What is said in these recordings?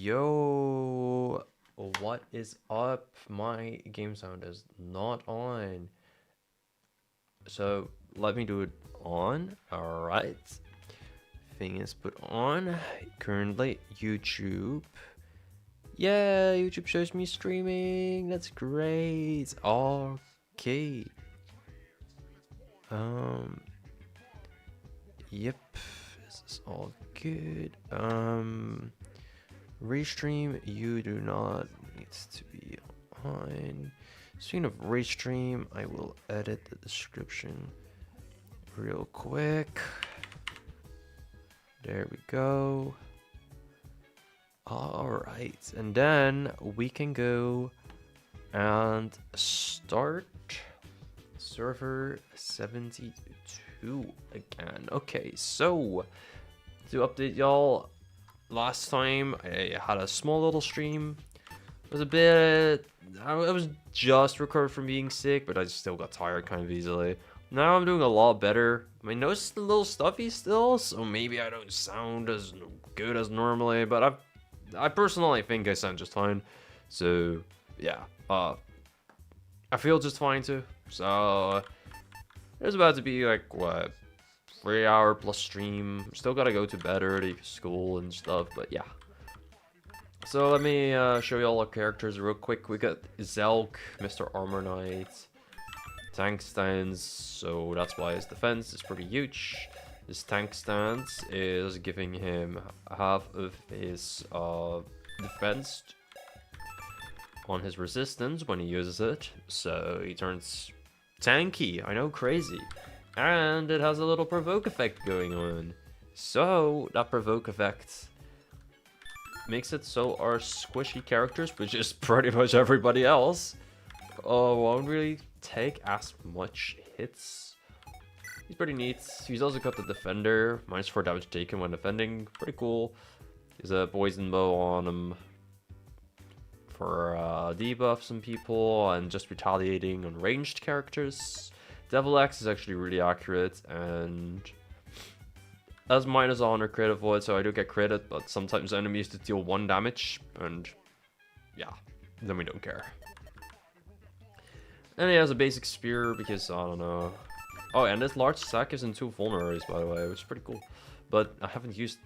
Yo, what is up? My game sound is not on. So let me do it on. Alright. Thing is put on. Currently YouTube. Yeah, YouTube shows me streaming. That's great. Okay. Yep. This is all good. Restream, you do not need to be on. Speaking of restream, I will edit the description real quick. There we go. Alright, and then we can go and start server 72 again. Okay, so to update y'all, last time I had a small little stream. It was a bit, I was just recovered from being sick, but I still got tired kind of easily. Now I'm doing a lot better. My nose is a little stuffy still, so maybe I don't sound as good as normally, but I personally think I sound just fine. So yeah, I feel just fine too. So there's about to be like what, 3-hour plus stream. Still gotta go to bed early for school and stuff, but yeah. So let me show you all our characters real quick. We got Zelk, Mr. Armor Knight, tank stance, so that's why his defense is pretty huge. His tank stance is giving him half of his defense on his resistance when he uses it, so he turns tanky. I know, crazy. And it has a little provoke effect going on. So that provoke effect makes it so our squishy characters, which is pretty much everybody else, won't really take as much hits. He's pretty neat. He's also got the defender, -4 damage taken when defending. Pretty cool. He's a poison bow on him for debuff some people and just retaliating on ranged characters. Devil Axe is actually really accurate and has -100 crit avoid, so I do get credit, but sometimes enemies to deal 1 damage, and yeah, then we don't care. And he has a basic spear because, I don't know. Oh, and this large stack gives him 2 vulneraries, by the way, which is pretty cool. But I haven't used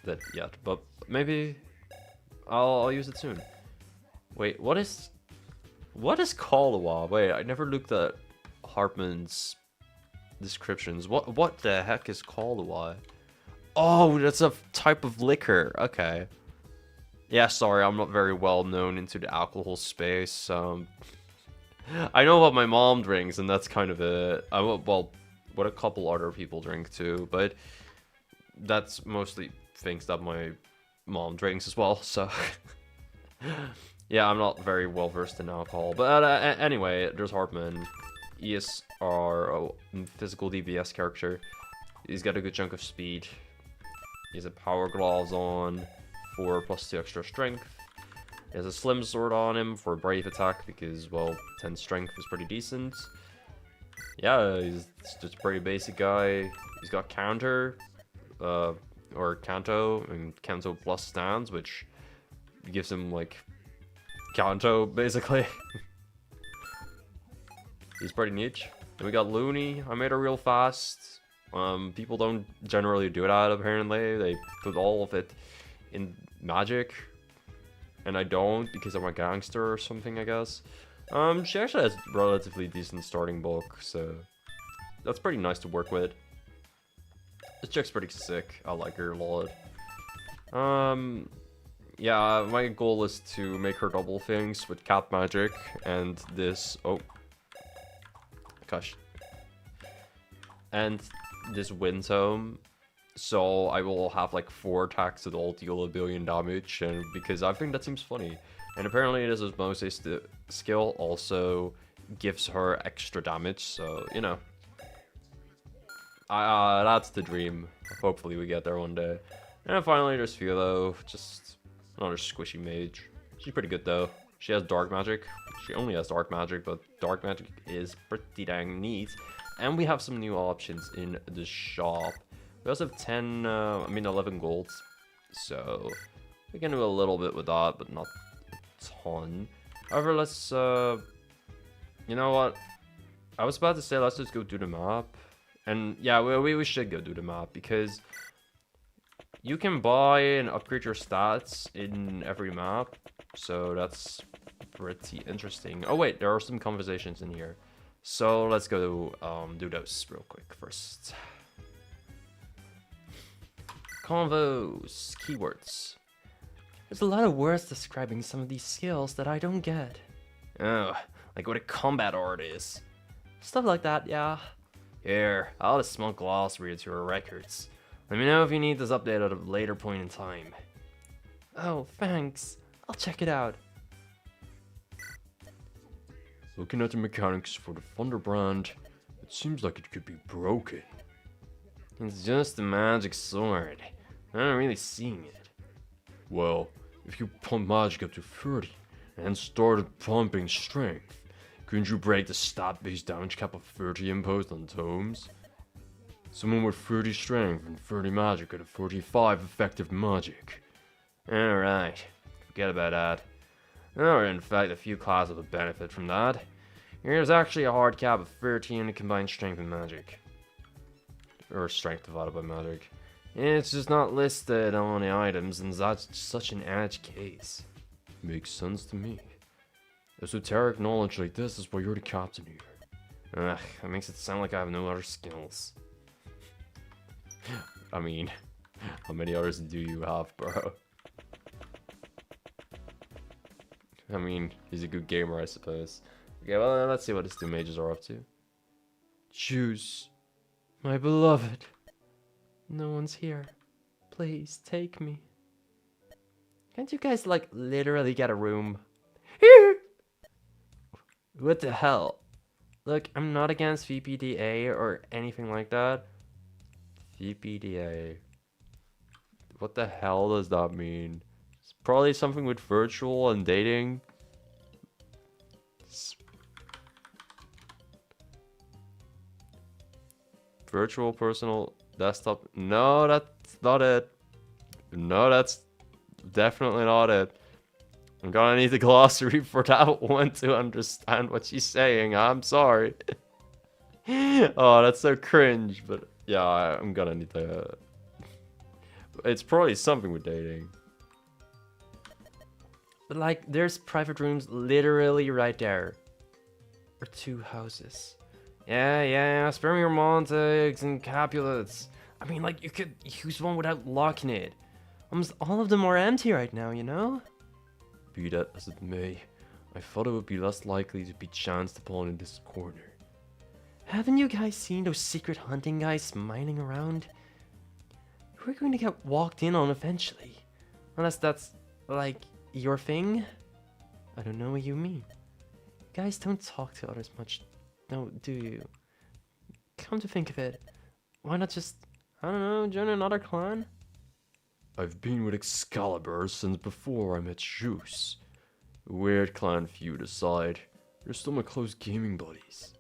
that yet, but maybe I'll use it soon. Wait, what is Kalawa? Wait, I never looked at Hartman's descriptions. What the heck is Kalawa? Oh, that's a type of liquor. Okay. Yeah, sorry, I'm not very well known into the alcohol space. I know what my mom drinks, and that's kind of it. Well, what a couple other people drink too, but that's mostly things that my mom drinks as well. So yeah, I'm not very well versed in alcohol. But anyway, there's Hartman. He is our physical DPS character. He's got a good chunk of speed. He has a power gloves on for +2 extra strength. He has a slim sword on him for brave attack because, well, 10 strength is pretty decent. Yeah, he's just a pretty basic guy. He's got counter, or Kanto, and Kanto plus stands, which gives him, like, Kanto, basically. He's pretty niche. Then we got Looney. I made her real fast. People don't generally do that, apparently. They put all of it in magic. And I don't because I'm a gangster or something, I guess. She actually has relatively decent starting bulk, so that's pretty nice to work with. This chick's pretty sick. I like her a lot. Yeah, my goal is to make her double things with cat magic and this. Oh. Gosh. And this wind tome, so I will have like 4 attacks that all deal 1 billion damage, and because I think that seems funny. And apparently this osmosis skill also gives her extra damage, so you know, that's the dream. Hopefully we get there one day. And finally there's Philo, just another squishy mage. She's pretty good though. She has dark magic. She only has dark magic, but dark magic is pretty dang neat. And we have some new options in the shop. We also have 11 gold. So We can do a little bit with that, but not a ton. However, let's, you know what? I was about to say, let's just go do the map. And yeah, we should go do the map, because you can buy and upgrade your stats in every map. So that's pretty interesting. Oh wait, there are some conversations in here. So let's go do those real quick first. Convos, keywords. There's a lot of words describing some of these skills that I don't get. Oh, like what a combat art is. Stuff like that, yeah. Here, I'll add a small glossary to our records. Let me know if you need this update at a later point in time. Oh, thanks. I'll check it out. Looking at the mechanics for the Thunderbrand, it seems like it could be broken. It's just a magic sword. I'm not really seeing it. Well, if you pump magic up to 30 and started pumping strength, couldn't you break the stat-based damage cap of 30 imposed on tomes? Someone with 30 strength and 30 magic could have 45 effective magic. Alright, forget about that. There are in fact a few classes that benefit from that. Here's actually a hard cap of 13 to combine strength and magic. Or strength divided by magic. It's just not listed on the items, and that's such an edge case. Makes sense to me. Esoteric knowledge like this is why you're the captain here. Ugh, that makes it sound like I have no other skills. I mean, how many others do you have, bro? I mean, he's a good gamer, I suppose. Okay, well, let's see what these two mages are up to. Choose, my beloved. No one's here. Please, take me. Can't you guys, like, literally get a room? What the hell? Look, I'm not against VPDA or anything like that. VPDA. What the hell does that mean? It's probably something with virtual and dating. Virtual personal desktop. No, that's not it. No, that's definitely not it. I'm gonna need the glossary for that one to understand what she's saying. I'm sorry. Oh, that's so cringe. But yeah, I'm gonna need the... It's probably something with dating. But like, there's private rooms literally right there. Or 2 houses. Yeah, spare me romantics and Capulets. I mean, like, you could use one without locking it. Almost all of them are empty right now, you know? Be that as it may, I thought it would be less likely to be chanced upon in this corner. Haven't you guys seen those secret hunting guys mining around? We're going to get walked in on eventually. Unless that's, like, your thing? I don't know what you mean. You guys don't talk to others much, no, do you? Come to think of it, why not just, I don't know, join another clan? I've been with Excalibur since before I met Juice. Weird clan feud aside, you're still my close gaming buddies.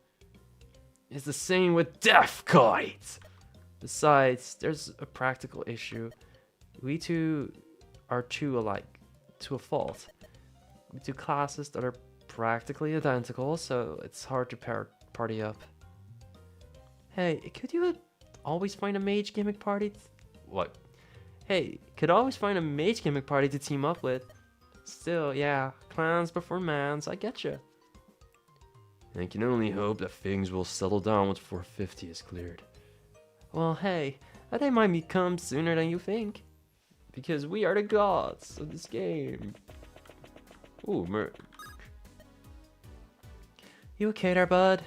It's the same with Death Kite! Besides, there's a practical issue. We two are too alike, to a fault. We do classes that are practically identical, so it's hard to party up. Hey, could you always find a mage gimmick party? What? Hey, could always find a mage gimmick party to team up with. Still, yeah, clans before mans, I getcha. I can only hope that things will settle down once 450 is cleared. Well, hey, that day might come sooner than you think. Because we are the gods of this game. Ooh, You okay there, bud?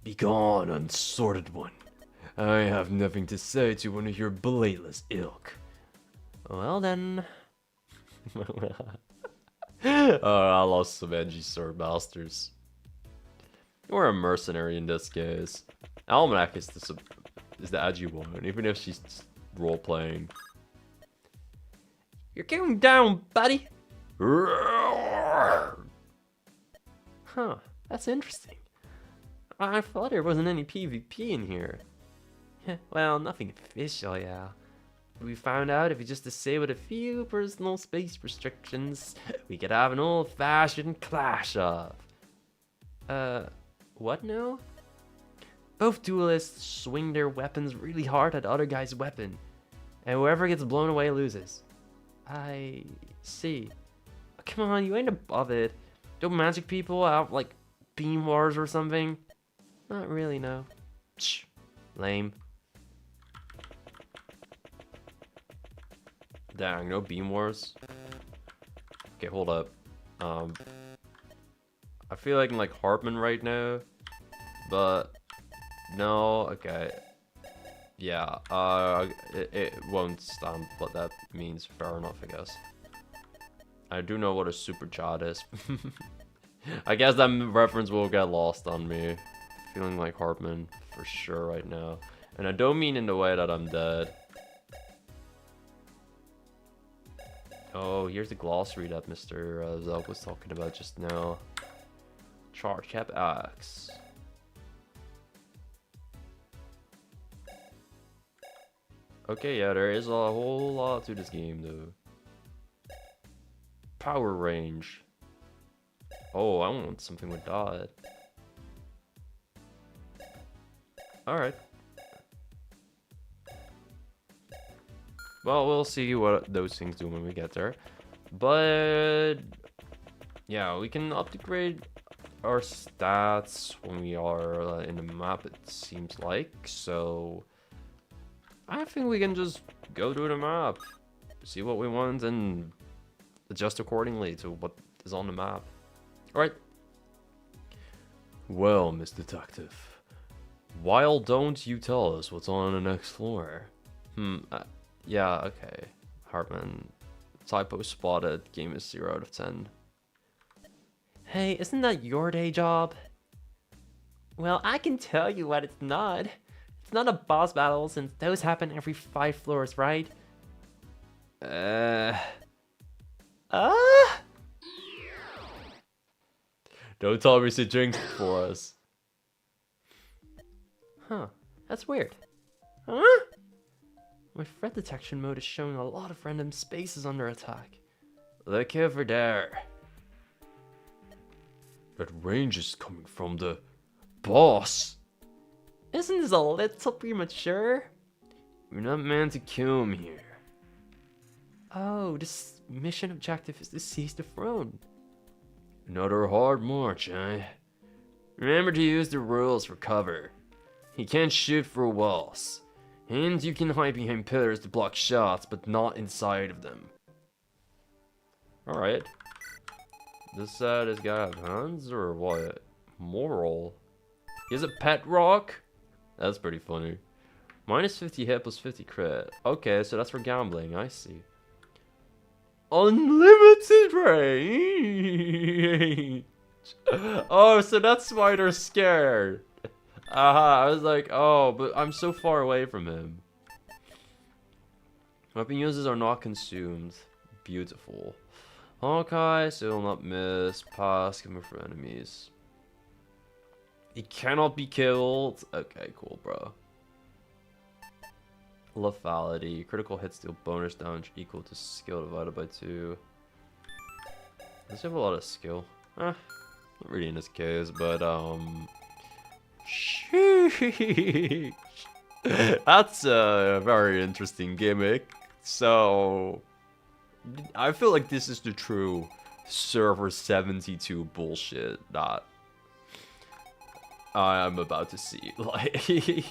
Begone, unsorted one. I have nothing to say to one of your bladeless ilk. Well then. Oh, I lost some edgy sword masters. Or a mercenary in this case. Almanac is the edgy one, even if she's role playing. You're going down, buddy. Huh, that's interesting. I thought there wasn't any PvP in here. Well, nothing official, yeah. we found out if you just disable a few personal space restrictions, we could have an old-fashioned clash-off. What now? Both duelists swing their weapons really hard at the other guy's weapon, and whoever gets blown away loses. I see. Come on, you ain't above it. Don't magic people have, like, beam wars or something? Not really, no. Shh. Lame. Dang, no beam wars? Okay, hold up. I feel like I'm like Hartman right now, but no, okay. Yeah, it won't stand what that means. Fair enough, I guess. I do know what a super chat is. I guess that reference will get lost on me. Feeling like Hartman for sure right now. And I don't mean in the way that I'm dead. Oh, here's the glossary that Mr. Zelk was talking about just now. Charge cap axe. Okay, yeah, there is a whole lot to this game, though. Power range. Oh, I want something with that. Alright. Well, we'll see what those things do when we get there. But yeah, we can upgrade our stats when we are in the map, it seems like. So I think we can just go to the map, see what we want, and adjust accordingly to what is on the map. Alright. Well, Miss Detective, why don't you tell us what's on the next floor? Yeah, okay. Hartman. Typo spotted. Game is 0 out of 10. Hey, isn't that your day job? Well, I can tell you what it's not. It's not a boss battle since those happen every 5 floors, right? Don't tell me she jinxed for us. Huh, that's weird. Huh? My threat detection mode is showing a lot of random spaces under attack. Look over there. That range is coming from the boss. Isn't this a little premature? We're not meant to kill him here. Oh, this mission objective is to seize the throne. Another hard march, eh? Remember to use the rules for cover. He can't shoot through walls. And you can hide behind pillars to block shots, but not inside of them. Alright. This guy have hands or what? Moral. He has a pet rock? That's pretty funny. Minus 50 hit plus 50 crit. Okay, so that's for gambling, I see. Unlimited range! Oh, so that's why they're scared. I was like, oh, but I'm so far away from him. Weapon uses are not consumed. Beautiful. Hawkeye, so he'll not miss. Pass, cover for enemies. He cannot be killed. Okay, cool, bro. Lethality. Critical hits deal bonus damage equal to skill divided by 2. Does he have a lot of skill? Not really in this case, but sheesh. That's a very interesting gimmick. So I feel like this is the true server 72 bullshit that I'm about to see. Like,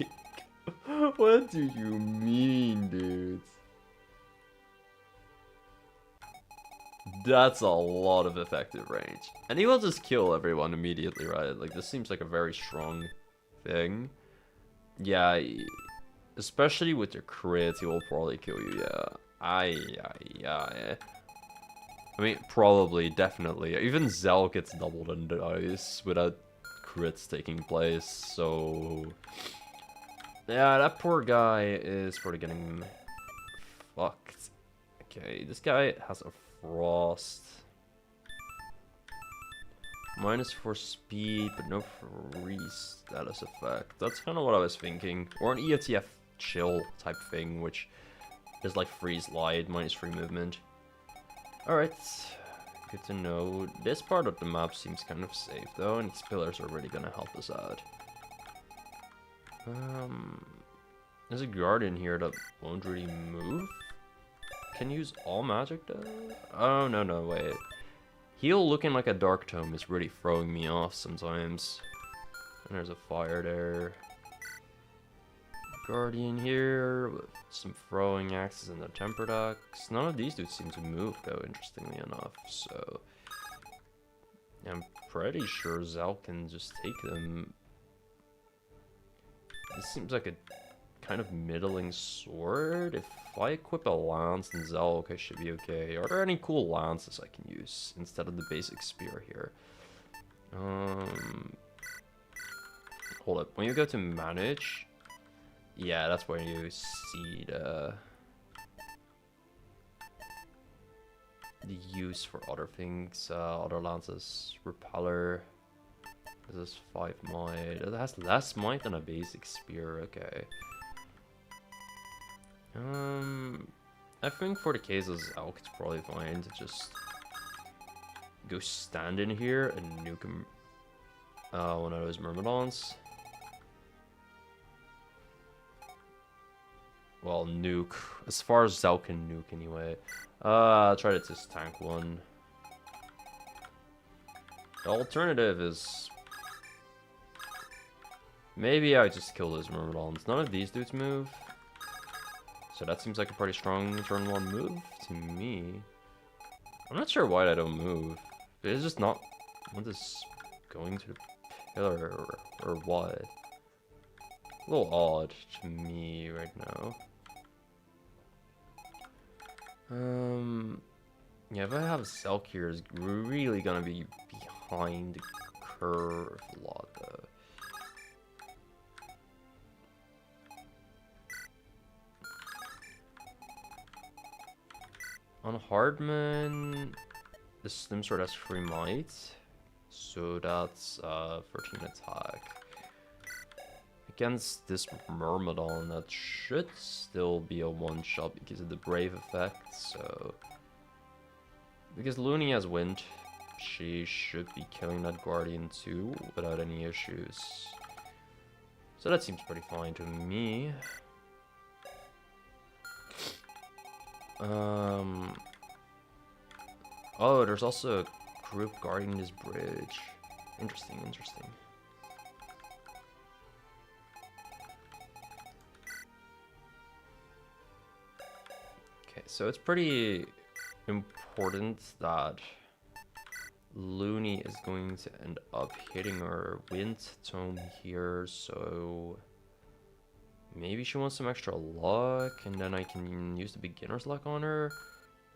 what do you mean, dude? That's a lot of effective range. And he will just kill everyone immediately, right? Like, this seems like a very strong thing. Yeah, especially with your crit, he will probably kill you, yeah. I mean, probably, definitely. Even Zell gets doubled in the dice without crits taking place, so yeah, that poor guy is probably getting fucked. Okay, this guy has a frost. Minus for speed, but no free status effect. That's kind of what I was thinking. Or an EOTF chill type thing, which Is like freeze light, -3 movement. Alright, good to know. This part of the map seems kind of safe though, and these pillars are really gonna help us out. There's a guardian here that won't really move. Can use all magic though? Oh, no, wait. Heal looking like a dark tome is really throwing me off sometimes. And there's a fire there. Guardian here with some throwing axes and the tempered axe. None of these dudes seem to move though, interestingly enough. So I'm pretty sure Zal can just take them. This seems like a kind of middling sword. If I equip a lance, then Zal should be okay. Are there any cool lances I can use instead of the basic spear here? Hold up. When you go to manage, yeah, that's where you see the use for other things, other lances. Repeller. This is 5 might. It has less might than a basic spear. Okay. I think for the cases, Elk, it's probably fine to just go stand in here and nuke him. One of those Myrmidons. Well, nuke. As far as Zal can nuke, anyway. I'll try to just tank one. The alternative is... maybe I just kill those Myrmidons. None of these dudes move. So that seems like a pretty strong turn 1 move to me. I'm not sure why I don't move. It's just not... what is going to the pillar or what? A little odd to me right now. Yeah, if I have Selk here, is really gonna be behind the curve a lot though. On Hardman, the Slim Sword has 3 might, so that's 13 attack. Against this Myrmidon, that should still be a one-shot because of the Brave effect, so... because Looney has wind, she should be killing that Guardian too, without any issues. So that seems pretty fine to me. Oh, there's also a group guarding this bridge. Interesting, interesting. Okay, so it's pretty important that Looney is going to end up hitting her wind tome here, so maybe she wants some extra luck, and then I can use the beginner's luck on her.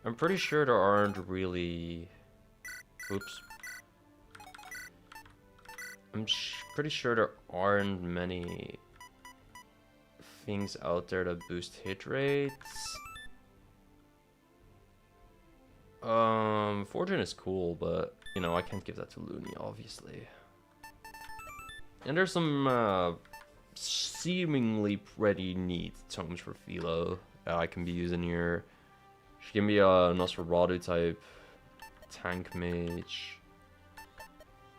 I'm pretty sure there aren't really... oops. I'm pretty sure there aren't many things out there that boost hit rates. Fortune is cool, but, you know, I can't give that to Looney, obviously. And there's some, seemingly pretty neat tomes for Philo that I can be using here. She can be a Nosferatu type tank mage,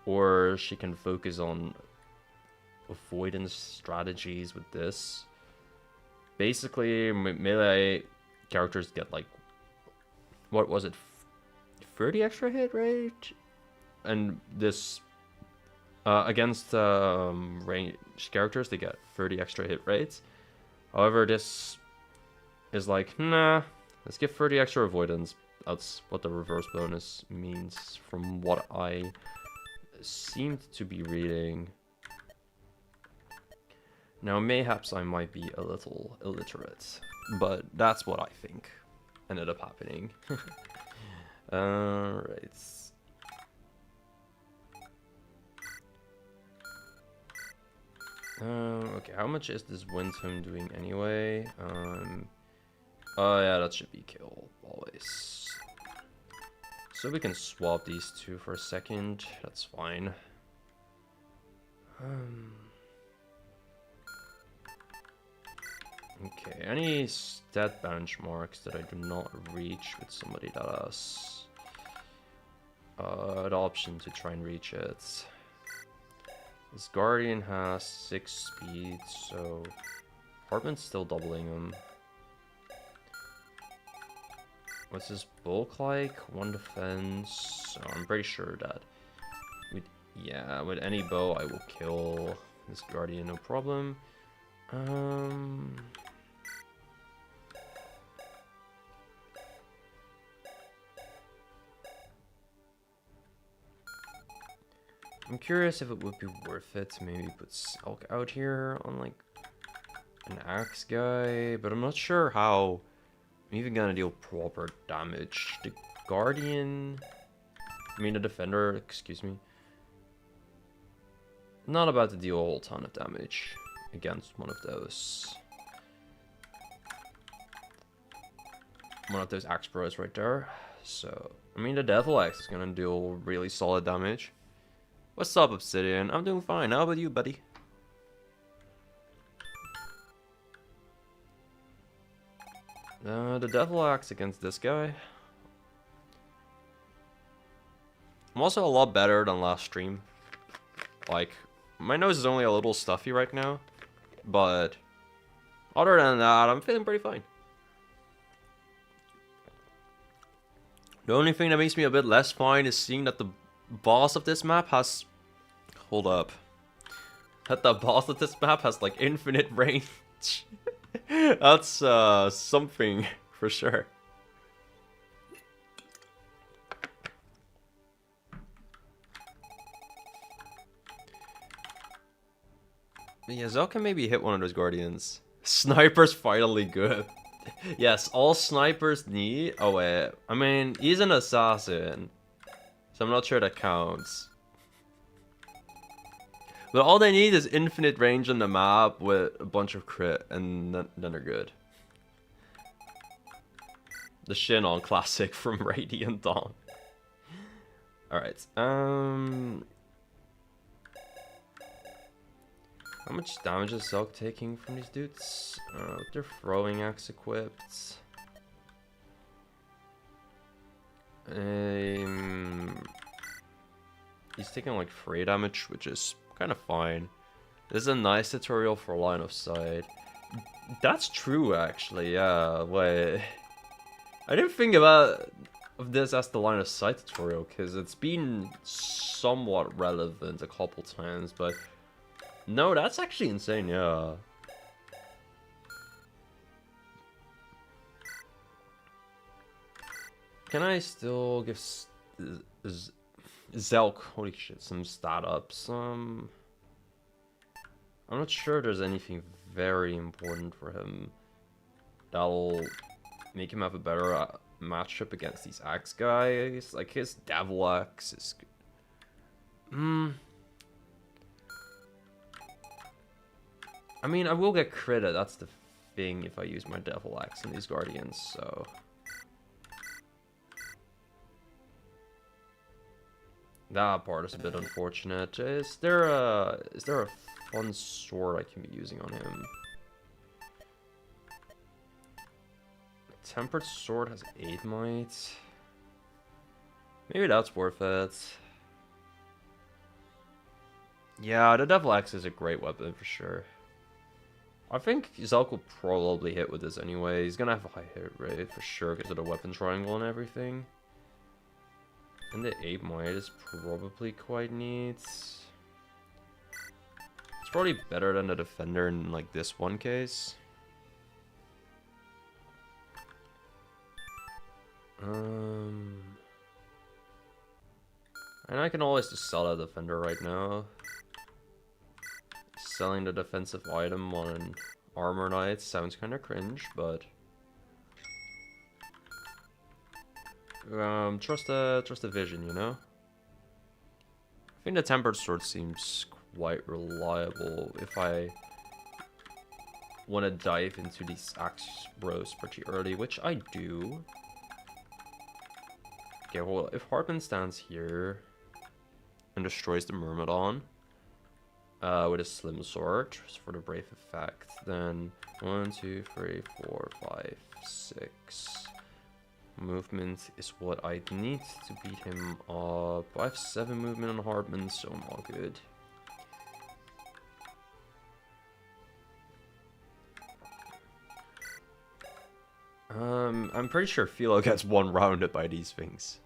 or she can focus on avoidance strategies with this. Basically, melee characters get like, what was it, 30 extra hit rate? And this, against ranged characters, they get 30 extra hit rates. However, this is like, nah, let's give 30 extra avoidance. That's what the reverse bonus means from what I seemed to be reading. Now, mayhaps I might be a little illiterate, but that's what I think ended up happening. Alright. Okay, how much is this wind tome doing anyway? Oh yeah, that should be kill, always. So we can swap these two for a second, that's fine. Okay, any stat benchmarks that I do not reach with somebody that has the option to try and reach it. This Guardian has 6 speed, so Hartman's still doubling him. What's his bulk like? 1 defense. So I'm pretty sure that with any bow I will kill this Guardian, no problem. I'm curious if it would be worth it to maybe put Selk out here on like an axe guy, but I'm not sure how I'm even gonna deal proper damage. The Guardian, the Defender, excuse me, not about to deal a whole ton of damage against one of those axe bros right there. So, the Devil Axe is gonna deal really solid damage. What's up, Obsidian? I'm doing fine. How about you, buddy? The Devil Axe against this guy. I'm also a lot better than last stream. Like, my nose is only a little stuffy right now, but other than that, I'm feeling pretty fine. The only thing that makes me a bit less fine is seeing that the boss of this map has... Hold up. That the boss of this map has, like, infinite range. That's, something, for sure. Yeah, Zell can maybe hit one of those Guardians. Sniper's finally good. Yes, all snipers need... Oh, wait. He's an assassin. So I'm not sure that counts. But all they need is infinite range on the map with a bunch of crit, and then they're good. The Shinon classic from Radiant Dawn. Alright, how much damage is Selk taking from these dudes? With their throwing axe equipped. He's taking like 3 damage, which is kind of fine. This is a nice tutorial for line of sight. That's true, actually. Yeah. Wait, I didn't think about this as the line of sight tutorial because it's been somewhat relevant a couple times, but no, that's actually insane. Yeah. Can I still give Zelk, holy shit, some stat ups? I'm not sure there's anything very important for him that'll make him have a better matchup against these axe guys. Like his Devil Axe is good. I will get credit, that's the thing, if I use my Devil Axe on these Guardians, so... That part is a bit unfortunate. Is there a fun sword I can be using on him? Tempered sword has 8 might. Maybe that's worth it. Yeah, the Devil Axe is a great weapon for sure. I think Zelk will probably hit with this anyway. He's gonna have a high hit rate for sure because of the weapon triangle and everything. And the 8 might is probably quite neat. It's probably better than the Defender in like this one case. And I can always just sell a Defender right now. Selling the defensive item on an Armor Knight sounds kind of cringe, but trust the vision, you know? I think the Tempered Sword seems quite reliable if I want to dive into these axe bros pretty early, which I do. Okay, well, if Hartman stands here and destroys the Myrmidon, with a slim sword for the brave effect. Then 1, 2, 3, 4, 5, 6. Movement is what I need to beat him up. I have 7 movement on Hartman, so I'm all good. I'm pretty sure Philo gets one rounded by these things.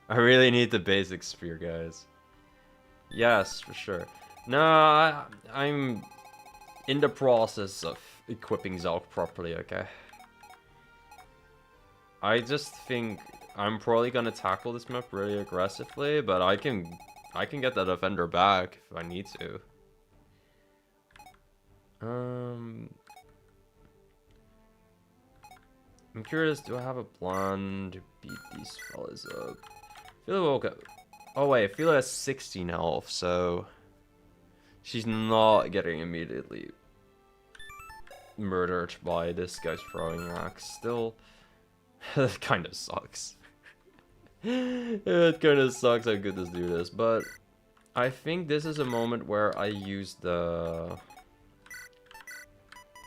I really need the basic spear, guys. Yes, for sure. No, I'm in the process of equipping Zalk properly, okay? I just think I'm probably gonna tackle this map really aggressively, but I can get the defender back if I need to. I'm curious, do I have a plan to beat these fellas up? Philo woke up. Oh wait, Philo has 16 health, so she's not getting immediately murdered by this guy's throwing axe. Still, that kind of sucks. It kind of sucks how good this dude is, but I think this is a moment where I use the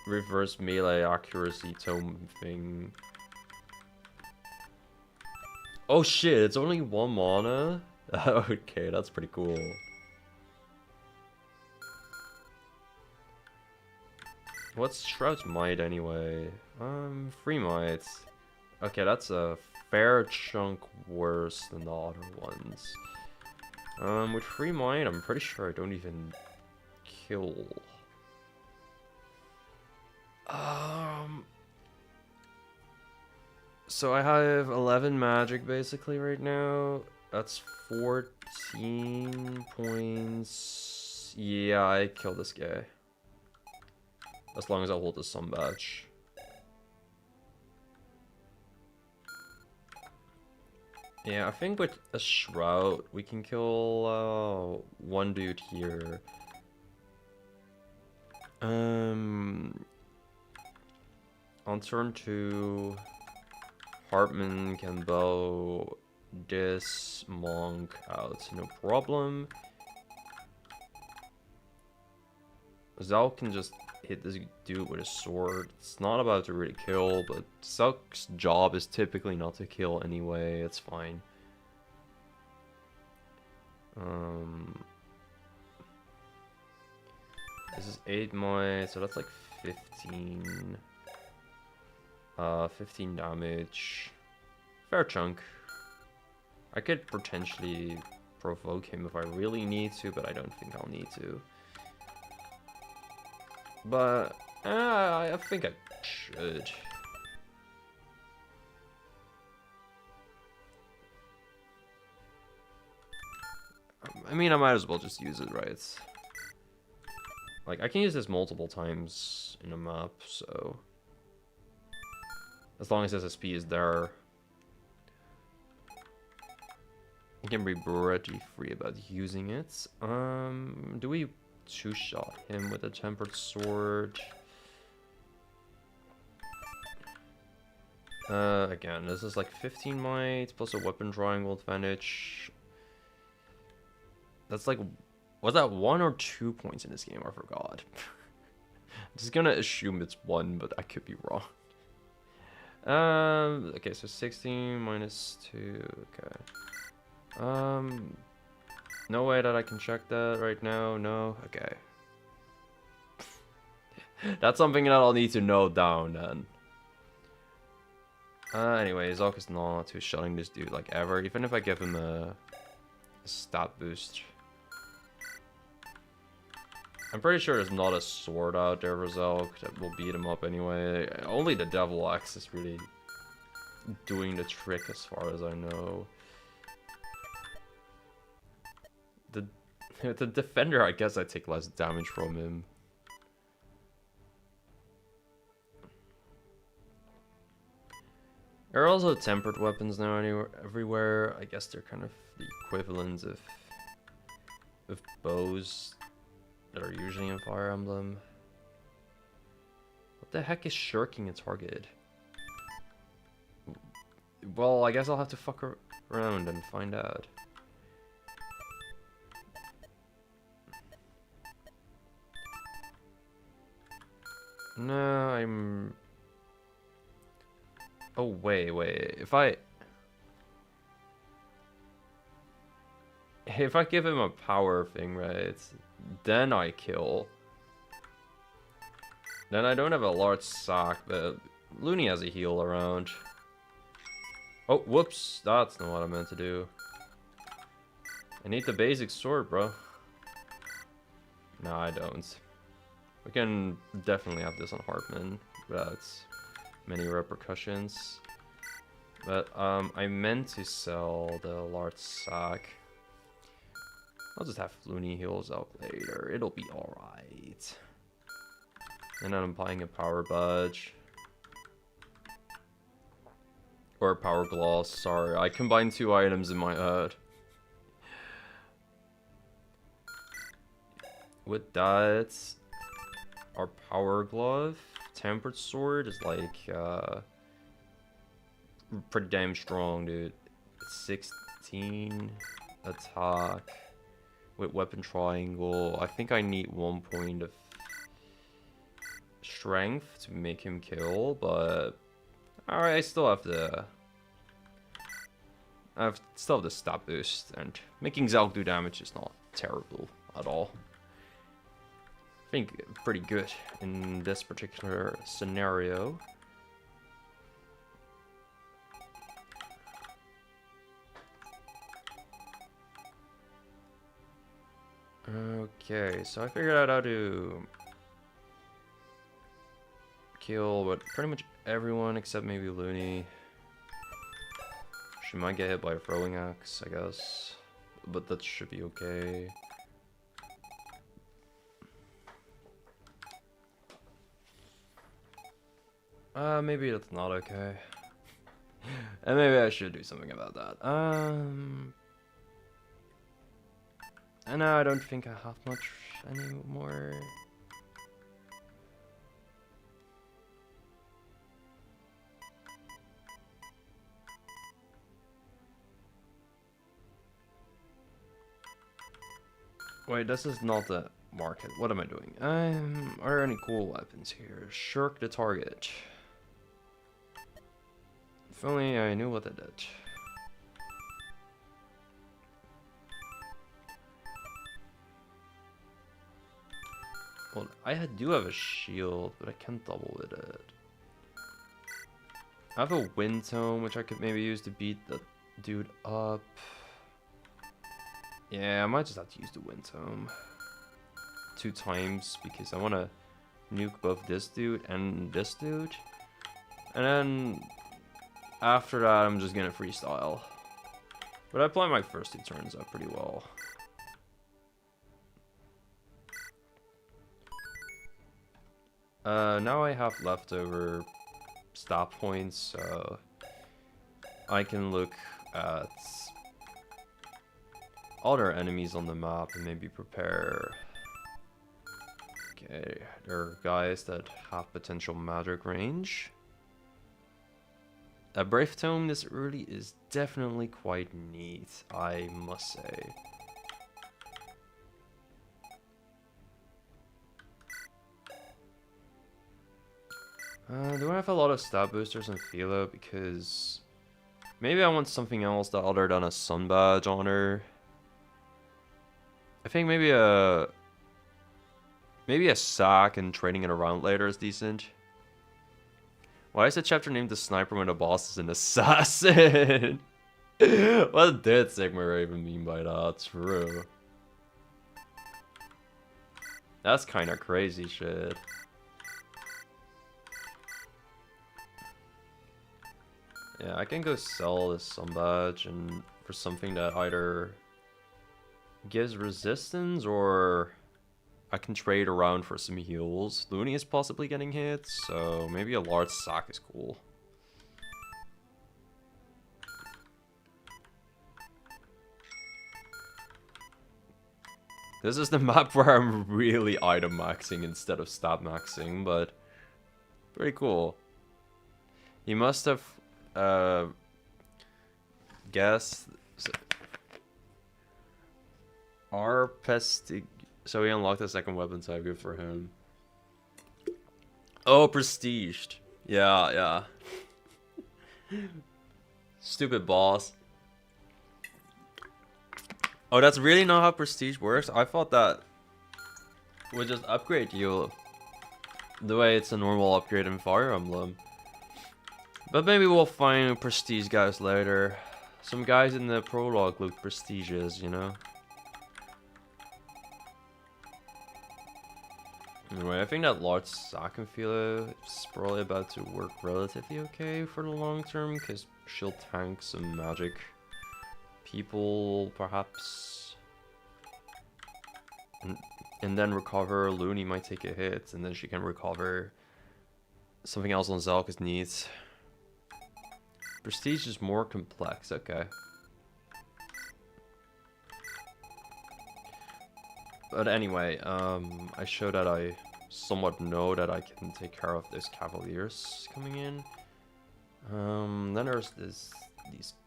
reverse melee accuracy tome thing. Oh shit, it's only 1 mana? Okay, that's pretty cool. What's Shroud's Might anyway? 3 mites. Okay, that's a fair chunk worse than the other ones. With 3 might, I'm pretty sure I don't even kill. So I have 11 magic basically right now. That's 14 points. Yeah, I kill this guy. As long as I hold the sun badge. Yeah, I think with a Shroud, we can kill one dude here. On turn 2, Hartman can bow this monk out, no problem. Zal can just hit this dude with a sword. It's not about to really kill, but Zalk's job is typically not to kill anyway. It's fine. This is 8 might, so that's like 15. 15 damage. Fair chunk. I could potentially provoke him if I really need to, but I don't think I'll need to. But I think I should. I mean, I might as well just use it, right? Like, I can use this multiple times in a map, so as long as SSP is there, I can be pretty free about using it. Do we two-shot him with a tempered sword? Again, this is like 15 might plus a weapon triangle advantage. That's like, was that 1 or 2 points in this game? I forgot. I'm just gonna assume it's 1, but I could be wrong. Okay, so 16 minus 2, okay. No way that I can check that right now, no? Okay. That's something that I'll need to note down then. Anyway, Zalk is not two-shotting this dude like ever, even if I give him a stat boost. I'm pretty sure there's not a sword out there for Zalk that will beat him up anyway. Only the Devil Axe is really doing the trick as far as I know. The defender, I guess I take less damage from him. There are also tempered weapons now everywhere. I guess they're kind of the equivalent of bows that are usually in Fire Emblem. What the heck is shirking a target? Well, I guess I'll have to fuck around and find out. No, I'm... Oh, wait. If I give him a power thing, right, then I kill. Then I don't have a large sock, but Looney has a heal around. Oh, whoops. That's not what I meant to do. I need the basic sword, bro. No, I don't. We can definitely have this on Hartman without many repercussions. But, I meant to sell the large sock. I'll just have Looney heals up later. It'll be alright. And then I'm buying a power budge. Or a power gloss, sorry. I combined two items in my head. With that, our power glove, tempered sword is like, pretty damn strong, dude. 16 attack with weapon triangle. I think I need 1 point of strength to make him kill, but alright, I still have the stat boost, and making Zelk do damage is not terrible at all. I think pretty good in this particular scenario. Okay, so I figured out how to kill what pretty much everyone except maybe Looney. She might get hit by a throwing axe, I guess, but that should be okay. Maybe that's not okay. And maybe I should do something about that. And now I don't think I have much anymore. Wait, this is not the market. What am I doing? Are there any cool weapons here? Shirk the target. If only I knew what it did. Well, do have a shield, but I can't double with it. I have a wind tome, which I could maybe use to beat the dude up. Yeah, I might just have to use the wind tome 2 times because I want to nuke both this dude and this dude. And then after that, I'm just gonna freestyle. But I planned my first 2 turns out pretty well. Now I have leftover stop points, so I can look at other enemies on the map and maybe prepare. Okay, there are guys that have potential magic range. A Brave Tome this early is definitely quite neat, I must say. Do I have a lot of stat boosters in Philo? Because maybe I want something else that other than a sun badge on her. I think maybe a sack and trading it around later is decent. Why is the chapter named The Sniper when the boss is an assassin? What did SigmaRaven mean by that? True. That's kind of crazy shit. Yeah, I can go sell this sun badge and for something that either gives resistance or I can trade around for some heals. Looney is possibly getting hit, so maybe a large sack is cool. This is the map where I'm really item maxing instead of stat maxing, but pretty cool. He must have guessed our pestig. So he unlocked the second weapon type, good for him. Oh, prestiged. Yeah, yeah. Stupid boss. Oh, that's really not how prestige works? I thought that would just upgrade you the way it's a normal upgrade in Fire Emblem. But maybe we'll find prestige guys later. Some guys in the prologue look prestigious, you know? Anyway, I think that large Sakenfila is probably about to work relatively okay for the long term, because she'll tank some magic people, perhaps. And then recover. Looney might take a hit, and then she can recover something else on Zelka's needs. Prestige is more complex, okay. But anyway, I show that I somewhat know that I can take care of those cavaliers coming in. Then there's these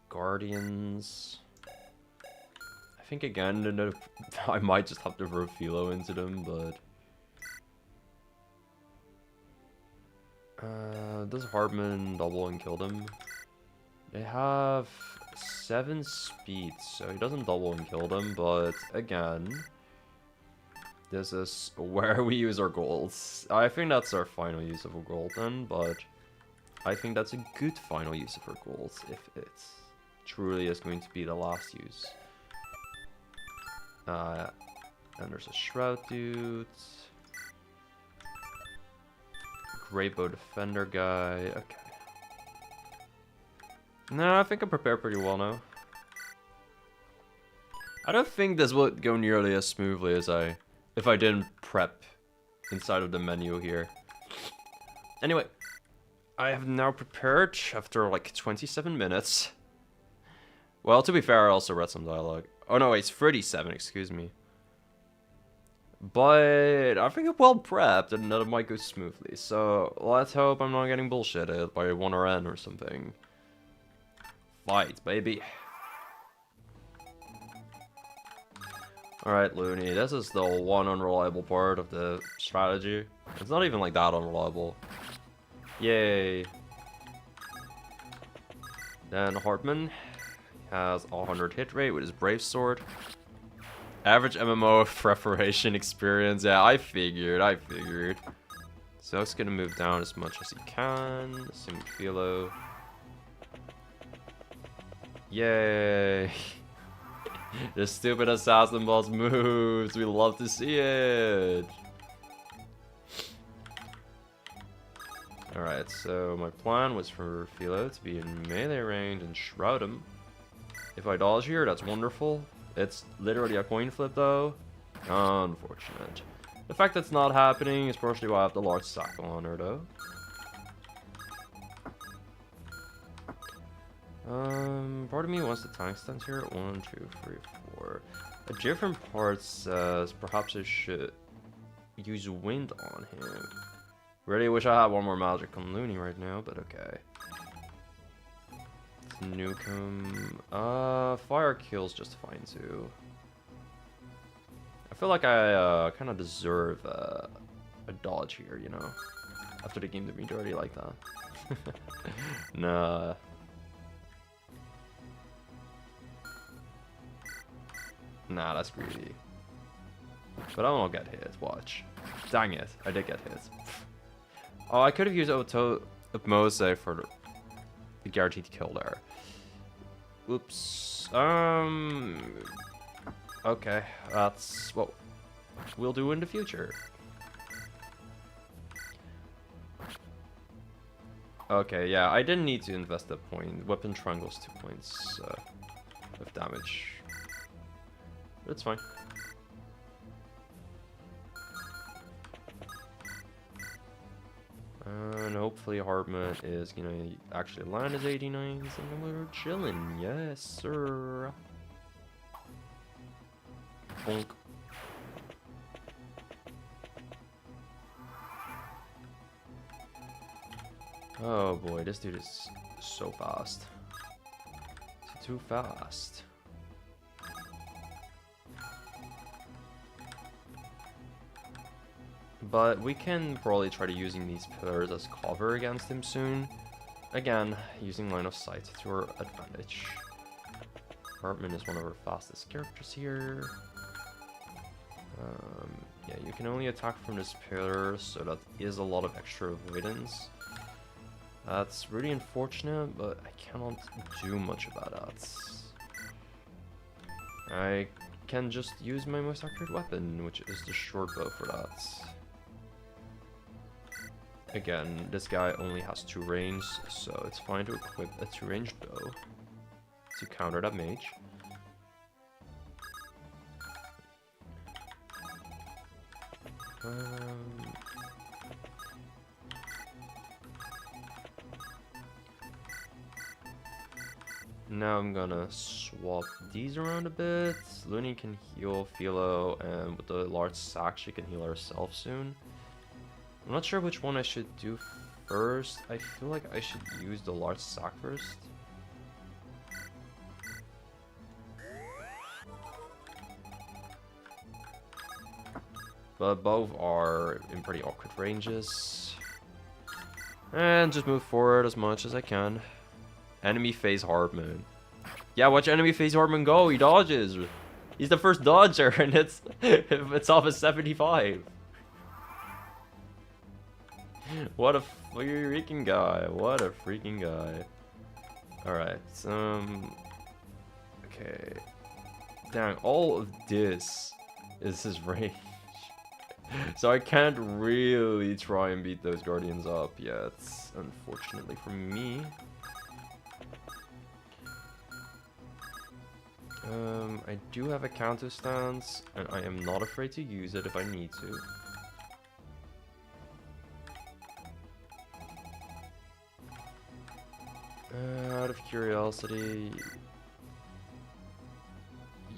guardians. I think again, I might just have to throw Philo into them, but... does Hardman double and kill them? They have 7 speed, so he doesn't double and kill them, but again... This is where we use our golds. I think that's our final use of a gold then, but I think that's a good final use of our golds if it truly is going to be the last use. And there's a Shroud dude. Greatbow Defender guy. Okay. No, I think I'm prepared pretty well now. I don't think this would go nearly as smoothly as if I didn't prep inside of the menu here. Anyway, I have now prepared after like 27 minutes. Well, to be fair, I also read some dialogue. Oh no, it's 37, excuse me. But I think I'm well prepped and that it might go smoothly. So let's hope I'm not getting bullshitted by 1RN or something. Fight, baby. Alright, Looney, this is the one unreliable part of the strategy. It's not even like that unreliable. Yay. Then Hartman has 100 hit rate with his Brave Sword. Average MMO preparation experience. Yeah, I figured. So it's gonna move down as much as he can. Same with Philo. Yay. The stupid assassin boss moves. We love to see it. Alright, so my plan was for Philo to be in melee range and shroud him. If I dodge here, that's wonderful. It's literally a coin flip though. Unfortunate. The fact that's not happening is partially why I have the large sack on her though. Part of me wants the tank stance here. 1, 2, 3, 4. A different part says perhaps I should use wind on him. Really wish I had one more magic on Looney right now, but okay. Nuke him. Fire kills just fine too. I feel like I kind of deserve a dodge here, you know, after the game did me dirty like that. Nah. Nah, that's greedy. But I won't get hit, watch. Dang it, I did get hit. Oh, I could have used Upmose for the guaranteed kill there. Oops. Okay, that's what we'll do in the future. Okay, yeah, I didn't need to invest that point. Weapon triangle's 2 points of damage. That's fine. And hopefully Hardman is gonna actually land his 89s and then we're chilling. Yes, sir. Bonk. Oh boy, this dude is so fast. It's too fast. But we can probably try to using these pillars as cover against him soon. Again, using line of sight to our advantage. Hartman is one of our fastest characters here. Yeah, you can only attack from this pillar, so that is a lot of extra avoidance. That's really unfortunate, but I cannot do much about that. I can just use my most accurate weapon, which is the short bow for that. Again, this guy only has 2 range, so it's fine to equip a 2-ranged bow to counter that mage. Now I'm gonna swap these around a bit. Looney can heal Philo, and with the large sack she can heal herself soon. I'm not sure which one I should do first. I feel like I should use the large sack first. But both are in pretty awkward ranges. And just move forward as much as I can. Enemy phase Hardman. Yeah, watch enemy phase Hardman go. He dodges. He's the first dodger, and it's off a 75. What a freaking guy. What a freaking guy. Alright, okay. Dang, all of this is his range. So I can't really try and beat those guardians up yet, unfortunately for me. I do have a counter stance, and I am not afraid to use it if I need to. Out of curiosity,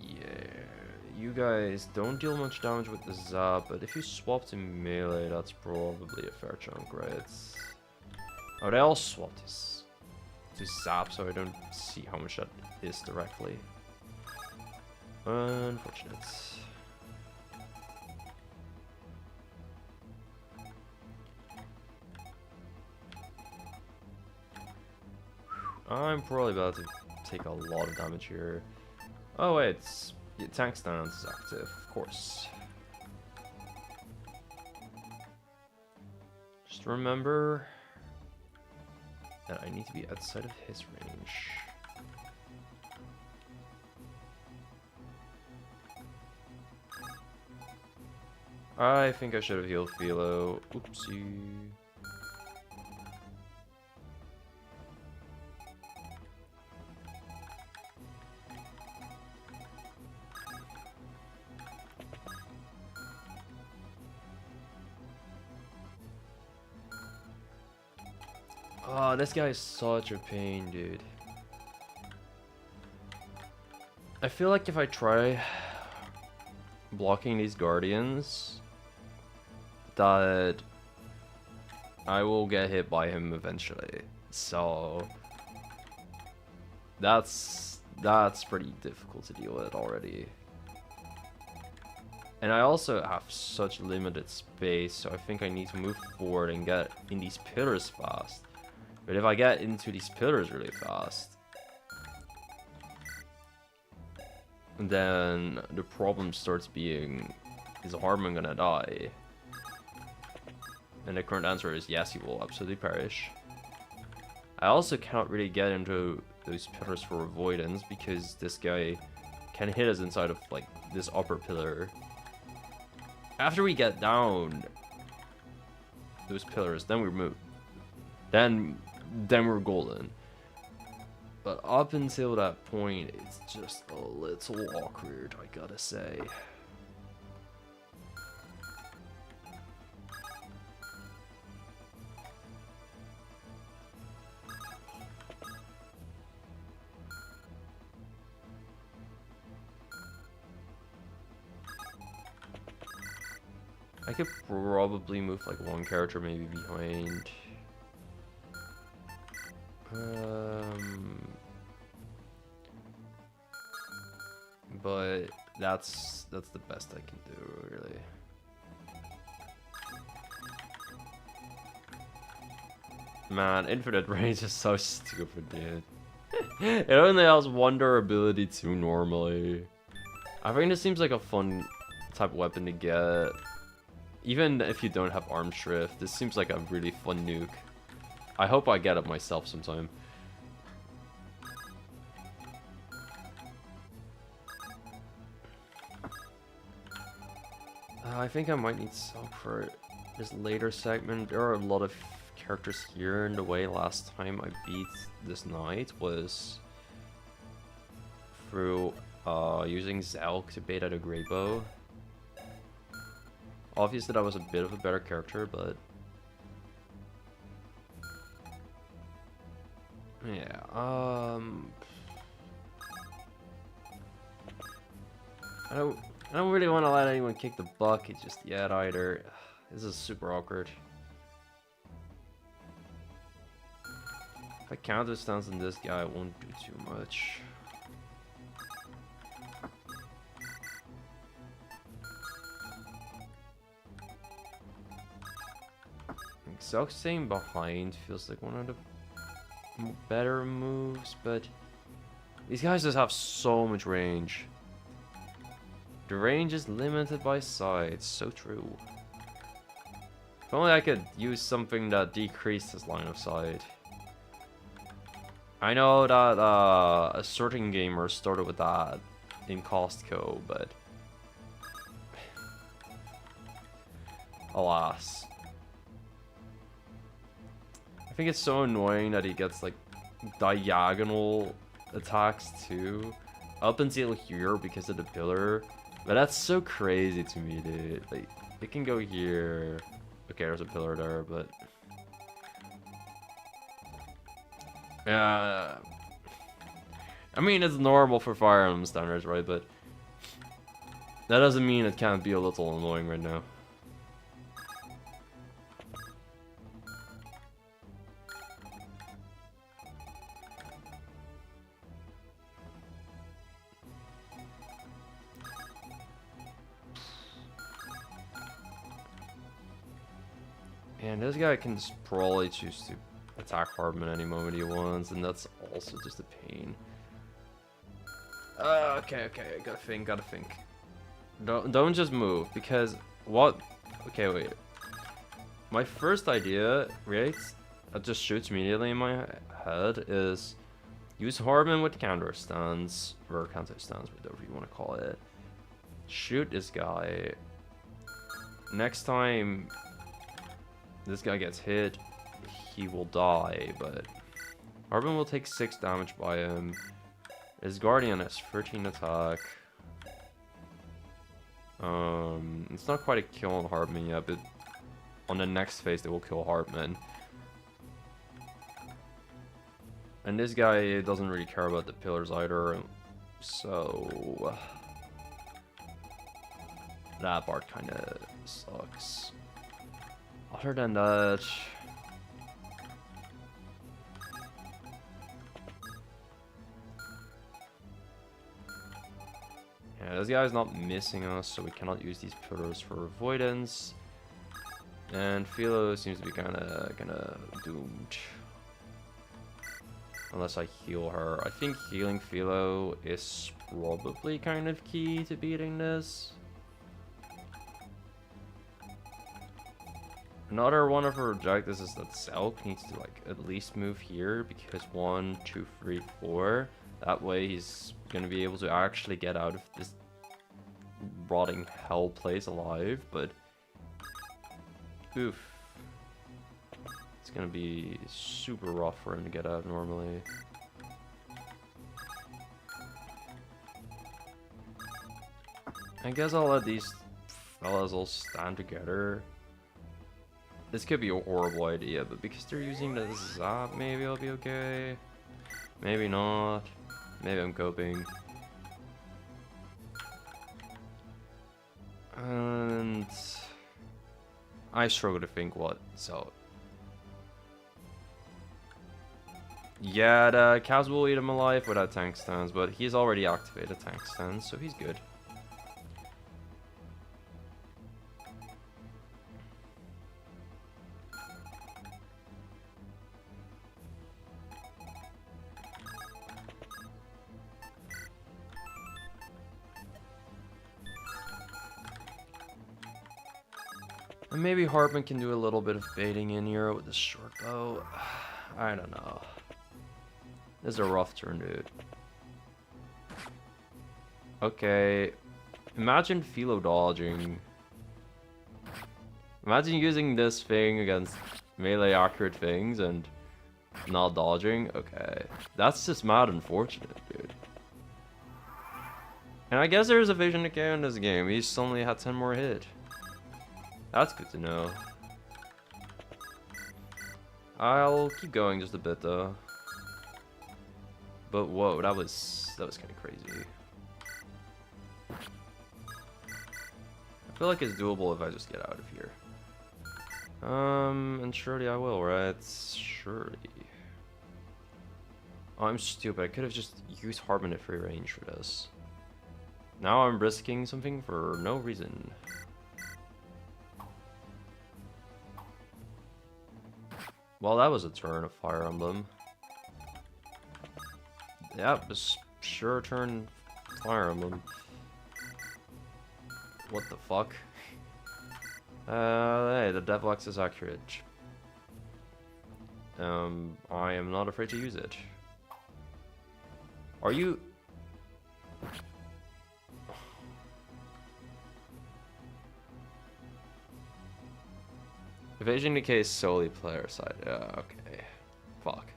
yeah, you guys don't deal much damage with the zap, but if you swap to melee, that's probably a fair chunk, right? Oh, they all swap to zap, so I don't see how much that is directly. Unfortunate. I'm probably about to take a lot of damage here. Oh wait, tank stance is active, of course. Just remember that I need to be outside of his range. I think I should have healed Philo. Oopsie. Oh, this guy is such a pain, dude. I feel like if I try blocking these guardians, that I will get hit by him eventually. So that's pretty difficult to deal with already. And I also have such limited space, so I think I need to move forward and get in these pillars fast. But if I get into these pillars really fast, then the problem starts being, is Harmon gonna die? And the current answer is yes, he will absolutely perish. I also cannot really get into those pillars for avoidance because this guy can hit us inside of like this upper pillar. After we get down those pillars, then we move. Then we're golden. But up until that point, it's just a little awkward, I gotta say. I could probably move like one character maybe behind. But that's the best I can do, really. Man, infinite range is so stupid, dude. It only has one durability too normally. I think this seems like a fun type of weapon to get. Even if you don't have arm shrift, this seems like a really fun nuke. I hope I get it myself sometime. I think I might need Silk for this later segment. There are a lot of characters here, and the way last time I beat this knight was through using Zelk to bait out a Grey Bow. Obviously that was a bit of a better character, but yeah, I don't really want to let anyone kick the bucket just yet either. This is super awkward. If I counter stance on this guy, it won't do too much. Zelk staying behind feels like one of the better moves, but these guys just have so much range. The range is limited by sight, so true. If only I could use something that decreased his line of sight. I know that a certain gamer started with that in Costco, but alas. I think it's so annoying that he gets like diagonal attacks too, up until here because of the pillar. But that's so crazy to me, dude. Like, it can go here. Okay, there's a pillar there, but yeah. I mean, it's normal for Fire Emblem standards, right? But that doesn't mean it can't be a little annoying right now. And this guy can just probably choose to attack Hardman any moment he wants, and that's also just a pain. Okay, gotta think. Don't just move, because what? Okay, wait. My first idea, right, that just shoots immediately in my head is use Hardman with counter stance, or counter stance, whatever you want to call it. Shoot this guy. Next time this guy gets hit, he will die, but Hardman will take 6 damage by him. His Guardian has 13 attack. It's not quite a kill on Hardman yet, but on the next phase they will kill Hardman. And this guy doesn't really care about the pillars either, so that part kinda sucks. Other than that, yeah, this guy's not missing us, so we cannot use these pillars for avoidance. And Philo seems to be kinda doomed. Unless I heal her. I think healing Philo is probably kind of key to beating this. Another one of her objectives is that Zelk needs to like at least move here, because 1, 2, 3, 4. That way he's gonna be able to actually get out of this rotting hell place alive, but oof. It's gonna be super rough for him to get out normally. I guess I'll let these fellas all stand together. This could be a horrible idea, but because they're using the zap, maybe I'll be okay. Maybe not. Maybe I'm coping. And I struggle to think what, so. Yeah, the cows will eat him alive without tank stance, but he's already activated tank stance, so he's good. And maybe Hartman can do a little bit of baiting in here with the short bow. I don't know. This is a rough turn, dude. Okay. Imagine philo dodging. Imagine using this thing against melee accurate things and not dodging. Okay. That's just mad unfortunate, dude. And I guess there's a vision decay in this game. He suddenly had 10 more hit. That's good to know. I'll keep going just a bit though. But whoa, that was kind of crazy. I feel like it's doable if I just get out of here. And surely I will, right? Surely. Oh, I'm stupid. I could have just used Hartman at free range for this. Now I'm risking something for no reason. Well, that was a turn of Fire Emblem. Yep, sure turn Fire Emblem. What the fuck? Hey, the Devlex is accurate. I am not afraid to use it. Are you... Evasion decay is solely player side. Yeah, okay. Fuck.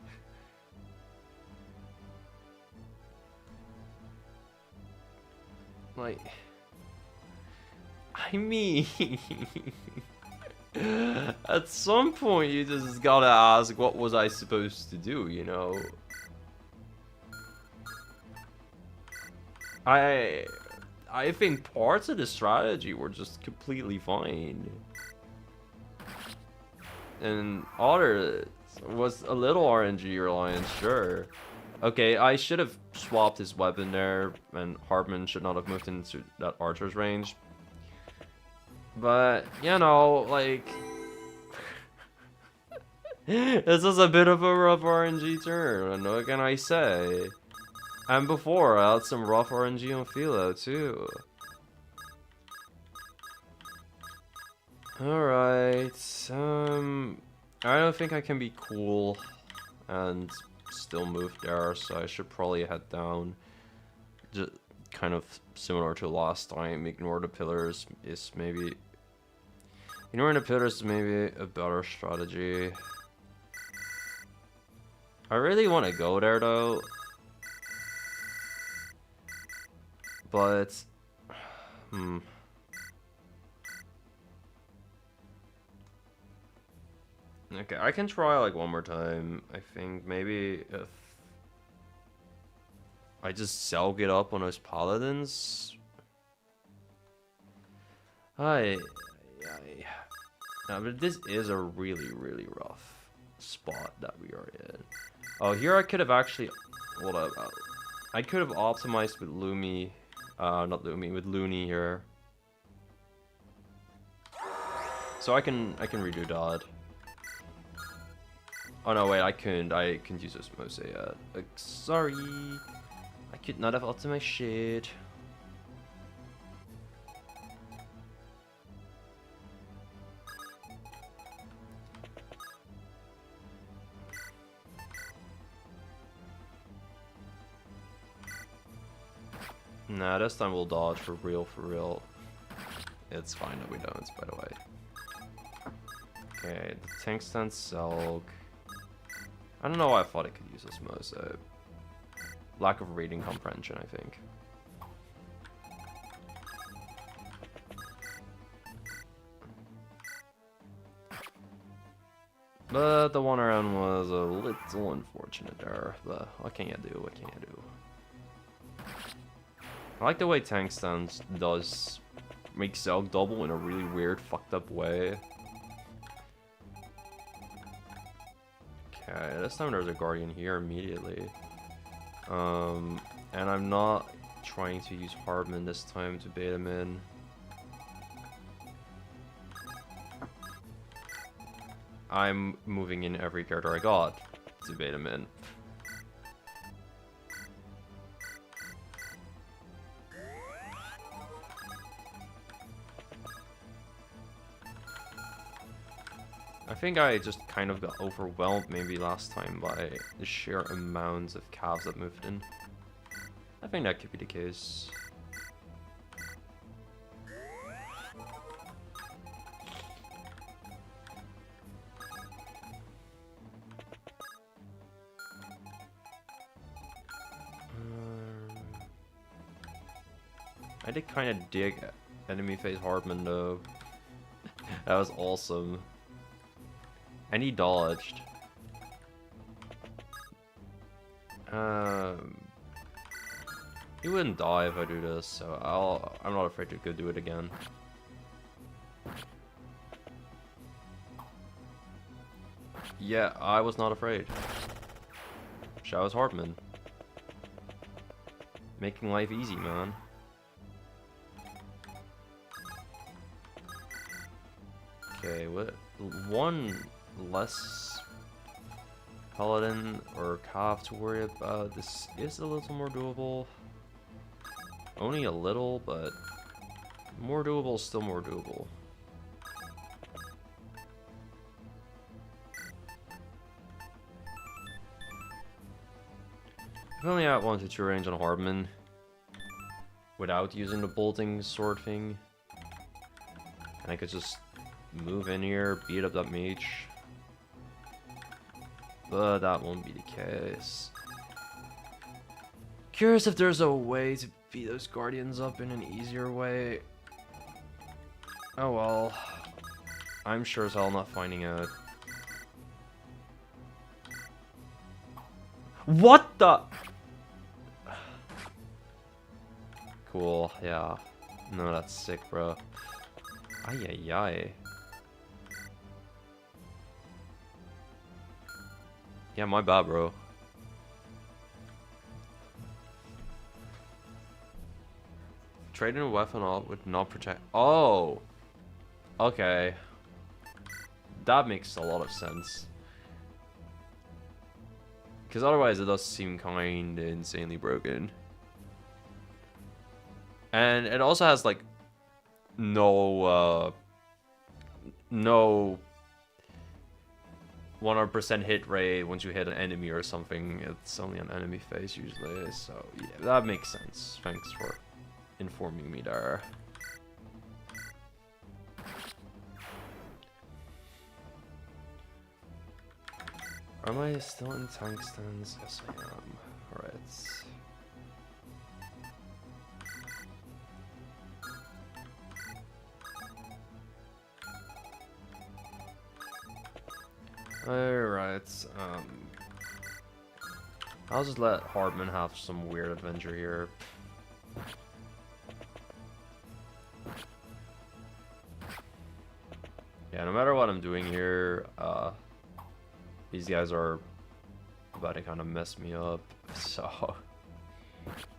Like... I mean... At some point you just gotta ask, what was I supposed to do, you know? I think parts of the strategy were just completely fine. And others was a little RNG reliant, sure. Okay, I should have swapped his weapon there, and Hartman should not have moved into that archer's range. But, you know, like... this is a bit of a rough RNG turn, and what can I say? And before, I had some rough RNG on Philo, too. Alright, I don't think I can be cool and still move there, so I should probably head down. Just kind of similar to last time, ignore the pillars is maybe... Ignoring the pillars is maybe a better strategy. I really want to go there though. But... Okay, I can try like one more time. I think maybe if I just Zelg it up on those paladins. No, but this is a really, really rough spot that we are in. Oh, here I could have actually... Hold up. I could have optimized with Lumi. Not Lumi, with Looney here. So I can redo that. Oh no, wait, I couldn't use this Mose yet. Like, sorry. I could not have optimized shit. Nah, this time we'll dodge for real, for real. It's fine that we don't, by the way. Okay, the tank stand Selk. I don't know why I thought I could use this most. Lack of reading comprehension, I think. But the one around was a little unfortunate there. But what can you do? What can you do? I like the way tank stance does make Selk double in a really weird, fucked up way. Okay, this time there's a guardian here immediately. And I'm not trying to use Hardman this time to bait him in. I'm moving in every character I got to bait him in. I think I just kind of got overwhelmed maybe last time by the sheer amounts of calves that moved in. I think that could be the case. I did kind of dig enemy phase Hardman though. That was awesome. And he dodged. He wouldn't die if I do this, so I'm not afraid to go do it again. Yeah, I was not afraid. Showers Hardman. Making life easy, man. Okay, what? One less paladin or calf to worry about. This is a little more doable. Only a little, but more doable, still more doable. If only I wanted to range on Hardman without using the bolting sword thing, and I could just move in here, beat up that mage. But that won't be the case. Curious if there's a way to beat those guardians up in an easier way. Oh well. I'm sure as hell not finding out. What the? Cool, yeah. No, that's sick, bro. Ay ay ay. Yeah, my bad, bro. Trading a weapon off would not protect. Oh! Okay. That makes a lot of sense. Because otherwise it does seem kind of insanely broken. And it also has, like, no 100% hit rate once you hit an enemy or something. It's only an enemy phase usually, so yeah, that makes sense. Thanks for informing me there. Am I still in tank stance? Yes, I am. Alright. Alright, I'll just let Hardman have some weird adventure here. Yeah, no matter what I'm doing here, these guys are about to kind of mess me up, so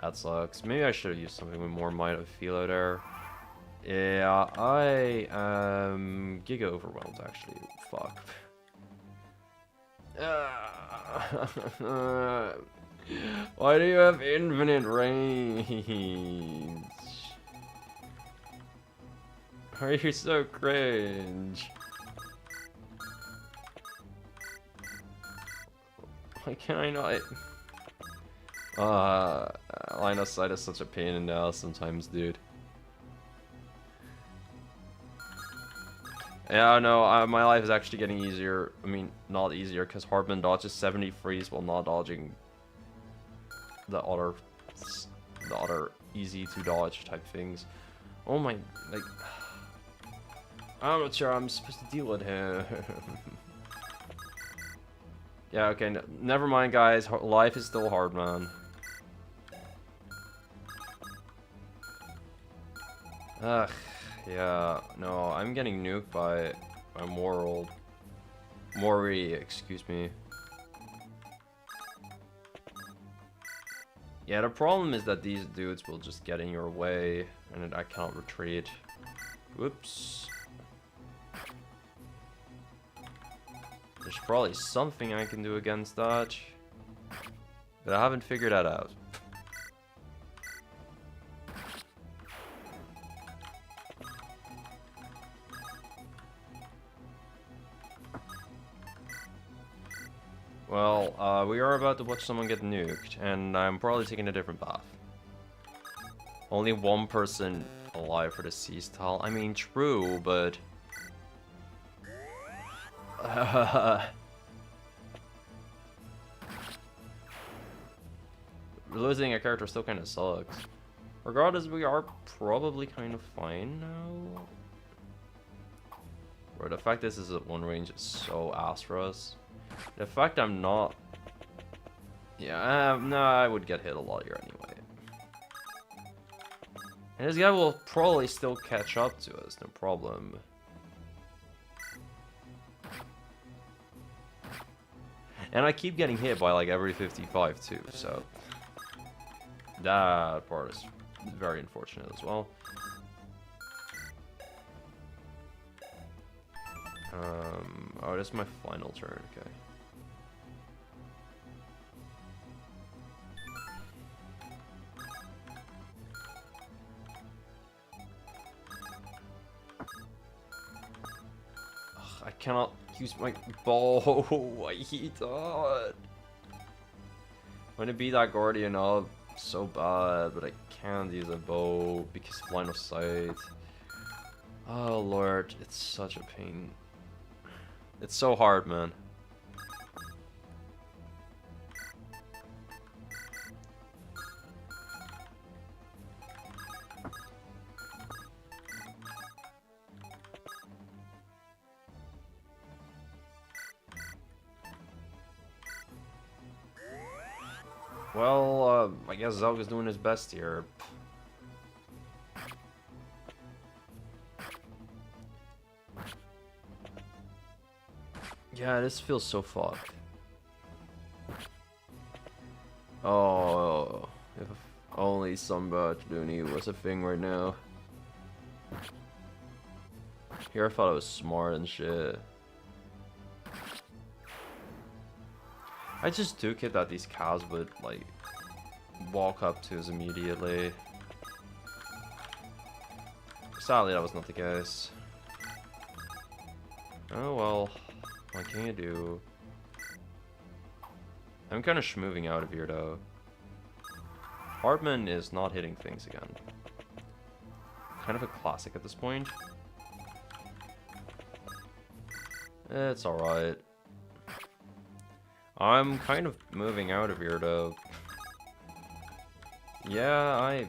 that sucks. Maybe I should have used something with more might of Philo there. Yeah, I am giga overwhelmed actually. Fuck. Why do you have infinite range? Are you so cringe? Why can't I not? Line of sight is such a pain in the ass sometimes, dude. Yeah, no, my life is actually getting easier. I mean, not easier, because Hardman dodges 70 freeze while not dodging the other easy to dodge type things. Oh my, like, I'm not sure I'm supposed to deal with him. Yeah, okay, never mind, guys. Life is still hard, man. Ugh. Yeah, no, I'm getting nuked by Mori, excuse me. Yeah, the problem is that these dudes will just get in your way, and I cannot retreat. Whoops. There's probably something I can do against that, but I haven't figured that out. Well, we are about to watch someone get nuked, and I'm probably taking a different path. Only one person alive for the C-style. I mean, true, but... losing a character still kind of sucks. Regardless, we are probably kind of fine now. Bro, the fact this is at one range is so ass for us. The fact I'm not... Yeah, no, I would get hit a lot here anyway. And this guy will probably still catch up to us, no problem. And I keep getting hit by like every 55 too, so... that part is very unfortunate as well. Oh, this is my final turn, okay. Ugh, I cannot use my bow. I hate that. I'm gonna beat that Guardian up so bad, but I can't use a bow because of line of sight. Oh lord, it's such a pain. It's so hard, man. Well, I guess Zelga's doing his best here. Yeah, this feels so fucked. Oh, if only Sunbat Looney was a thing right now. Here I thought I was smart and shit. I just took it that these cows would, like, walk up to us immediately. Sadly, that was not the case. Oh well, what can you do? I'm kind of schmoving out of here, though. Hartman is not hitting things again. Kind of a classic at this point. It's alright. I'm kind of moving out of here, though. Yeah,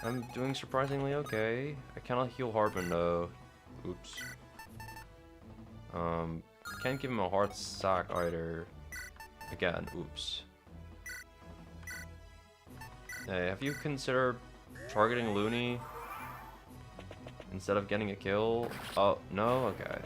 I'm doing surprisingly okay. I cannot heal Hartman, though. Oops. Can't give him a heart sack either. Again, oops. Hey, have you considered targeting Looney instead of getting a kill? Oh, no? Okay.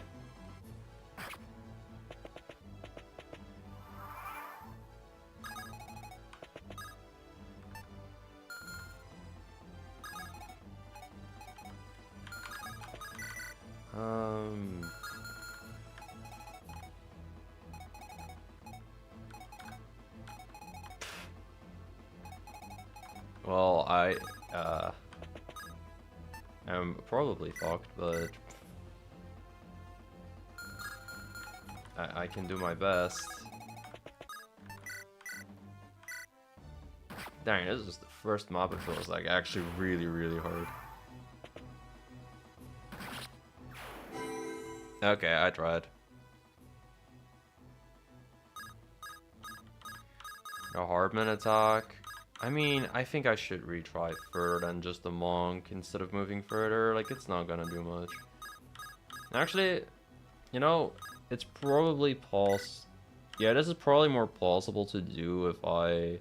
Well, I am probably fucked, but I can do my best. Dang, this is the first map it feels like actually really, really hard. Okay, I tried. A Hardman attack. I mean, I think I should retry further than just the Monk instead of moving further. Like, it's not gonna do much. Actually, you know, it's probably yeah, this is probably more plausible to do if I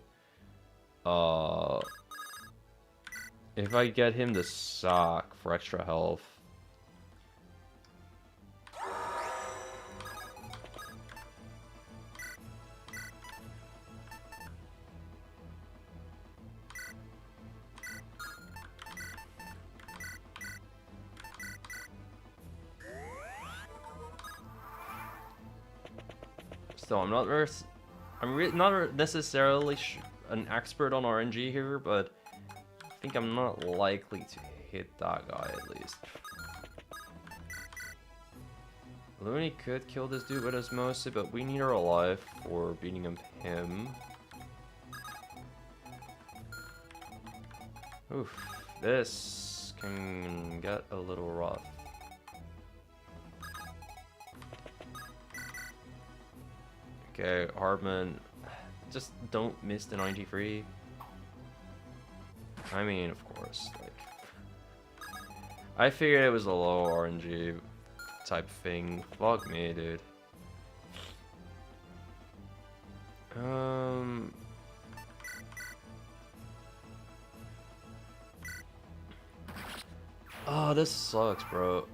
get him to sock for extra health. So I'm not not necessarily an expert on RNG here, but I think I'm not likely to hit that guy at least. Looney could kill this dude with osmosis, but we need her alive for beating him. Oof, this can get a little rough. Okay, Hardman, just don't miss the 93. I mean, of course, like, I figured it was a low RNG type thing. Fuck me, dude. Oh, this sucks, bro.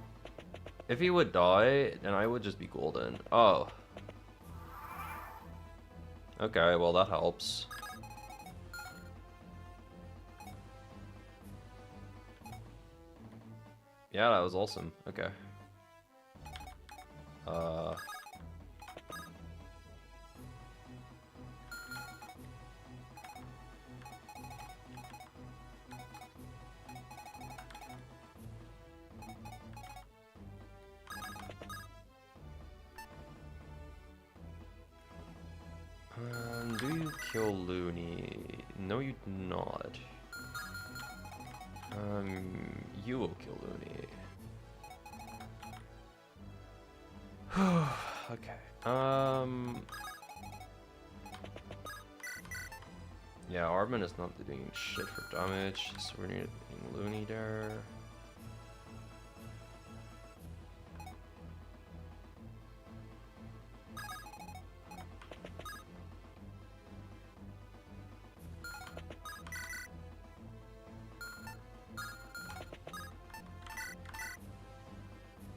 If he would die, then I would just be golden. Oh. Okay, well that helps. Yeah, that was awesome. Okay. Do you kill Looney? No, you do not. You will kill Looney. Okay. Yeah, Armin is not doing shit for damage, so we're needing Looney there.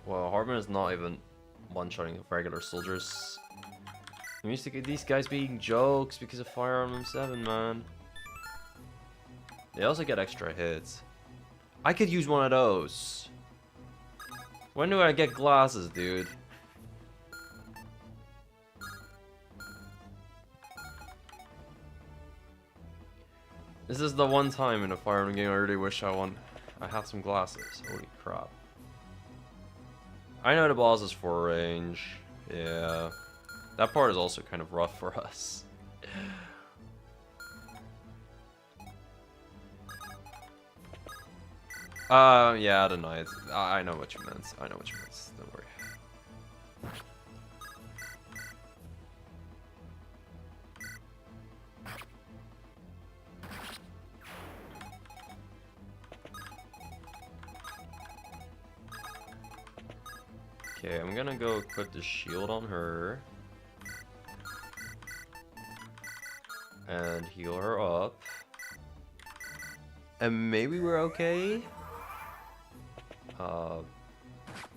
Well, Hardman is not even one-shotting regular soldiers. I'm used to get these guys being jokes because of Fire Emblem 7, man. They also get extra hits. I could use one of those. When do I get glasses, dude? This is the one time in a Fire Emblem game I really wish I had some glasses. Holy crap. I know the boss is for range. Yeah. That part is also kind of rough for us. Yeah, the knights. I know what you meant. I know what you meant. Don't worry. Okay, I'm gonna go equip the shield on her. And heal her up. And maybe we're okay?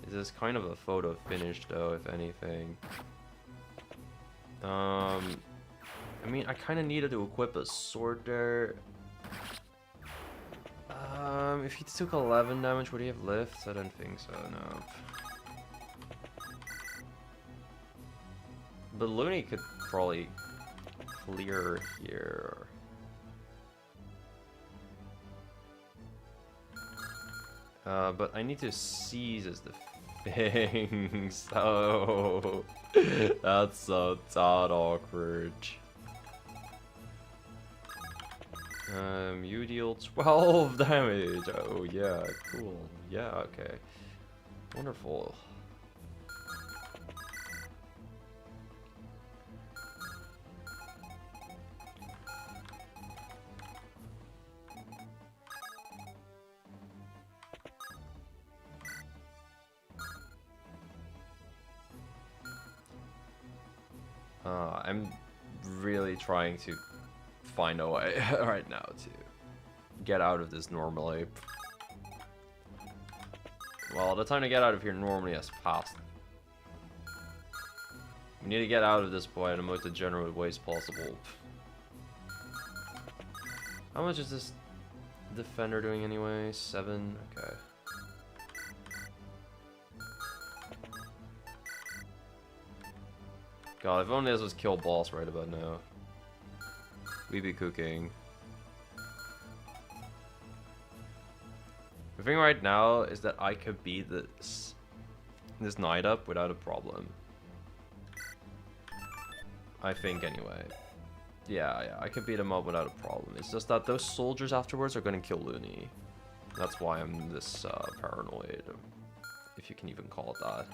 This is kind of a photo finish though, if anything. I mean, I kind of needed to equip a sword there. If he took 11 damage, would he have lifts? I don't think so, no. But Looney could probably clear here. But I need to seize as the thing, so that's so awkward. You deal 12 damage. Oh yeah, cool. Yeah, okay. Wonderful. I'm really trying to find a way right now to get out of this normally. Well, the time to get out of here normally has passed. We need to get out of this boy in the most degenerate ways possible. How much is this defender doing anyway? 7? Okay. God, if only this was kill boss right about now. We be cooking. The thing right now is that I could beat this this knight up without a problem. I think anyway. Yeah, I could beat him up without a problem. It's just that those soldiers afterwards are gonna kill Looney. That's why I'm this paranoid, if you can even call it that.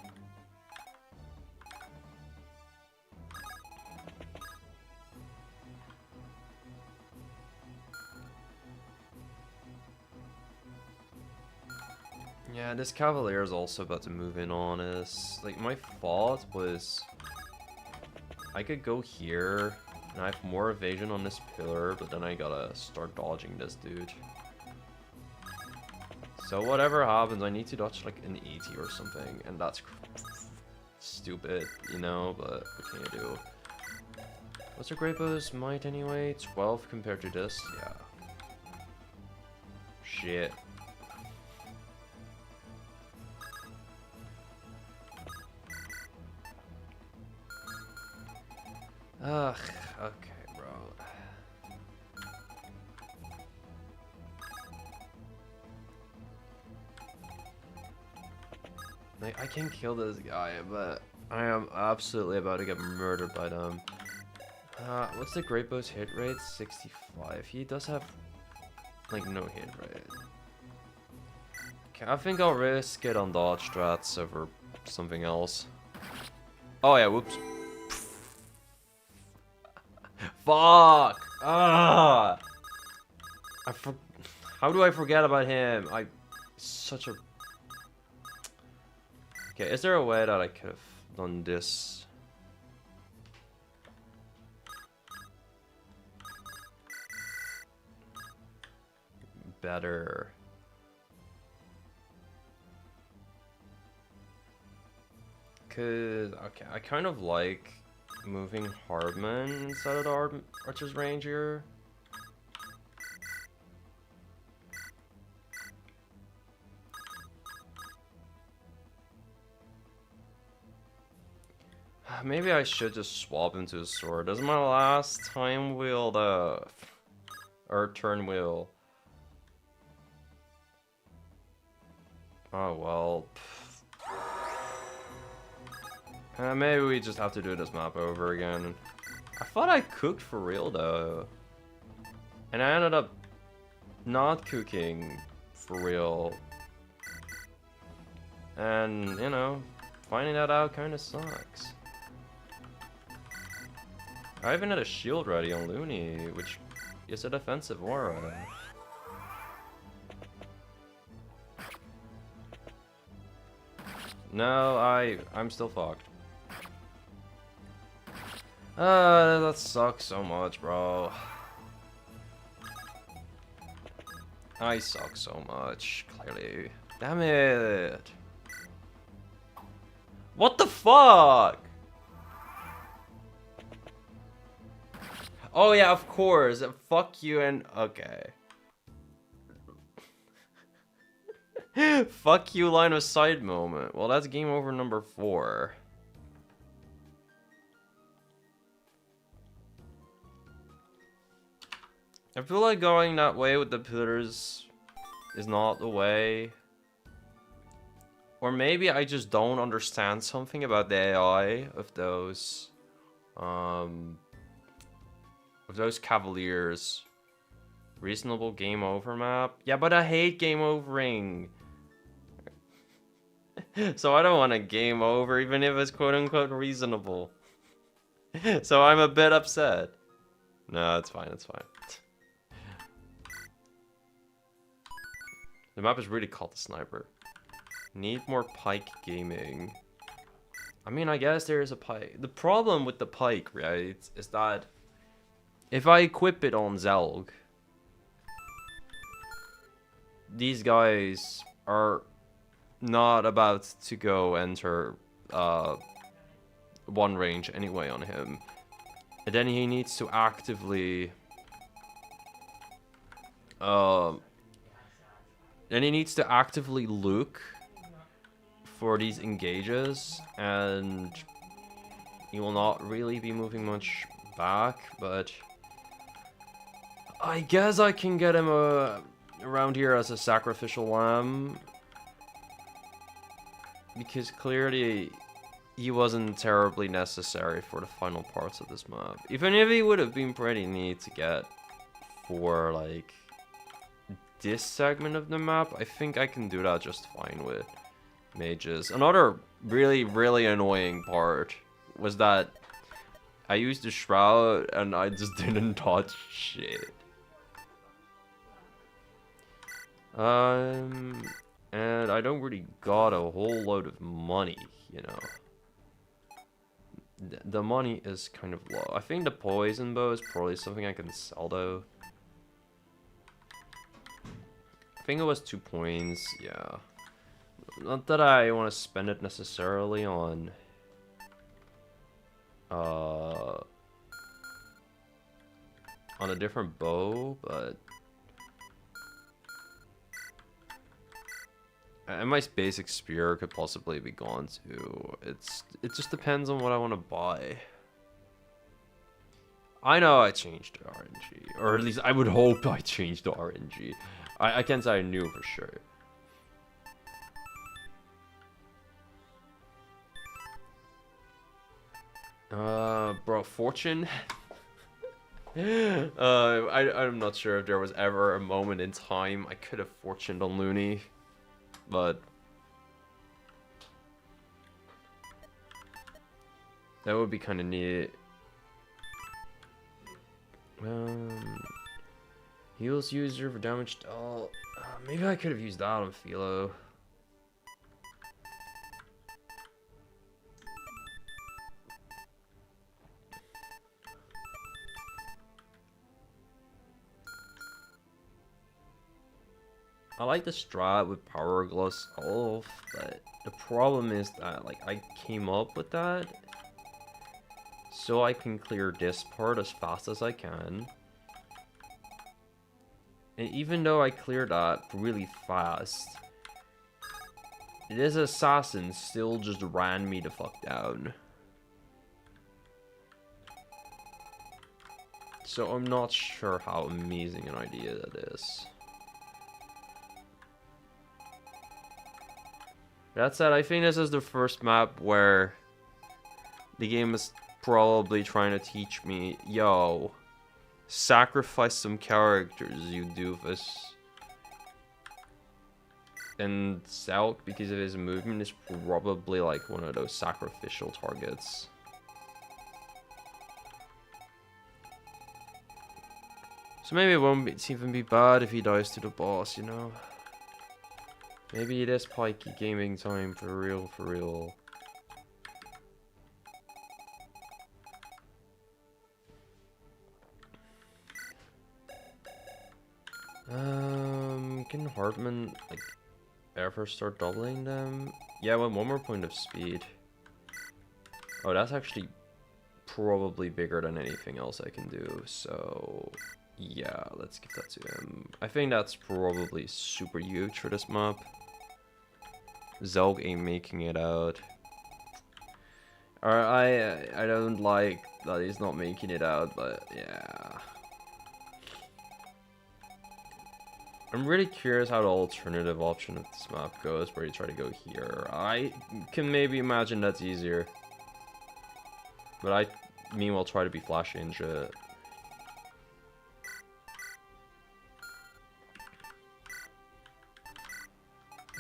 Yeah, this Cavalier is also about to move in on us. Like, my thought was I could go here, and I have more evasion on this pillar, but then I gotta start dodging this dude. So whatever happens, I need to dodge like an 80 or something, and that's stupid, you know, but what can you do? What's a Great Bow's might anyway? 12 compared to this? Yeah. Shit. Ugh, okay, bro. Like, I can kill this guy, but I am absolutely about to get murdered by them. What's the Great Bow's hit rate? 65. He does have, like, no hit rate. Okay, I think I'll risk it on dodge strats over something else. Oh yeah, whoops. Fuck! Ah! How do I forget about him? Such a... Okay, is there a way that I could have done this? Better. Cause, okay, I kind of like moving Hardman inside of the Archer's range here. Maybe I should just swap into a sword. This is my last time wheel, or turn wheel. Oh well. Maybe we just have to do this map over again. I thought I cooked for real though. And I ended up not cooking for real. And, you know, finding that out kind of sucks. I even had a shield ready on Looney, which is a defensive aura. No, I'm still fucked. That sucks so much, bro. I suck so much, clearly. Damn it! What the fuck? Oh yeah, of course. Fuck you and... Okay. Fuck you line of sight moment. Well, that's game over number 4. I feel like going that way with the pillars is not the way. Or maybe I just don't understand something about the AI of those cavaliers. Reasonable game over map. Yeah, but I hate game overing. So I don't want a game over, even if it's quote unquote reasonable. So I'm a bit upset. No, it's fine, it's fine. The map is really called the Sniper. Need more pike gaming. I mean, I guess there is a pike. The problem with the pike, right, is that if I equip it on Zelg, these guys are not about to go enter one range anyway on him. And then he needs to actively look for these engages, and he will not really be moving much back, but I guess I can get him around here as a sacrificial lamb. because clearly he wasn't terribly necessary for the final parts of this map. Even if he would have been pretty neat to get for like this segment of the map, I think I can do that just fine with mages. Another really annoying part was that I used the shroud and I just didn't touch shit. And I don't really got a whole load of money, you know. The money is kind of low. I think the poison bow is probably something I can sell though. I think it was 2 points, yeah. Not that I want to spend it necessarily on a different bow, but and my basic spear could possibly be gone too. It just depends on what I want to buy. I know I changed the RNG, or at least I would hope I changed the RNG. I can't say I knew for sure. Bro, fortune. I'm not sure if there was ever a moment in time I could have fortuned on Looney, but that would be kind of neat. Heals user for damaged. Oh, maybe I could have used that on Philo. I like the strat with power gloss off, but the problem is that like I came up with that so I can clear this part as fast as I can. And even though I cleared that really fast, this assassin still just ran me the fuck down. So I'm not sure how amazing an idea that is. That said, I think this is the first map where the game is probably trying to teach me, yo, sacrifice some characters, you doofus. And Zelk, because of his movement, is probably like one of those sacrificial targets. So maybe it won't even be bad if he dies to the boss, you know? Maybe it is pikey gaming time for real, for real. Can Hartman like ever start doubling them? Yeah, with 1 more point of speed. Oh, that's actually probably bigger than anything else I can do, so yeah, let's give that to him. I think that's probably super huge for this map. Zelg ain't making it out. Or I don't like that he's not making it out, but yeah. I'm really curious how the alternative option of this map goes, where you try to go here. I can maybe imagine that's easier. But I, meanwhile, try to be flashy and shit.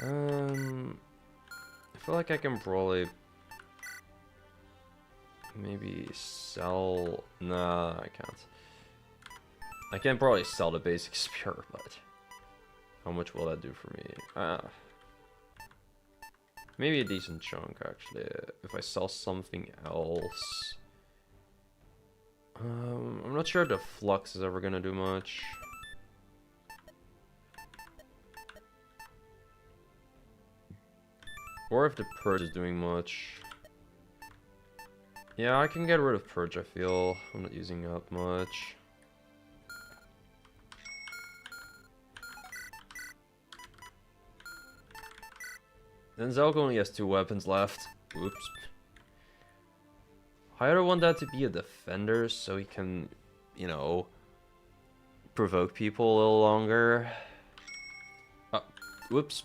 I feel like I can probably maybe sell. Nah, I can't. I can probably sell the basic spear, but how much will that do for me? Maybe a decent chunk actually. If I sell something else, I'm not sure if the flux is ever gonna do much. Or if the purge is doing much. Yeah, I can get rid of purge, I feel. I'm not using that much. Then Zelk only has 2 weapons left. Oops. I either want that to be a defender so he can, you know, provoke people a little longer. Whoops.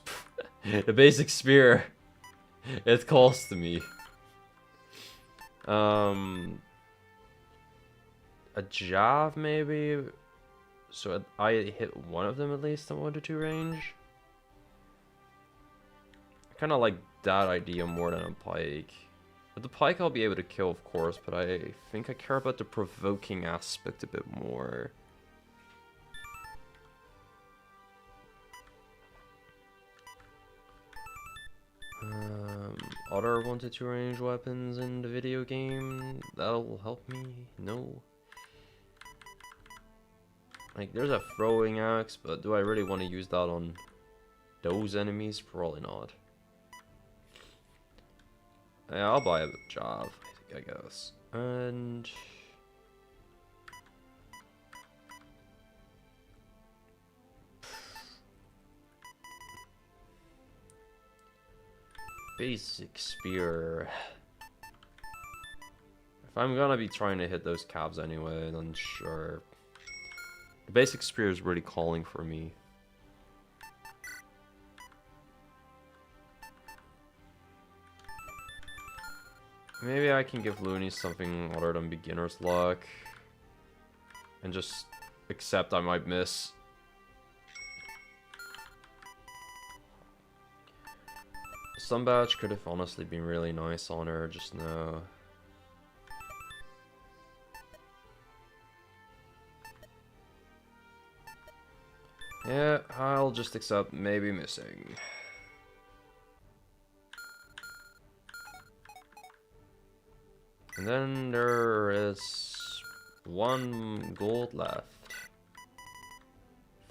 The basic spear. It cost me. A jab maybe. So I hit one of them at least in 1 to 2 range. I kind of like that idea more than a pike. With the pike I'll be able to kill, of course, but I think I care about the provoking aspect a bit more. Other 1 to 2 range weapons in the video game that'll help me? No. Like, there's a throwing axe, but do I really want to use that on those enemies? Probably not. Yeah, I'll buy a job, I guess. And basic spear. If I'm gonna be trying to hit those calves anyway, then sure. The basic spear is really calling for me. Maybe I can give Looney something other than beginner's luck. And just accept I might miss. Some badge could have honestly been really nice on her just now. Yeah, I'll just accept maybe missing. And then there is 1 gold left.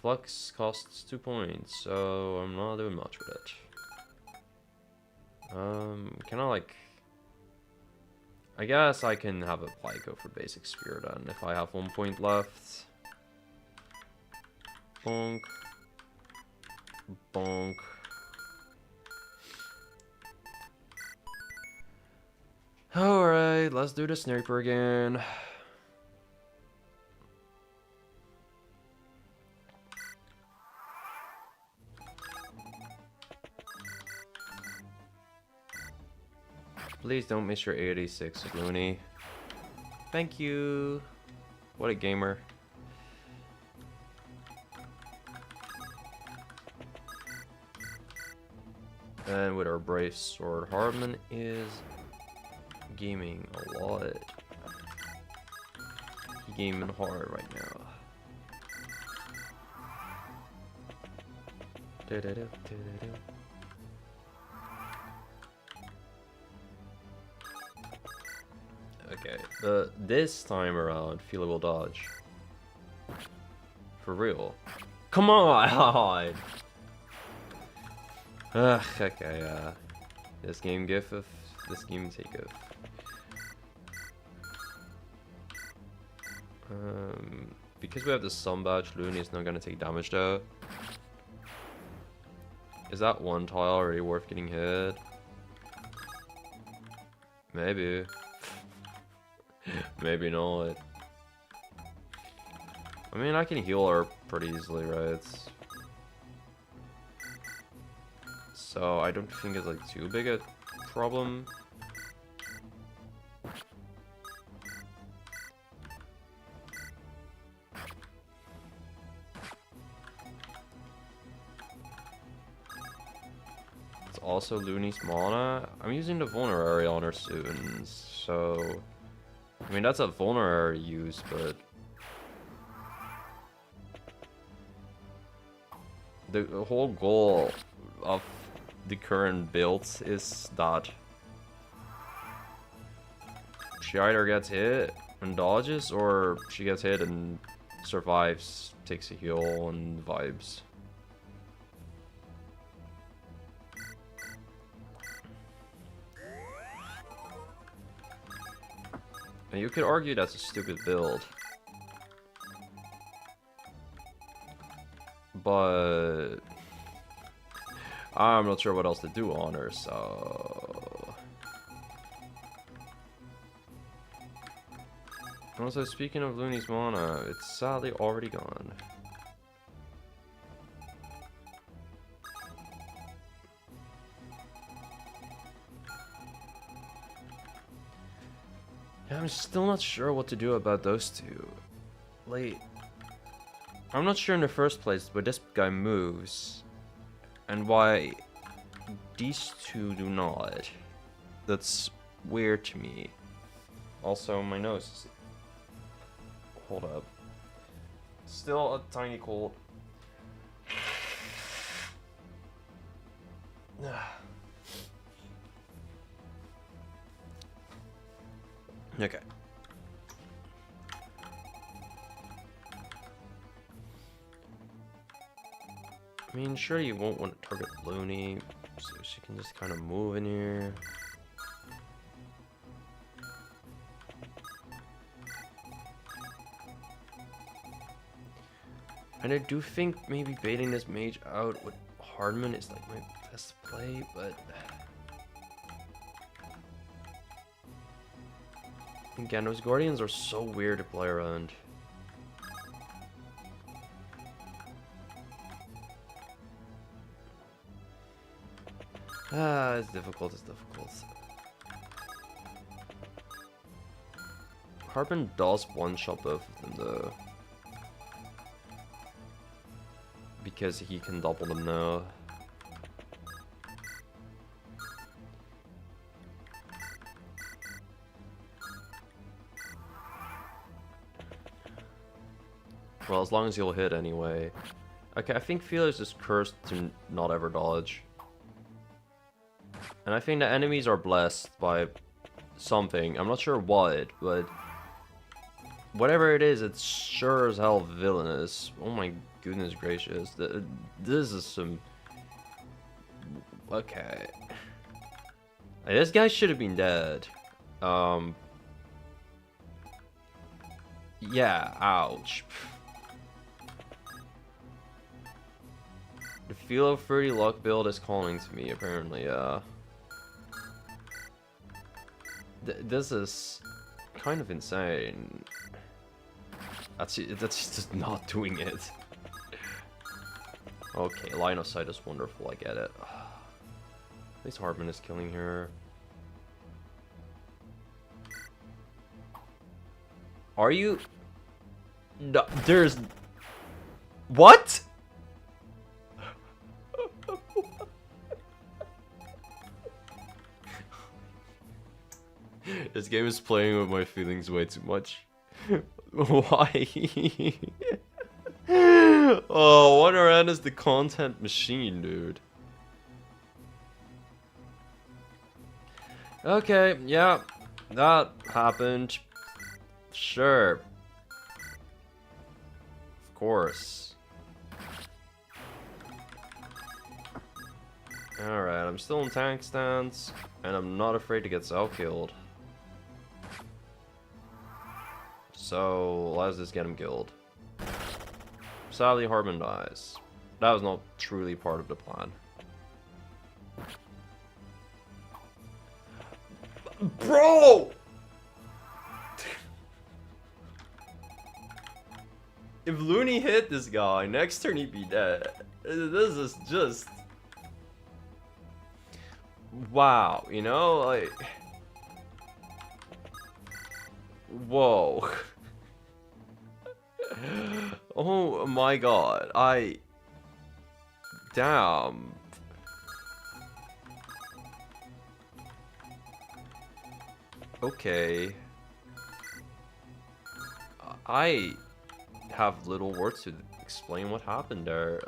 Flux costs 2 points, so I'm not doing much with it. Can I like... I guess I can have a Plyco for basic spear then, if I have 1 point left. Bonk. Bonk. Alright, let's do the sniper again. Please don't miss your 86, Looney. Thank you. What a gamer. And with our brave sword, Hardman is gaming a lot. He gaming hard right now. Okay, this time around, Fila will dodge. For real. Come on! Ugh, okay, this game gif, this game take off. Because we have the sun badge, Looney is not gonna take damage though. Is that 1 tile already worth getting hit? Maybe. Maybe not. I mean, I can heal her pretty easily, right? So I don't think it's like too big a problem. It's also Looney's mana. I'm using the vulnerary on her soon, so I mean that's a vulnerary use, but the whole goal of the current builds is that she either gets hit and dodges, or she gets hit and survives, takes a heal, and vibes. And you could argue that's a stupid build, but I'm not sure what else to do on her, so... Also, speaking of Looney's mana, it's sadly already gone. Yeah, I'm still not sure what to do about those two. Like, I'm not sure in the first place why this guy moves and why these two do not. That's weird to me. Also, my nose is... Hold up. Still a tiny cold. Okay. I mean, sure you won't want to target Looney, so she can just kind of move in here. And I do think maybe baiting this mage out with Hardman is like my best play, but... Again, those Guardians are so weird to play around. Ah, it's difficult, it's difficult. Hardman does one-shot both of them though. Because he can double them now. Well, as long as he'll hit anyway. Okay, I think Felix is cursed to not ever dodge. And I think the enemies are blessed by something. I'm not sure what, but... Whatever it is, it's sure as hell villainous. Oh my goodness gracious. This is some... Okay. This guy should have been dead. Yeah, ouch. The Feel of Fruity Luck build is calling to me, apparently, this is kind of insane. That's just not doing it. Okay, line of sight is wonderful, I get it. At least Hardman is killing her. Are you? No, there's... What? This game is playing with my feelings way too much. Why? Oh, Wonderland is the content machine, dude. Okay, yeah, that happened. Sure. Of course. Alright, I'm still in tank stance, and I'm not afraid to get self-killed. So, let's just get him killed. Sadly, Hardman dies. That was not truly part of the plan. Bro! If Looney hit this guy, next turn he'd be dead. This is just... Wow, you know, like... Whoa. Oh my god, Damn. Okay. I have little words to explain what happened there.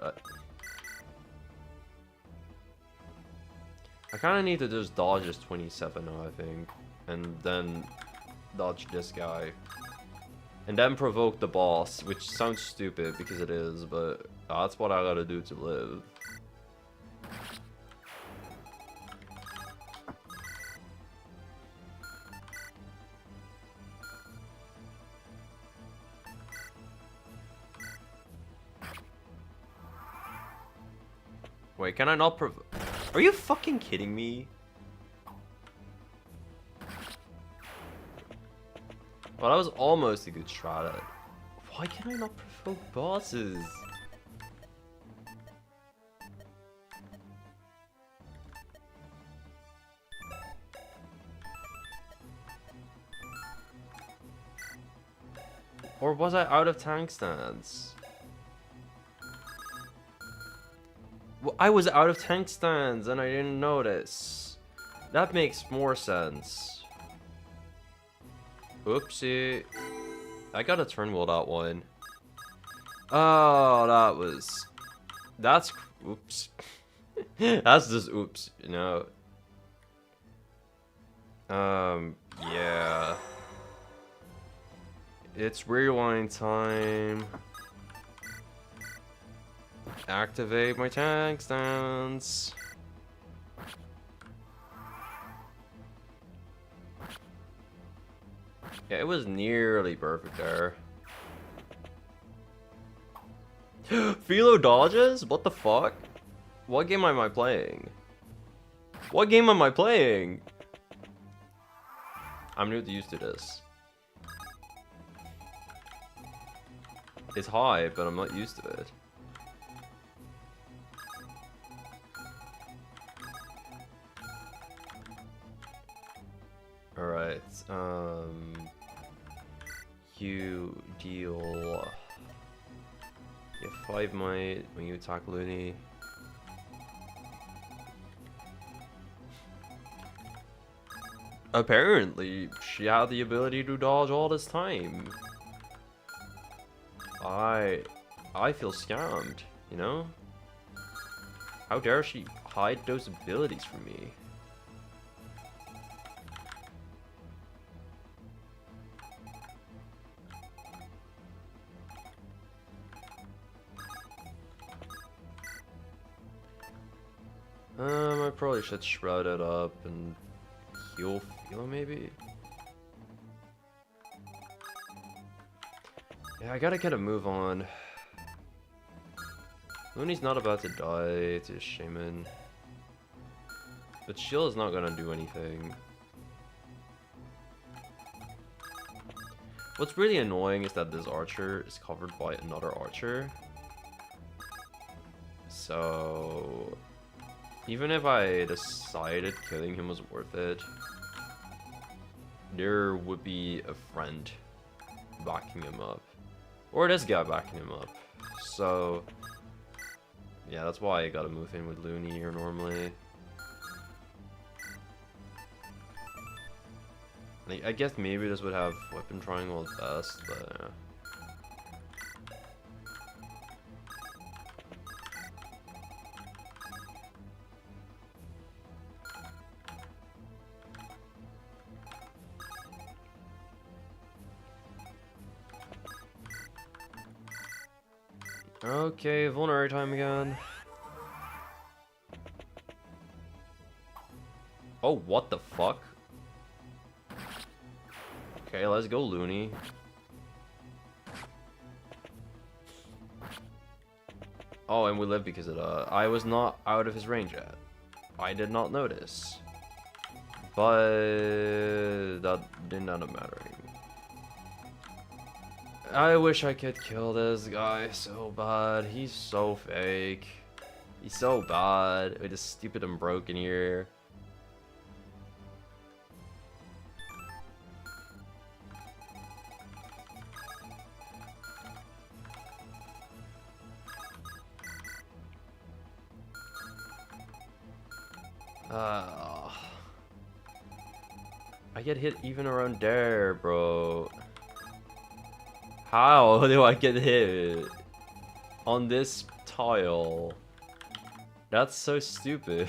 I kind of need to just dodge this 27 now, I think. And then dodge this guy. And then provoke the boss, which sounds stupid because it is, but that's what I gotta do to live. Wait, can I not provoke? Are you fucking kidding me? Well, that was almost a good strat. Why can I not provoke bosses? Or was I out of tank stance? Well, I was out of tank stance and I didn't notice. That makes more sense. Oopsie. I gotta turn wheel that one. Oh, that was... That's... Oops. That's just oops, you know. Yeah. It's rewind time. Activate my tank stance. Yeah, it was nearly perfect there. Philo dodges? What the fuck? What game am I playing? What game am I playing? I'm new to used to this. It's high, but I'm not used to it. Alright, you deal... You have 5 might when you attack Looney. Apparently, she had the ability to dodge all this time. I feel scammed, you know? How dare she hide those abilities from me? I probably should shroud it up and heal Philo maybe? Yeah, I gotta get a move on. Looney's not about to die to Shaman. But shield is not gonna do anything. What's really annoying is that this archer is covered by another archer. So... even if I decided killing him was worth it, there would be a friend backing him up. Or this guy backing him up. So... yeah, that's why I gotta move in with Looney here normally. I guess maybe this would have weapon triangle at best, but... Okay, vulnerary time again. Oh, what the fuck? Okay, let's go, Looney. Oh, and we live because of that. I was not out of his range yet. I did not notice. But that didn't end up mattering. I wish I could kill this guy so bad. He's so fake. He's so bad with his stupid and broken here. I get hit even around there, bro. How do I get hit on this tile? That's so stupid.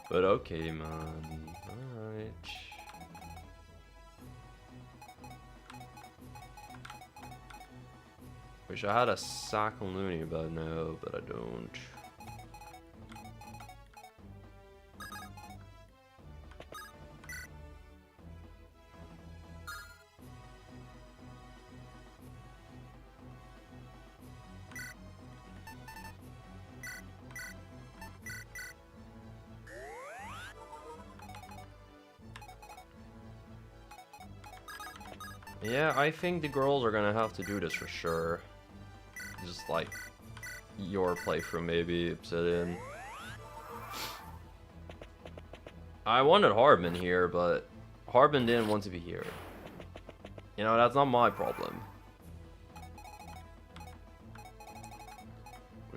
But okay, man. Alright. Wish I had a sack on Looney about now, but I don't. Yeah, I think the girls are gonna have to do this for sure. Just like your playthrough, maybe, Obsidian. I wanted Harbin here, but Harbin didn't want to be here. You know, that's not my problem.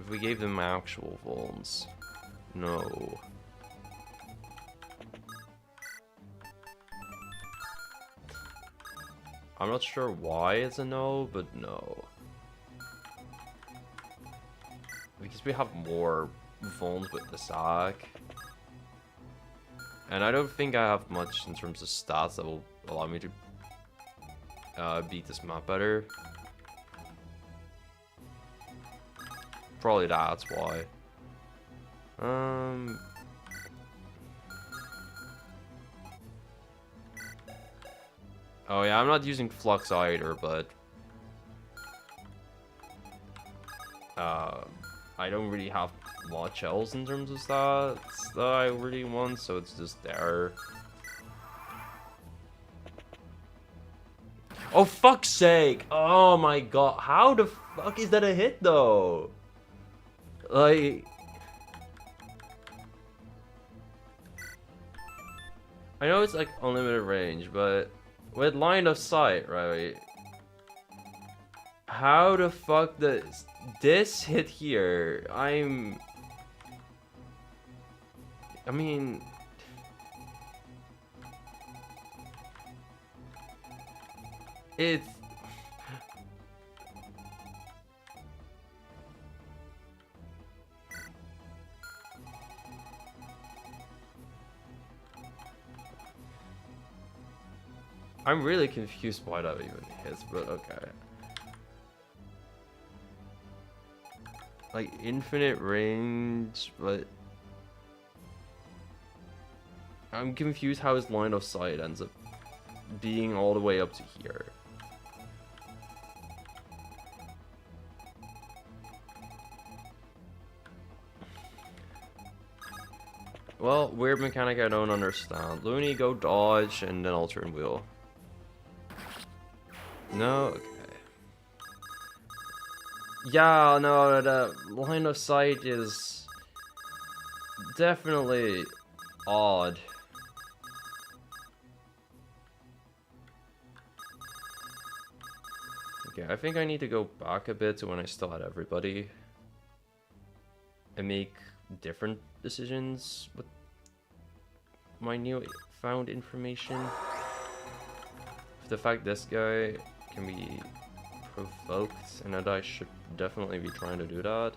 if we gave them actual phones? No. I'm not sure why it's a no, but no. Because we have more phones with the sack. And I don't think I have much in terms of stats that will allow me to beat this map better. Probably that's why. Oh yeah, I'm not using Flux either, but I don't really have much else in terms of stats that I really want, so it's just there. Oh, fuck's sake! Oh my god, how the fuck is that a hit though? Like, I know it's like unlimited range, but with line of sight, right? How the fuck does this hit here? I mean, it's I'm really confused why that even hits, but okay. Like infinite range, but I'm confused how his line of sight ends up being all the way up to here. Well, weird mechanic I don't understand. Looney, go dodge, and then I'll turn wheel. No? Okay. Yeah, no, the line of sight is definitely odd. Okay, I think I need to go back a bit to when I still had everybody and make different decisions with my new found information. The fact this guy can be provoked, and that I should definitely be trying to do that.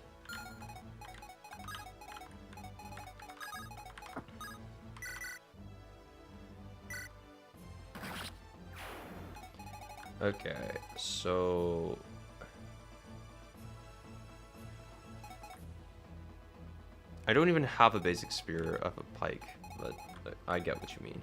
Okay, so I don't even have a basic spear of a pike, but I get what you mean.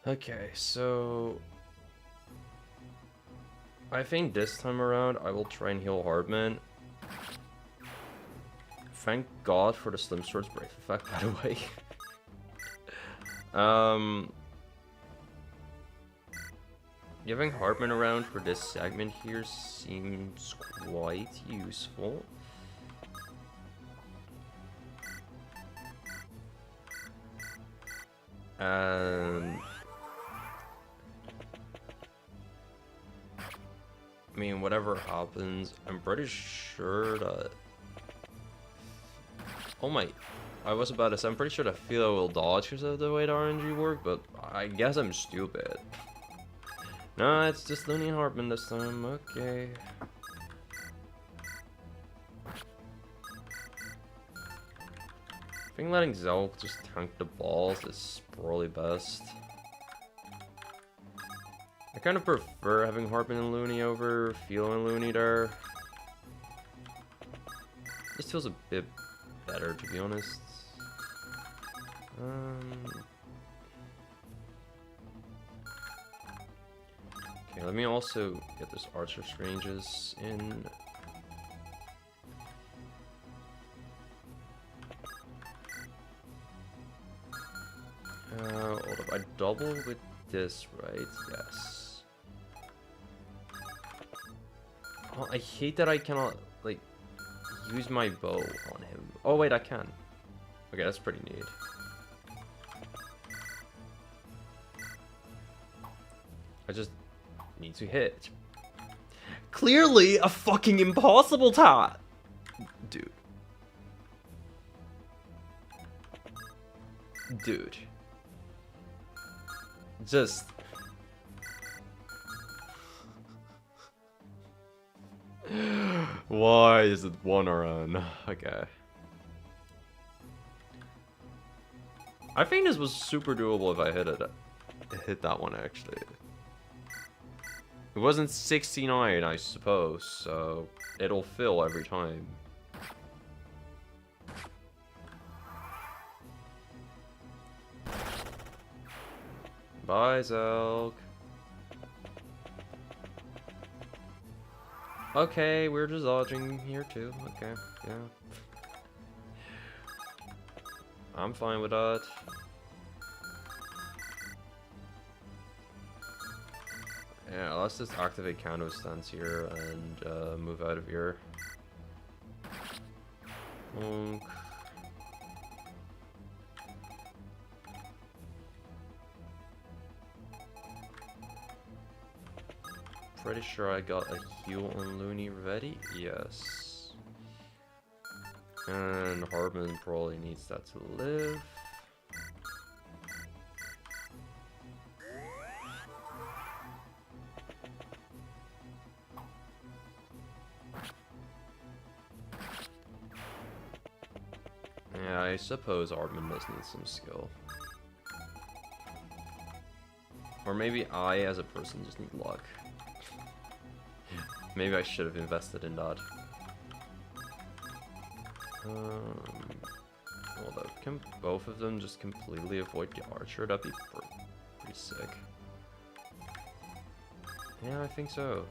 Okay, so I think this time around I will try and heal Hardman. Thank God for the Slim Sword's Brave effect, by the way. Giving Hardman around for this segment here seems quite useful. I mean, whatever happens, I'm pretty sure that... Oh my... I was about to say, I'm pretty sure that Philo will dodge because of the way the RNG worked, but I guess I'm stupid. No, it's just Looney and Hartman this time, okay. I think letting Zelk just tank the balls is probably best. I kind of prefer having Hartman and Looney over Philo and Looney there. This feels a bit better, to be honest. Okay, let me also get this Archer's ranges in. Hold up, I double with this, right? Yes. Oh, I hate that I cannot, like, use my bow on him. Oh wait, I can. Okay, that's pretty neat. I just need to hit. Clearly a fucking impossible task! Dude. Dude. Just... Why is it one run? Okay. I think this was super doable if I hit that one actually. It wasn't 69, I suppose, so it'll fill every time. Bye, Zelk. Okay, we're just dodging here too. Okay, yeah. I'm fine with that. Yeah, let's just activate counter stance here and move out of here. Bonk. Pretty sure I got a heal on Looney ready. Yes. And Hardman probably needs that to live. Yeah, I suppose Hardman does need some skill. Or maybe I, as a person, just need luck. Maybe I should have invested in that. Although, can both of them just completely avoid the archer? That'd be pretty sick. Yeah, I think so.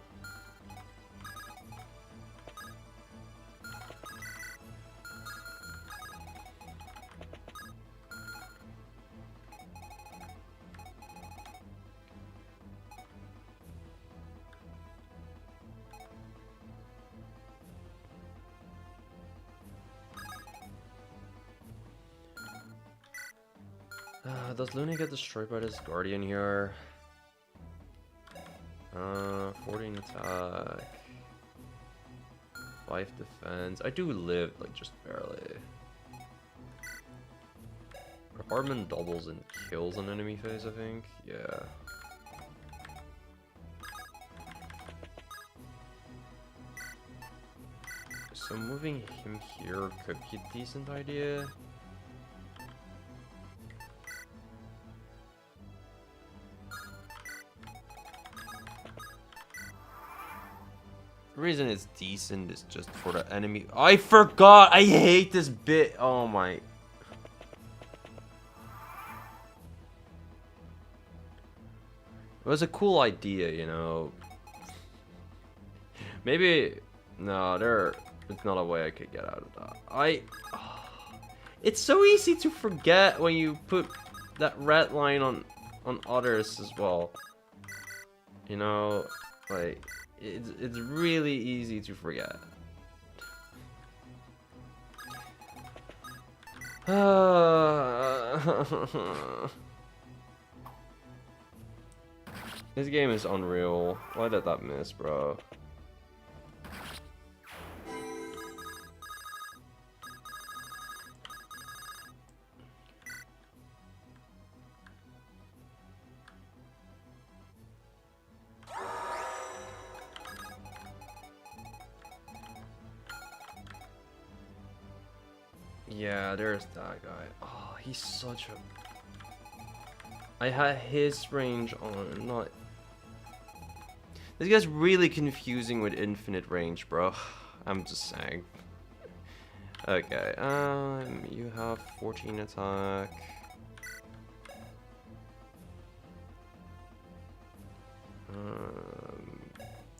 Does Luna get destroyed by this guardian here? 14 attack. 5 defense. I do live, like, just barely. Hardman doubles and kills an enemy phase, I think. Yeah. So moving him here could be a decent idea. The reason it's decent is just for the enemy. I forgot! I hate this bit! Oh my. It was a cool idea, you know. Maybe. No, there's not a way I could get out of that. It's so easy to forget when you put that red line on others as well. You know, like. It's really easy to forget. This game is unreal. Why did that miss, bro? Yeah, there's that guy. Oh, he's such a... I had his range on, not... This guy's really confusing with infinite range, bro. I'm just saying. Okay, you have 14 attack.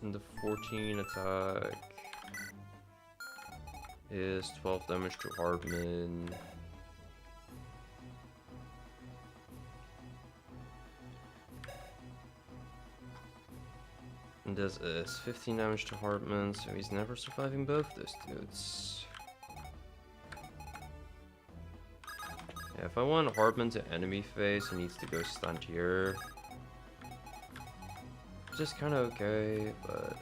And the 14 attack is 12 damage to Hardman. And this is 15 damage to Hardman, so he's never surviving both those dudes. Yeah, if I want Hardman to enemy face, he needs to go stand here. Which is kind of okay, but...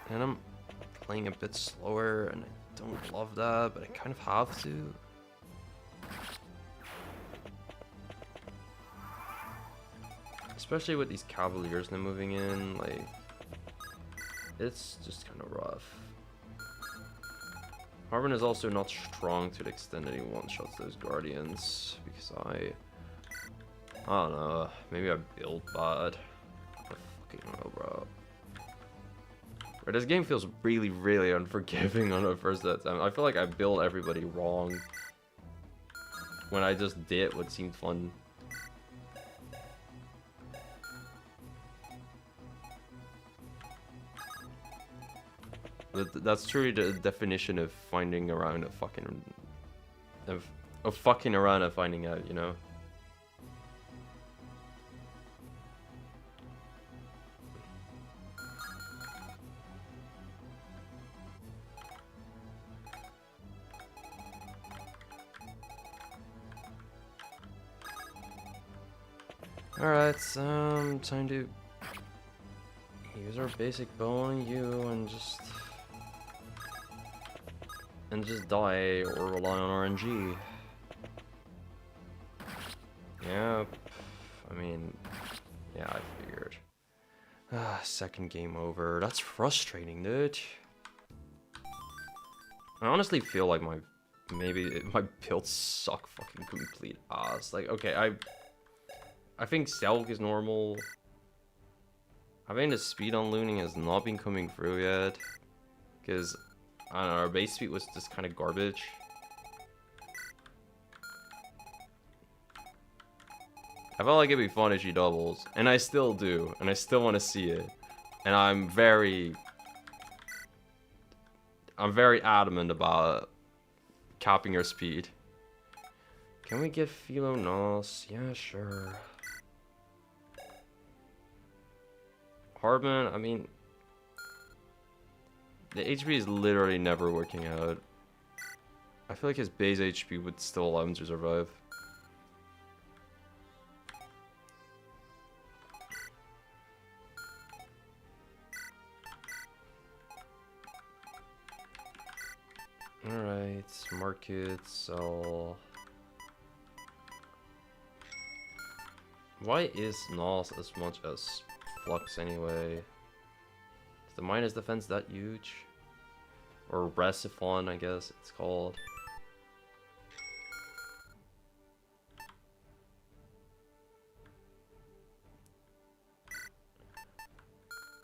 And I'm playing a bit slower, and I don't love that, but I kind of have to. Especially with these Cavaliers now moving in, like... It's just kind of rough. Harbin is also not strong to the extent that he one-shots those Guardians, because I don't know, maybe I build bad. I fucking know, bro. But this game feels really, really unforgiving on the first attempt. I feel like I built everybody wrong when I just did what seemed fun. But that's truly the definition of finding around a fucking... Of fucking around and finding out, you know? Alright, time to use our basic bow on you and just die or rely on RNG. Yep. I mean, yeah, I figured. Second game over. That's frustrating, dude. I honestly feel like my builds suck fucking complete ass. Like, okay, I think Selk is normal. I think the speed on looting has not been coming through yet. Because, I don't know, our base speed was just kind of garbage. I felt like it'd be fun if she doubles. And I still do. And I still want to see it. And I'm very adamant about capping her speed. Can we get Philo Nos? Yeah, sure. Hardman, I mean... The HP is literally never working out. I feel like his base HP would still allow him to survive. Alright, market, sell... Why is Nos as much as Flux anyway? Is the minus defense that huge? Or Resifon, I guess it's called.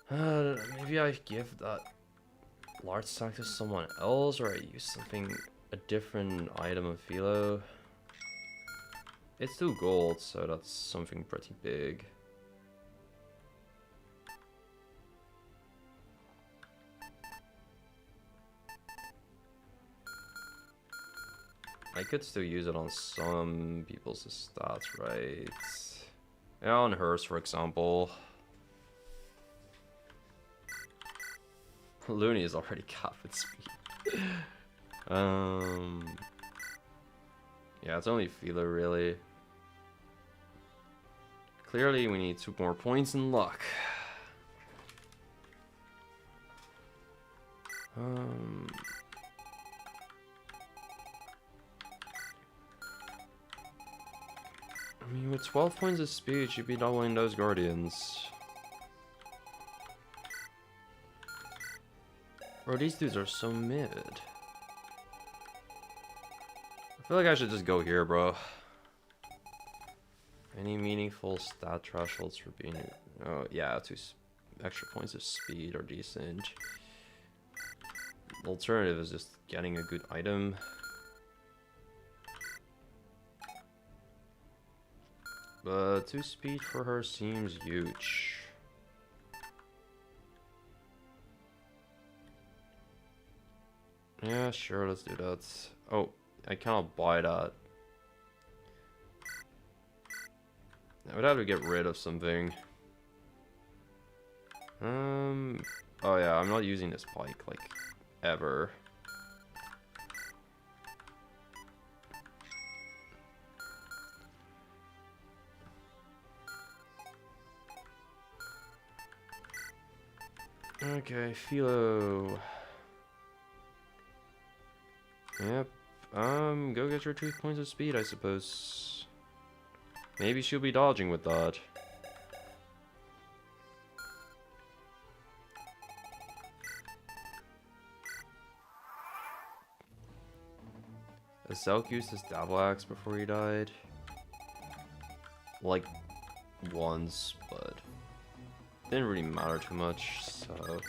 Maybe I give that large stack to someone else, or I use something, a different item of Philo. It's 2 gold, so that's something pretty big. I could still use it on some people's stats, right? Yeah, on hers, for example. Looney is already capped with speed. Yeah, it's only Philo, really. Clearly, we need 2 more points in luck. I mean, with 12 points of speed, you'd be doubling those Guardians. Bro, these dudes are so mid. I feel like I should just go here, bro. Any meaningful stat thresholds for being... Oh, yeah, 2 extra points of speed are decent. The alternative is just getting a good item. But 2 speed for her seems huge. Yeah, sure, let's do that. Oh, I cannot buy that. I would have to get rid of something. Oh yeah, I'm not using this pike, like, ever. Okay, Philo. Yep. Go get your 2 points of speed, I suppose. Maybe she'll be dodging with that. Zelk used his double axe before he died. Like, once, but didn't really matter too much, so...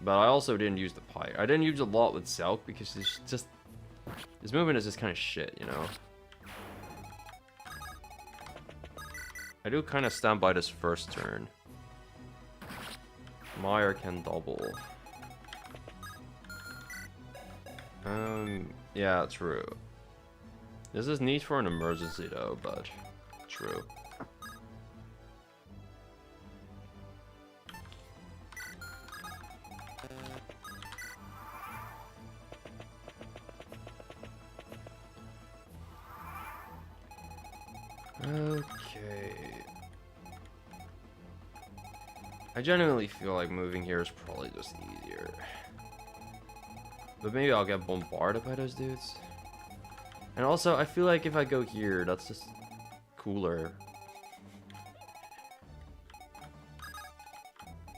But I also didn't use the pike. I didn't use a lot with Zelk because it's just... His movement is just kind of shit, you know? I do kind of stand by this first turn. Meyer can double. Yeah, true. This is neat for an emergency though, but true. Okay. I genuinely feel like moving here is probably just easier. But maybe I'll get bombarded by those dudes. And also, I feel like if I go here, that's just cooler.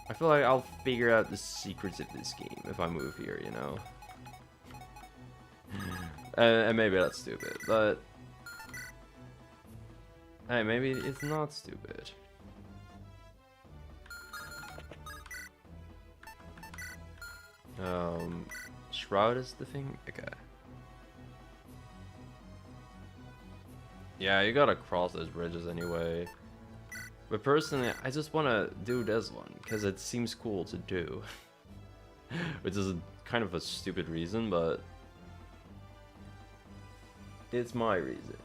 I feel like I'll figure out the secrets of this game if I move here, you know? And maybe that's stupid, but... Hey, maybe it's not stupid. Shroud is the thing? Okay. Yeah, you gotta cross those bridges anyway. But personally, I just wanna do this one, because it seems cool to do. Which is kind of a stupid reason, but... it's my reason.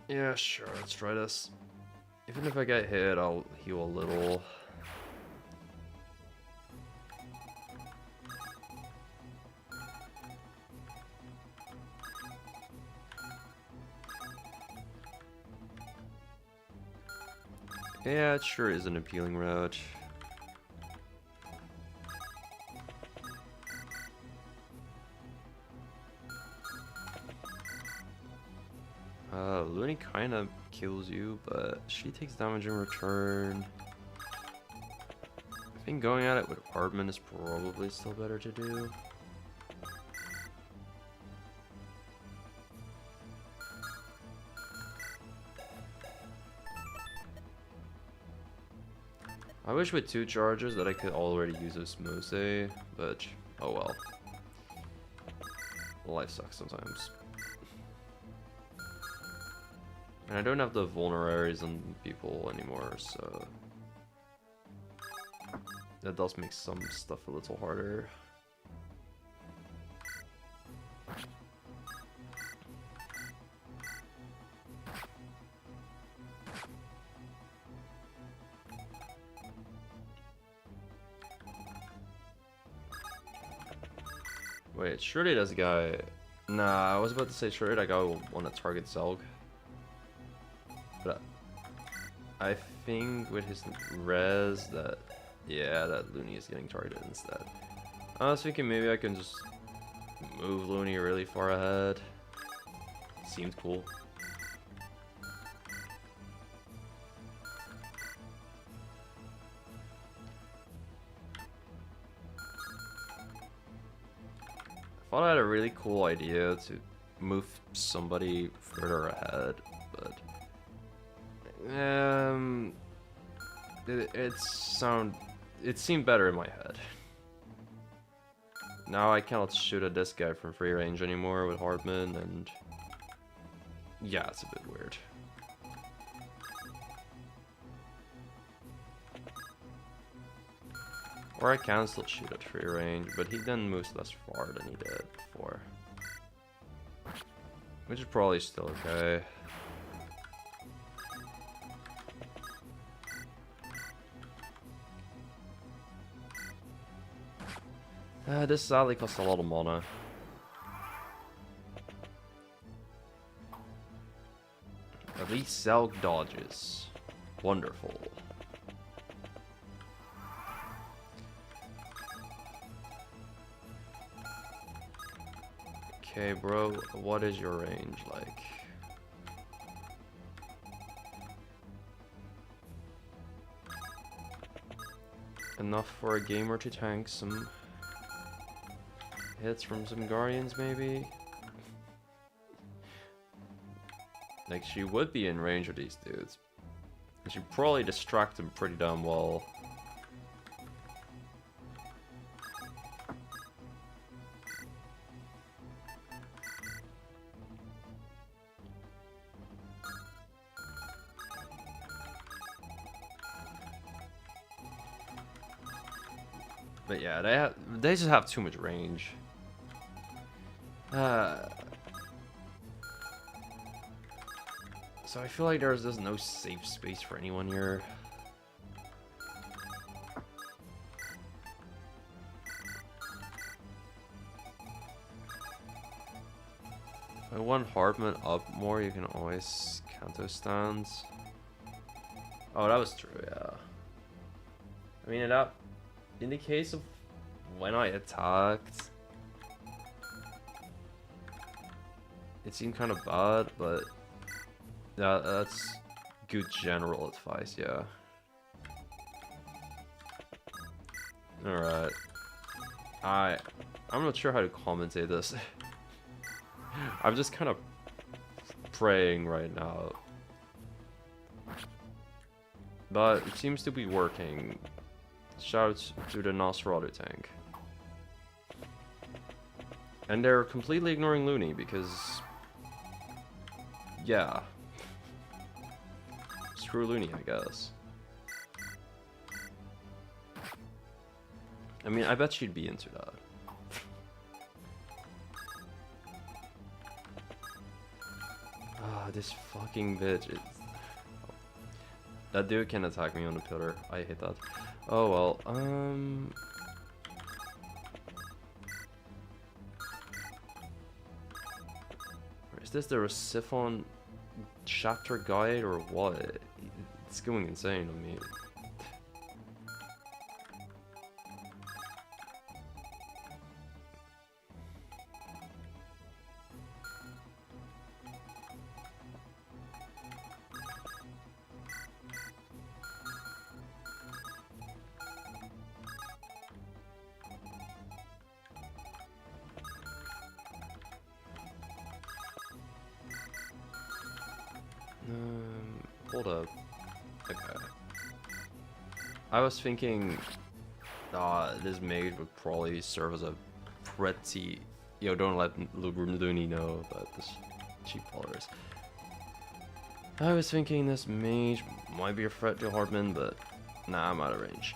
Yeah, sure, let's try this. Even if I get hit, I'll heal a little. Yeah, it sure is an appealing route. Looney kind of kills you, but she takes damage in return. I think going at it with Hardman is probably still better to do. I wish with 2 charges that I could already use Osmose, but oh well. Life sucks sometimes. And I don't have the vulneraries on people anymore, so... that does make some stuff a little harder. Wait, surely this guy... Nah, I was about to say surely that guy will want to target Zelg. But I think with his res that... yeah, that Looney is getting targeted instead. I was thinking maybe I can just move Looney really far ahead. Seemed cool. I thought I had a really cool idea to move somebody further ahead, but it seemed better in my head. Now I cannot shoot at this guy from free range anymore with Hardman, and yeah, it's a bit weird. Or I can still shoot at free range, but he then moves less far than he did before. Which is probably still okay. This sadly costs a lot of mana. At least Zelg dodges. Wonderful. Okay, bro, what is your range like? Enough for a gamer to tank some hits from some Guardians, maybe? Like, she would be in range of these dudes. And she'd probably distract them pretty damn well. But yeah, they just have too much range. So I feel like there's just no safe space for anyone here. If I want Hardman up more, you can always Kanto stands. Oh, that was true, yeah. I mean, in the case of when I attacked, it seemed kind of bad, but that's good general advice, yeah. Alright. I'm not sure how to commentate this. I'm just kind of praying right now. But it seems to be working. Shouts to the Nosferatu tank. And they're completely ignoring Looney because... yeah. Screw Looney, I guess. I mean, I bet she'd be into that. Ah, this fucking bitch. That dude can attack me on the pillar. I hate that. Oh well, is this the Reciphon chapter guide or what? It's going insane on me. Hold up. Okay. I was thinking, this mage would probably serve as a pretty... Yo, don't let Looney know about this cheap followers. I was thinking this mage might be a threat to Hardman, but nah, I'm out of range.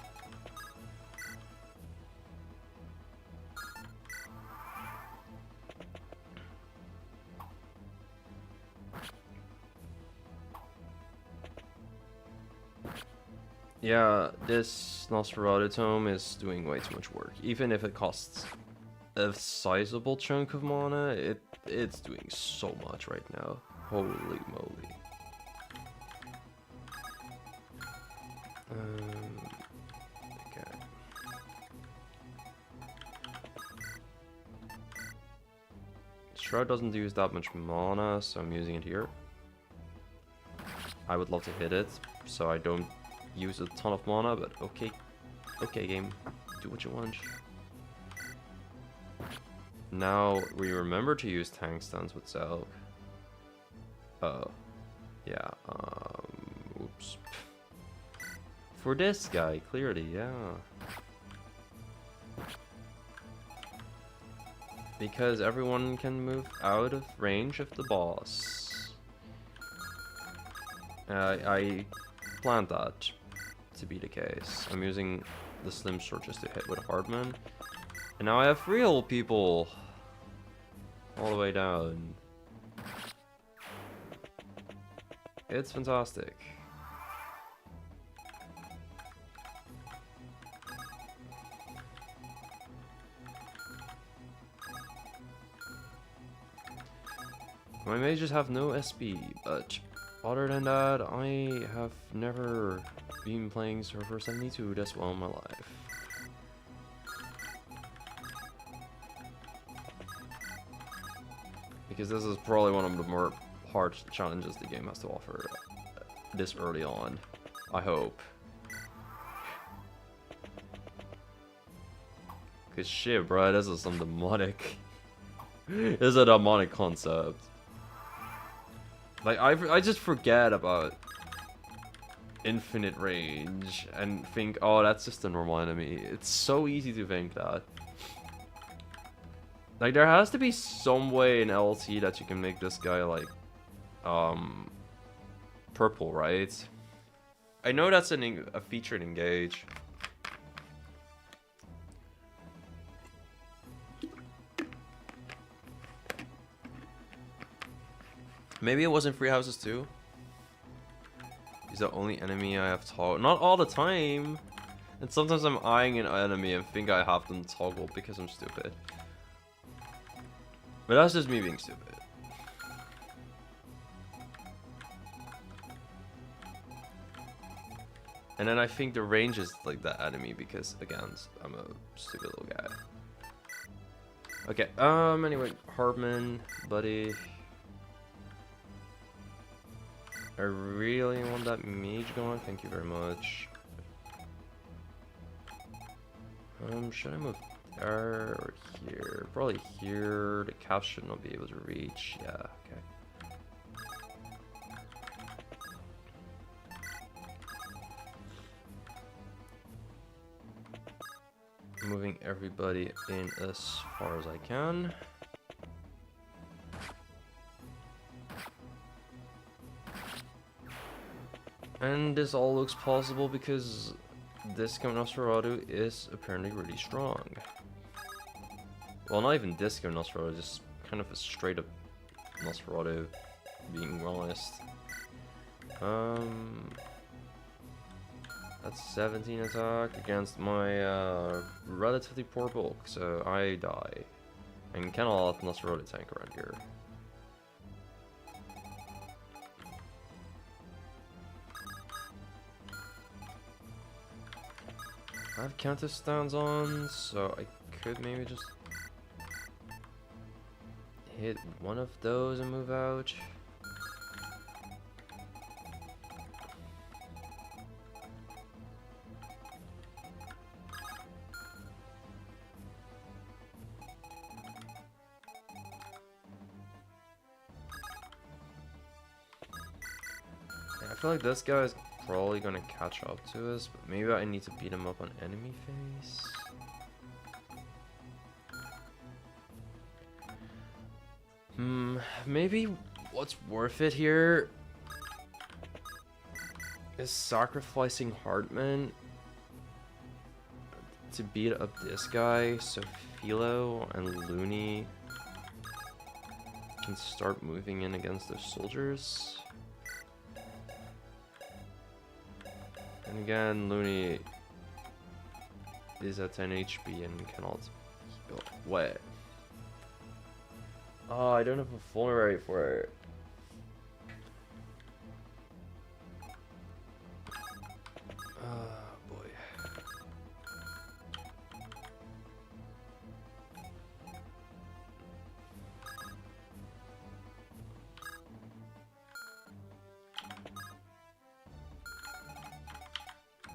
Yeah, this Nosferatu tome is doing way too much work. Even if it costs a sizable chunk of mana, it's doing so much right now. Holy moly. Okay. Shroud doesn't use that much mana, so I'm using it here. I would love to hit it, so I don't use a ton of mana, but okay. Okay, game. Do what you want. Now, we remember to use tank stance with Zelg. Oh. Yeah, oops. For this guy, clearly, yeah. Because everyone can move out of range of the boss. I planned that to be the case. I'm using the Slim Sword just to hit with Hardman. And now I have real people all the way down. It's fantastic. I may just have no SP, but other than that, I have never been playing Surfer 72 this well in my life. Because this is probably one of the more hard challenges the game has to offer this early on. I hope. Cause shit, bro, this is some demonic. This is a demonic concept. Like, I just forget about infinite range and think, oh, that's just a normal enemy. It's so easy to think that. Like, there has to be some way in LT that you can make this guy, like, purple, right? I know that's a feature in Engage. Maybe it was in Free Houses too. He's the only enemy I have toggled. Not all the time. And sometimes I'm eyeing an enemy and think I have them toggled because I'm stupid. But that's just me being stupid. And then I think the range is like that enemy because, again, I'm a stupid little guy. Okay, anyway, Hardman, buddy. I really want that mage going, thank you very much. Should I move there or here? Probably here. The calf should not be able to reach. Yeah, okay. Moving everybody in as far as I can. And this all looks possible because Disco Nosferatu is apparently really strong. Well, not even Disco Nosferatu, just kind of a straight up Nosferatu, being honest. That's 17 attack against my relatively poor bulk, so I die. And cannot Nosferatu tank around here. I have counter stands on, so I could maybe just hit one of those and move out. I feel like this guy is probably gonna catch up to us, but maybe I need to beat him up on enemy face. Maybe what's worth it here is sacrificing Hartman to beat up this guy so Philo and Looney can start moving in against those soldiers. And again, Looney is at 10 HP and cannot heal. Wait. Oh, I don't have a full rate for it. Oh boy.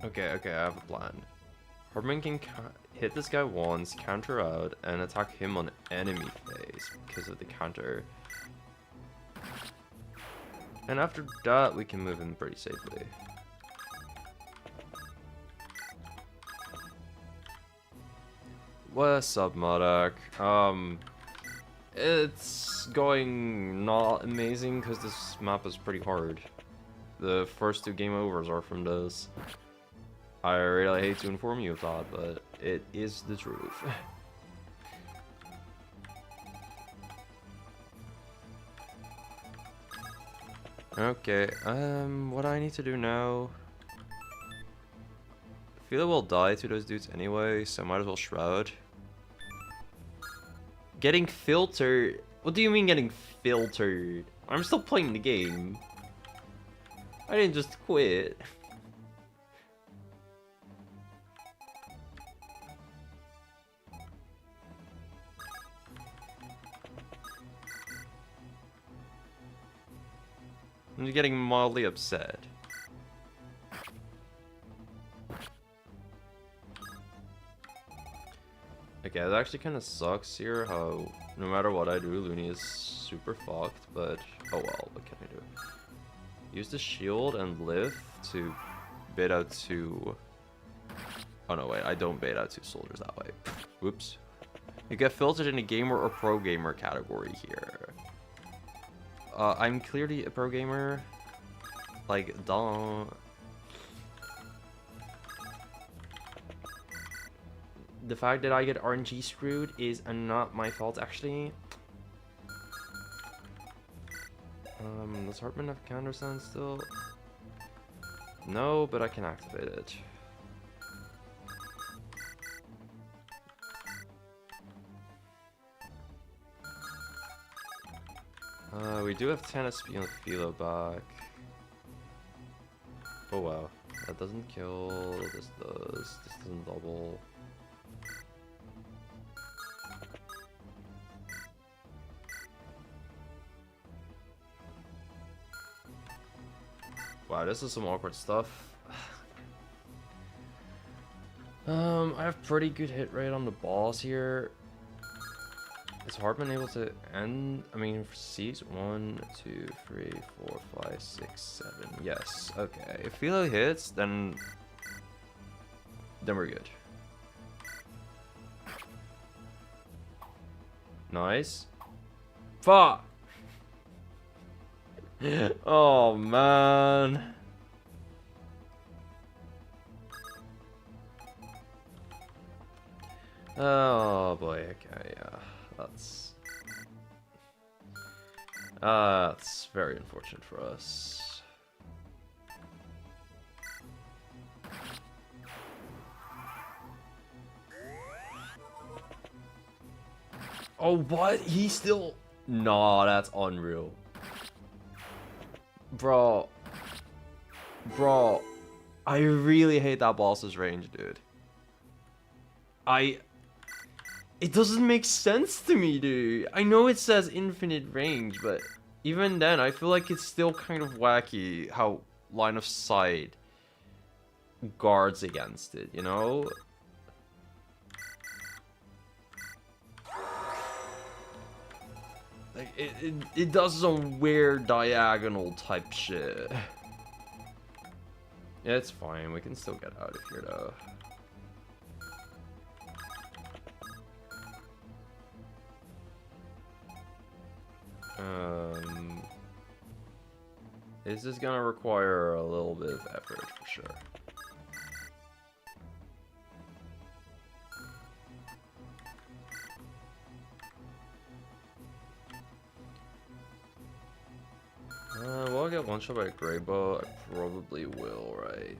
Okay, I have a plan. Hardman can hit this guy once, counter out, and attack him on enemy phase because of the counter. And after that, we can move in pretty safely. What's up, Modak? It's going not amazing because this map is pretty hard. The first 2 game overs are from this. I really hate to inform you of that, but it is the truth. Okay, what do I need to do now? I feel it will die to those dudes anyway, so might as well Shroud. Getting Filter What do you mean getting filtered? I'm still playing the game. I didn't just quit. I'm just getting mildly upset. Okay, that actually kind of sucks here, how no matter what I do, Looney is super fucked, but oh well, what can I do? Use the shield and lift to bait out two... Oh no, wait, I don't bait out two soldiers that way. Whoops. You get filtered in a gamer or pro gamer category here. I'm clearly a pro gamer. Like, duh. The fact that I get RNG screwed is not my fault, actually. Does Hartman have counterstand still? No, but I can activate it. We do have 10 SP on Philo back. Oh wow, that doesn't kill, this does, this doesn't double. Wow, this is some awkward stuff. I have pretty good hit rate on the boss here. Is Hartman able to end? I mean, for C's 1, 2, 3, 4, 5, 6, 7. Yes. Okay. If Philo hits, then we're good. Nice. Fuck. Oh man. Oh boy. Okay. Yeah. That's very unfortunate for us. Oh, what? He still... Nah, that's unreal. Bro. Bro. I really hate that boss's range, dude. It doesn't make sense to me, dude. I know it says infinite range, but even then, I feel like it's still kind of wacky how line of sight guards against it, you know? Like, it does some weird diagonal type shit. Yeah, it's fine. We can still get out of here, though. This is gonna require a little bit of effort for sure. Will I get one shot by a gray bow? I probably will, right?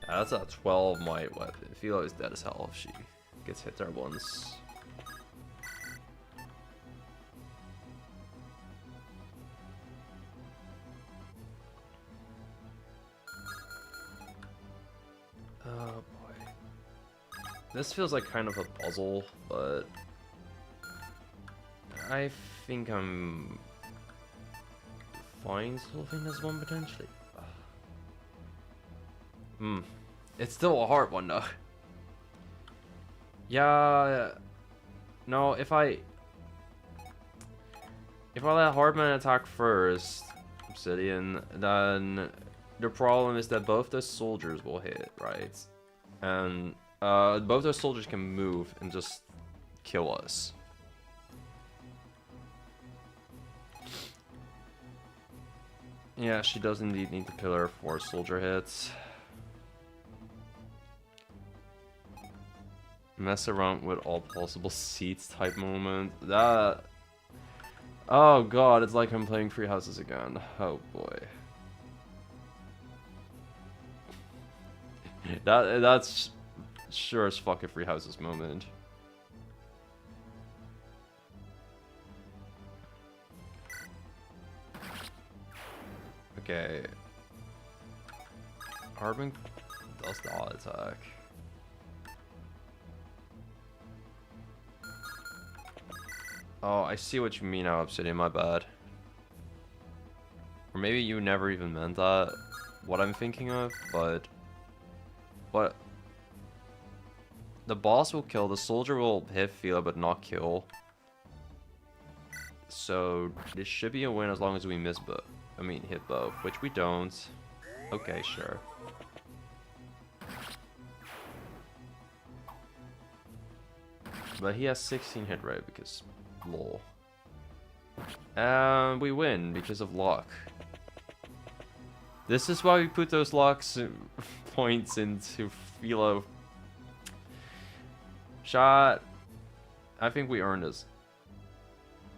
That's a 12 might weapon. Philo is dead as hell if she gets hit there once. Oh boy. This feels like kind of a puzzle, but I think I'm fine solving this one potentially. It's still a hard one though. Yeah. No, if I let Hardman attack first, Obsidian, then the problem is that both the soldiers will hit, right? And both those soldiers can move and just kill us. Yeah, she does indeed need to kill her for soldier hits. Mess around with all possible seats type moment. That... Oh god, it's like I'm playing Free Houses again. Oh boy. That's sure as fuck a Free Houses moment. Okay. Harbin does the auto attack. Oh, I see what you mean now, Obsidian, my bad. Or maybe you never even meant that, what I'm thinking of, but... What? The boss will kill, the soldier will hit Phila but not kill. So, this should be a win as long as we miss both. I mean, hit both, which we don't. Okay, sure. But he has 16 hit rate because... lol. And we win because of luck. This is why we put those locks points into Philo. Shot. I think we earned this.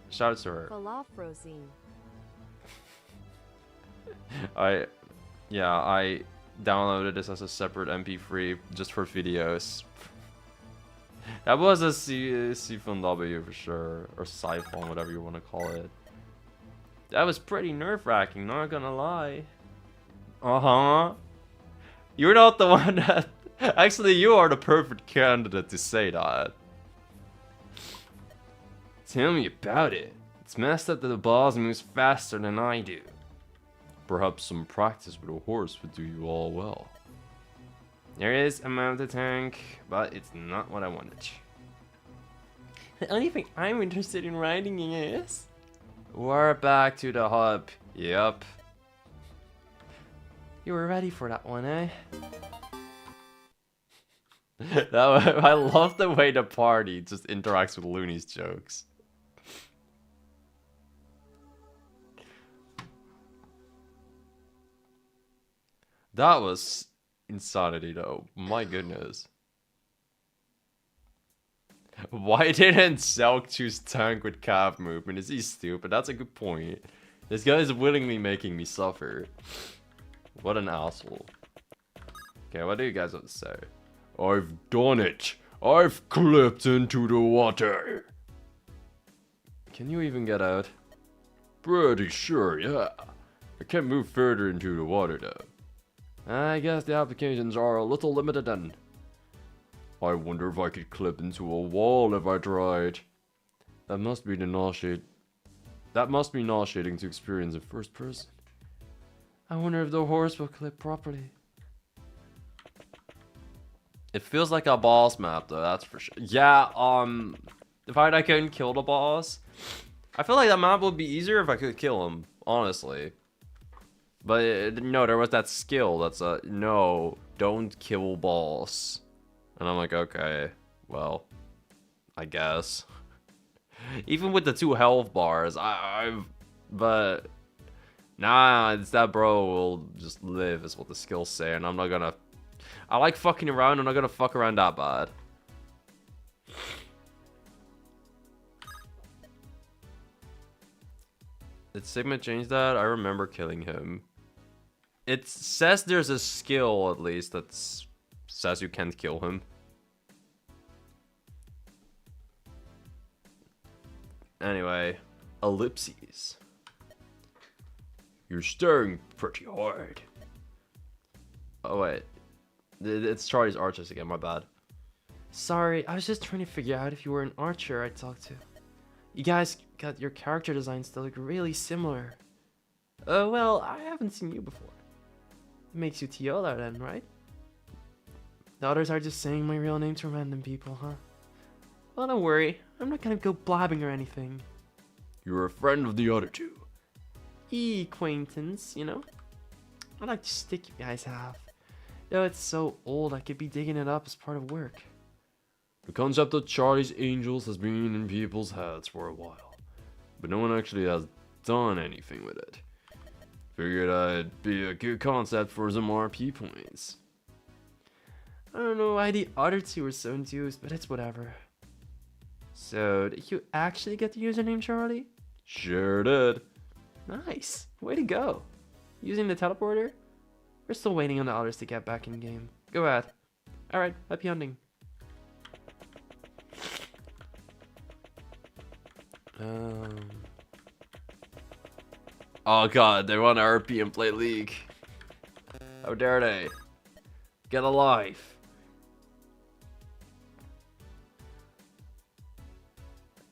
Shout out to her. I downloaded this as a separate MP3 just for videos. That was a Siphon W for sure, or Siphon, whatever you want to call it. That was pretty nerve-wracking, not gonna lie. You're not the one that... Actually, you are the perfect candidate to say that. Tell me about it. It's messed up that the boss moves faster than I do. Perhaps some practice with a horse would do you all well. There is a mounted tank, but it's not what I wanted. The only thing I'm interested in riding is... We're back to the hub. Yep. You were ready for that one, eh? I love the way the party just interacts with Looney's jokes. That was insanity though, my goodness. Why didn't Selk choose tank with calf movement? Is he stupid? That's a good point. This guy is willingly making me suffer. What an asshole. Okay, what do you guys want to say? I've done it! I've clipped into the water! Can you even get out? Pretty sure, yeah. I can't move further into the water though. I guess the applications are a little limited then. I wonder if I could clip into a wall if I tried. That must be nauseating to experience in first person. I wonder if the horse will clip properly. It feels like a boss map though, that's for sure. Yeah, the fact I couldn't kill the boss. I feel like that map would be easier if I could kill him, honestly. But no, there was that skill that's no, don't kill boss. And I'm like, okay, well, I guess. Even with the 2 health bars, but nah, it's that bro will just live is what the skills say, and I'm not gonna. I like fucking around, I'm not gonna fuck around that bad. Did Sigma change that? I remember killing him. It says there's a skill, at least, that says you can't kill him. Anyway, ellipses. You're staring pretty hard. Oh, wait. It's Charlie's archers again, my bad. Sorry, I was just trying to figure out if you were an archer I'd talk to. You guys got your character designs to look really similar. Well, I haven't seen you before. It makes you Tiola then, right? The others are just saying my real name to random people, huh? Well, don't worry. I'm not gonna go blabbing or anything. You're a friend of the other two. Acquaintance, you know? I like the stick you guys have. Though it's so old, I could be digging it up as part of work. The concept of Charlie's Angels has been in people's heads for a while, but no one actually has done anything with it. Figured I'd be a good concept for some RP points. I don't know why the other two were so enthused, but it's whatever. So, did you actually get the username, Charlie? Sure did. Nice. Way to go. Using the teleporter? We're still waiting on the others to get back in game. Go ahead. Alright, happy hunting. Oh god, they want to RP and play League. How dare they? Get a life.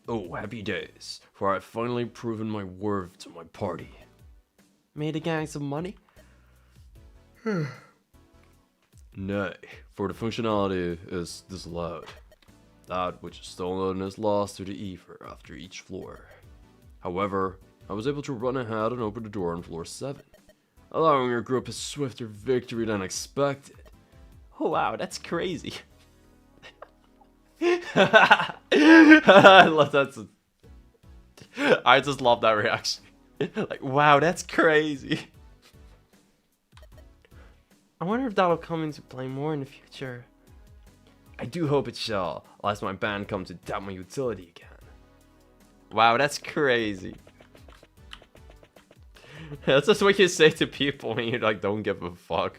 Oh, happy days, for I've finally proven my worth to my party. Made the gang some money? Nay, for the functionality is disallowed. That which is stolen is lost to the ether after each floor. However, I was able to run ahead and open the door on floor 7, allowing your group a swifter victory than expected. Oh wow, that's crazy. I love that. I just love that reaction. Like, wow, that's crazy. I wonder if that'll come into play more in the future. I do hope it shall, unless my band comes to doubt my utility again. Wow, that's crazy. That's just what you say to people when you like don't give a fuck.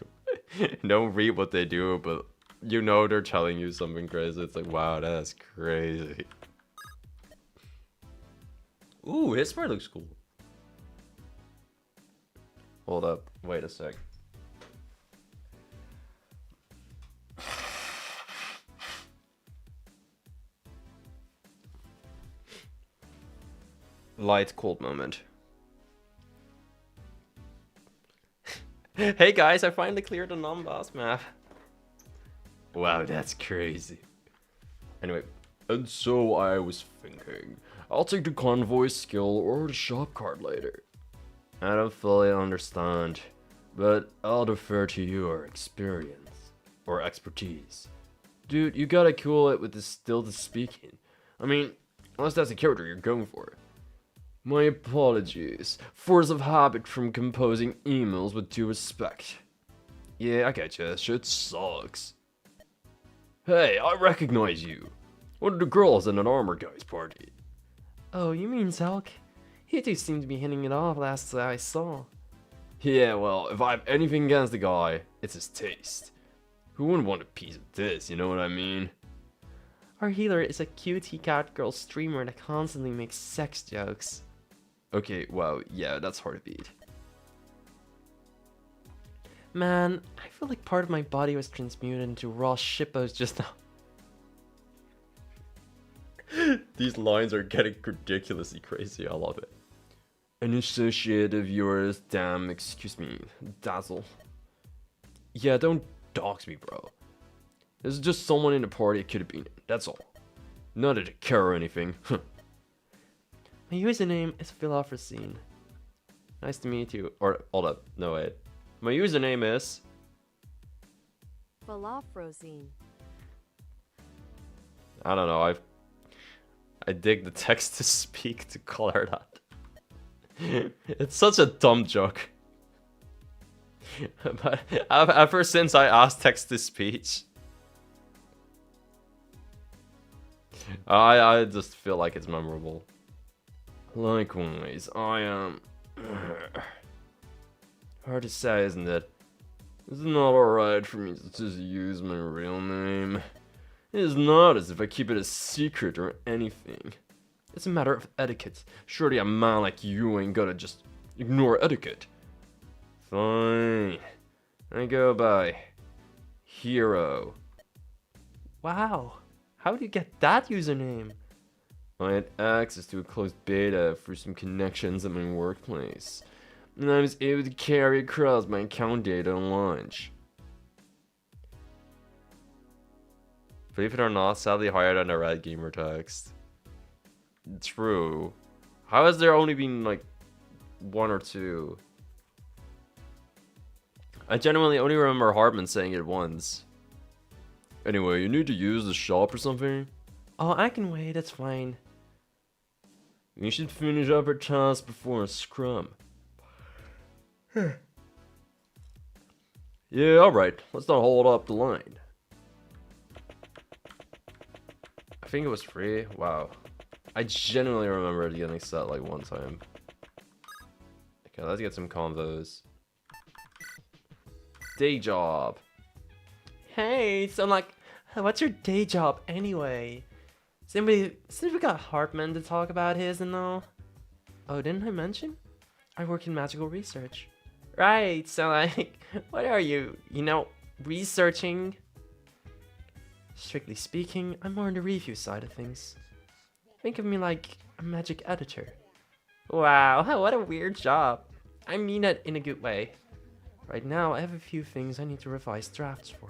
Don't read what they do, but you know they're telling you something crazy. It's like, wow, that's crazy. Ooh, his part looks cool. Hold up, wait a sec. Light cold moment. Hey guys, I finally cleared the non-boss map. Wow, that's crazy. Anyway, and so I was thinking, I'll take the convoy skill or the shop card later. I don't fully understand, but I'll defer to your experience or expertise. Dude, you gotta cool it with the still to speaking. I mean, unless that's the character you're going for. My apologies. Force of habit from composing emails with due respect. Yeah, I get you. That shit sucks. Hey, I recognize you. One of the girls in an armor guy's party. Oh, you mean Zelk? He two seemed to be hitting it off last I saw. Yeah, well, if I have anything against the guy, it's his taste. Who wouldn't want a piece of this, you know what I mean? Our healer is a cutie cat girl streamer that constantly makes sex jokes. Okay, wow, yeah, that's hard to beat. Man, I feel like part of my body was transmuted into raw shippos just now. These lines are getting ridiculously crazy, I love it. An associate of yours, damn, excuse me, Dazzle. Yeah, don't dox me, bro. This is just someone in the party it could have been, that's all. Not that I care or anything. My username is Philophrosine. Nice to meet you. Or, hold up, no wait. My username is... Philophrosine. I don't know, I dig the text to speak to call her that. It's such a dumb joke. But ever since I asked text to speech, I just feel like it's memorable. Likewise, I am... hard to say, isn't it? It's not alright for me to just use my real name. It is not as if I keep it a secret or anything. It's a matter of etiquette. Surely a man like you ain't gonna just ignore etiquette. Fine. I go by Hero. Wow. How did you get that username? I had access to a closed beta for some connections at my workplace, and I was able to carry across my account data on launch. Believe it or not, sadly higher than the red gamer text. True. How has there only been like one or two? I genuinely only remember Hartman saying it once. Anyway, you need to use the shop or something? Oh, I can wait, it's fine. You should finish up our task before a scrum. Yeah, alright. Let's not hold up the line. I think it was free. Wow. I genuinely remember it getting set like one time. Okay, let's get some combos. Day job. Hey, so like, what's your day job anyway? Since we got Hartman to talk about his and all. Oh, didn't I mention? I work in magical research. Right, so like, what are you? You know, researching? Strictly speaking, I'm more on the review side of things. Think of me like a magic editor. Wow, what a weird job. I mean it in a good way. Right now, I have a few things I need to revise drafts for.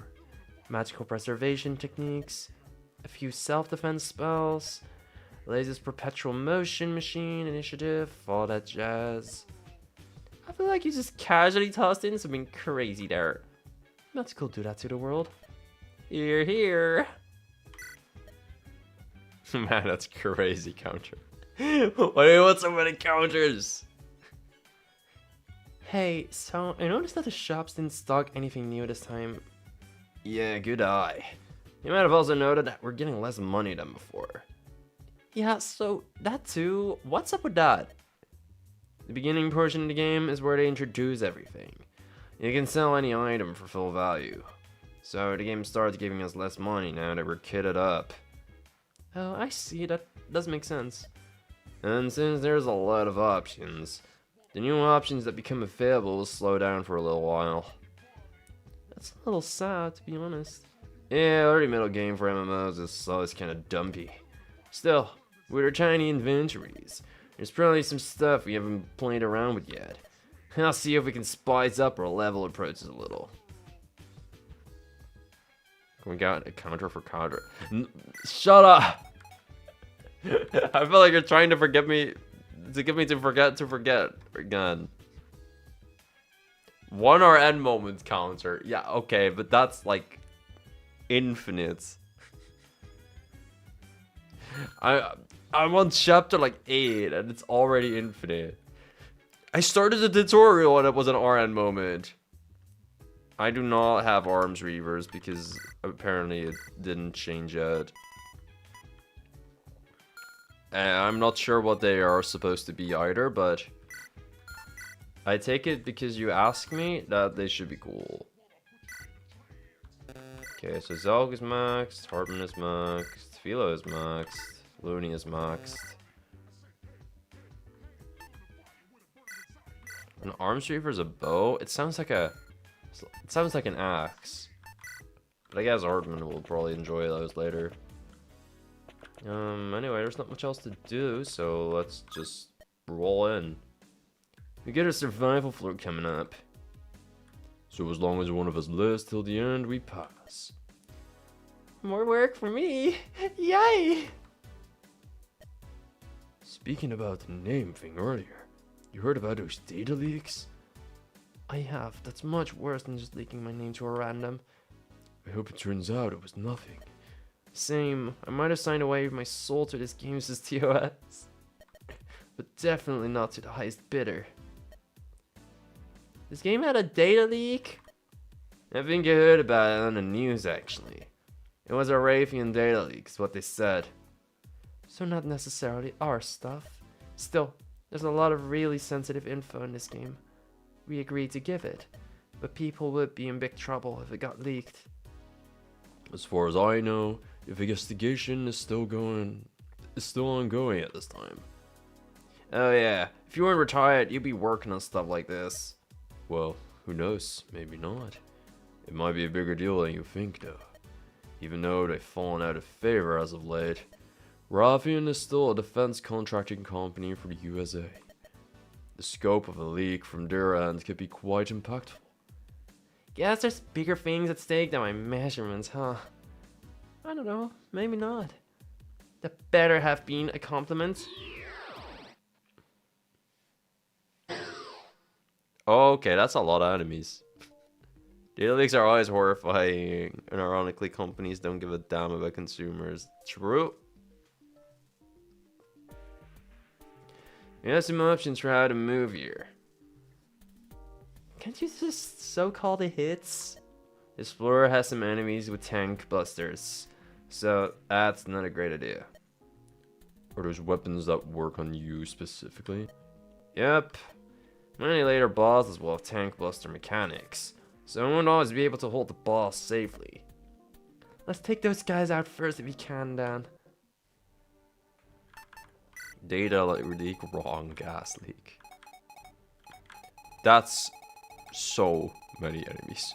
Magical preservation techniques, a few self-defense spells, Laser's perpetual motion machine initiative, all that jazz. I feel like you just casually tossed in something crazy there. Magical do that to the world. Here, here. Man, that's crazy counter. Why do you want so many counters? Hey, so I noticed that the shops didn't stock anything new this time. Yeah, good eye. You might have also noted that we're getting less money than before. Yeah, so that too. What's up with that? The beginning portion of the game is where they introduce everything. You can sell any item for full value. So the game starts giving us less money now that we're kitted up. Oh, I see. That does make sense. And since there's a lot of options, the new options that become available will slow down for a little while. That's a little sad, to be honest. Yeah, every middle game for MMOs is always kind of dumpy. Still, with our tiny inventories, there's probably some stuff we haven't played around with yet. I'll see if we can spice up our level approaches a little. We got a counter for counter. Shut up! I feel like you're trying to get me to forget again. 1 hour end moments counter. Yeah, okay, but that's like infinite. I'm on chapter like 8 and it's already infinite. I started the tutorial and it was an RN moment. I do not have arms reavers because apparently it didn't change yet. And I'm not sure what they are supposed to be either, but I take it because you asked me that they should be cool. Okay, so Zelg is maxed, Hartman is maxed, Philo is maxed, Looney is maxed. An arms reaver is a bow? It sounds like an axe. But I guess Hartman will probably enjoy those later. Anyway, there's not much else to do, so let's just roll in. We get a survival floor coming up. So as long as one of us lives till the end, we pass. More work for me! Yay! Speaking about the name thing earlier, you heard about those data leaks? I have. That's much worse than just leaking my name to a random. I hope it turns out it was nothing. Same. I might have signed away my soul to this game's TOS. But definitely not to the highest bidder. This game had a data leak? I think I heard about it on the news actually. It was a Raytheon data leak, is what they said. So not necessarily our stuff. Still, there's a lot of really sensitive info in this game. We agreed to give it, but people would be in big trouble if it got leaked. As far as I know, the investigation is still ongoing at this time. Oh yeah, if you weren't retired, you'd be working on stuff like this. Well, who knows? Maybe not. It might be a bigger deal than you think, though. Even though they've fallen out of favor as of late, Raytheon is still a defense contracting company for the USA. The scope of a leak from their end could be quite impactful. Guess there's bigger things at stake than my measurements, huh? I don't know, maybe not. That better have been a compliment. Okay, that's a lot of enemies. Data leaks are always horrifying, and ironically companies don't give a damn about consumers. True. We have some options for how to move here. Can't you just so-called hits? This floor has some enemies with tank busters, so that's not a great idea. Are those weapons that work on you specifically? Yep. Many later bosses will have tank buster mechanics, so I won't always be able to hold the boss safely. Let's take those guys out first if we can, Dan. Data leak, wrong gas leak. That's so many enemies.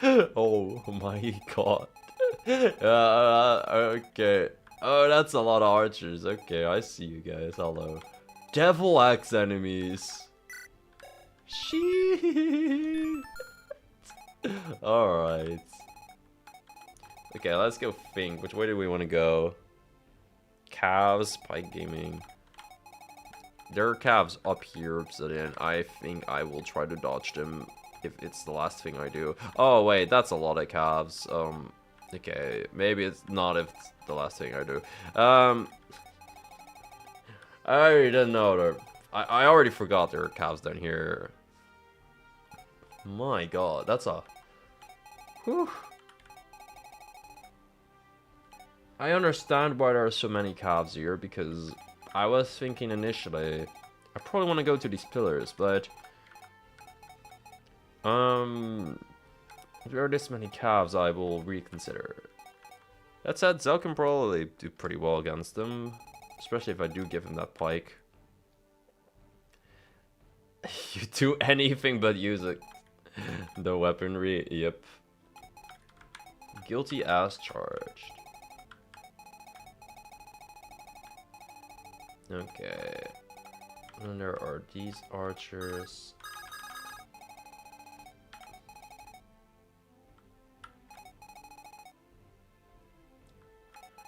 Oh my god. Okay. Oh, that's a lot of archers. Okay, I see you guys. Hello. Devil axe enemies. Shit. Alright. Okay, let's go think. Which way do we want to go? Calves, Pike Gaming. There are calves up here, so then I think I will try to dodge them if it's the last thing I do. Oh, wait, that's a lot of calves. Okay, maybe it's not if it's the last thing I do. I already didn't know there. I already forgot there are calves down here. My god, that's a... Whew. I understand why there are so many calves here, because I was thinking initially I probably want to go to these pillars, but if there are this many calves, I will reconsider. That said, Zell can probably do pretty well against them, especially if I do give him that pike. You do anything but use it. The weaponry, yep. Guilty as charged. Okay. And there are these archers.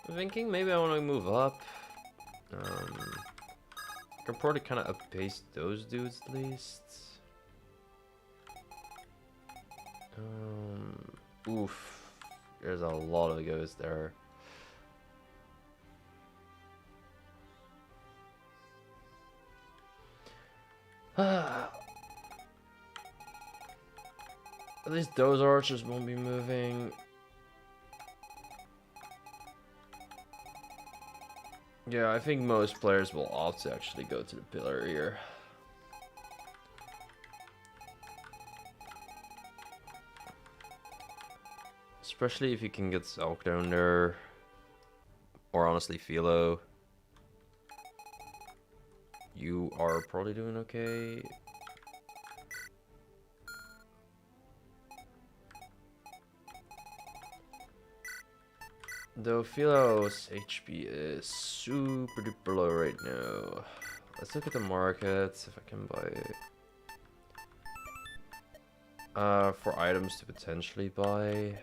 I'm thinking maybe I want to move up. I can probably kind of uppace those dudes at least. Oof. There's a lot of ghosts there. At least those archers won't be moving. Yeah, I think most players will opt to actually go to the pillar here. Especially if you can get Zelk down there. Or honestly, Philo. You are probably doing okay. Though Philo's HP is super duper low right now. Let's look at the markets if I can buy. For items to potentially buy.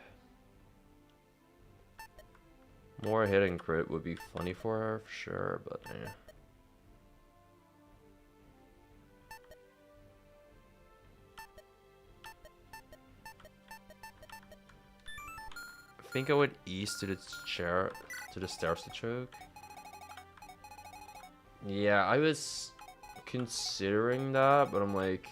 More hit and crit would be funny for her for sure, but eh. I think I went east to the stairs to choke. Yeah, I was considering that, but I'm like,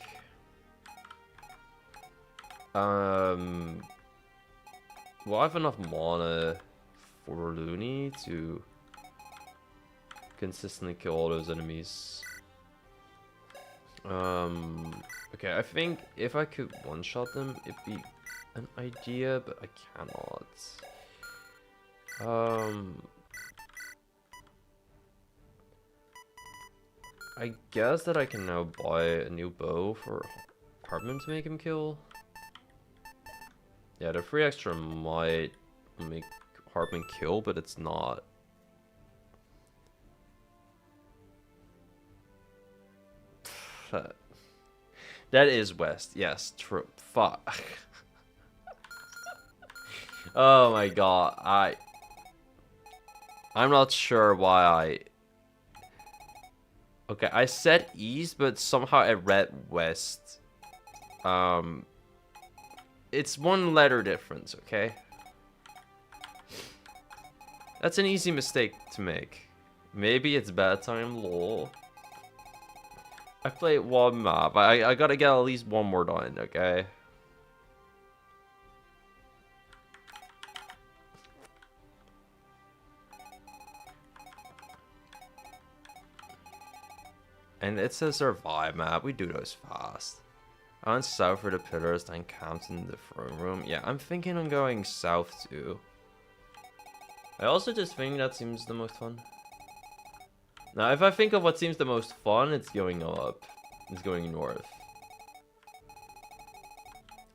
well, I have enough mana for Looney to consistently kill all those enemies. Okay, I think if I could one-shot them, it'd be an idea, but I cannot. I guess that I can now buy a new bow for Hartman to make him kill. Yeah, the free extra might make Hartman kill, but it's not. That is west. Yes, true. Fuck. Oh my god. I'm not sure why Okay, I said east, but somehow I read west. It's one letter difference, okay? That's an easy mistake to make. Maybe it's bad time, lol. I played one map. I gotta get at least one more done, okay? And it's a survive map. We do those fast. I went south for the pillars, then camped in the throne room. Yeah, I'm thinking on going south too. I also just think that seems the most fun. Now, if I think of what seems the most fun, it's going up. It's going north.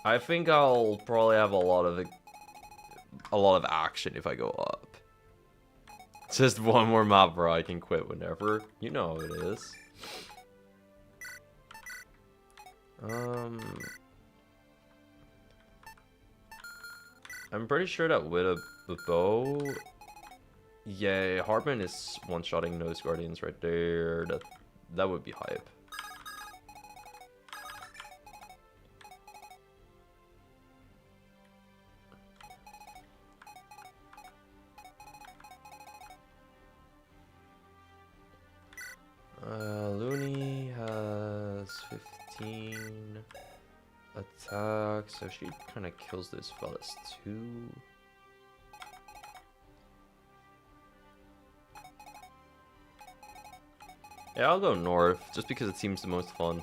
I think I'll probably have a lot of action if I go up. Just one more map where I can quit whenever. You know how it is. I'm pretty sure that with a bow, yeah, Hardman is one-shotting Nose Guardians right there. That would be hype. Looney has 15 attack, so she kind of kills those fellas too. Yeah, I'll go north, just because it seems the most fun.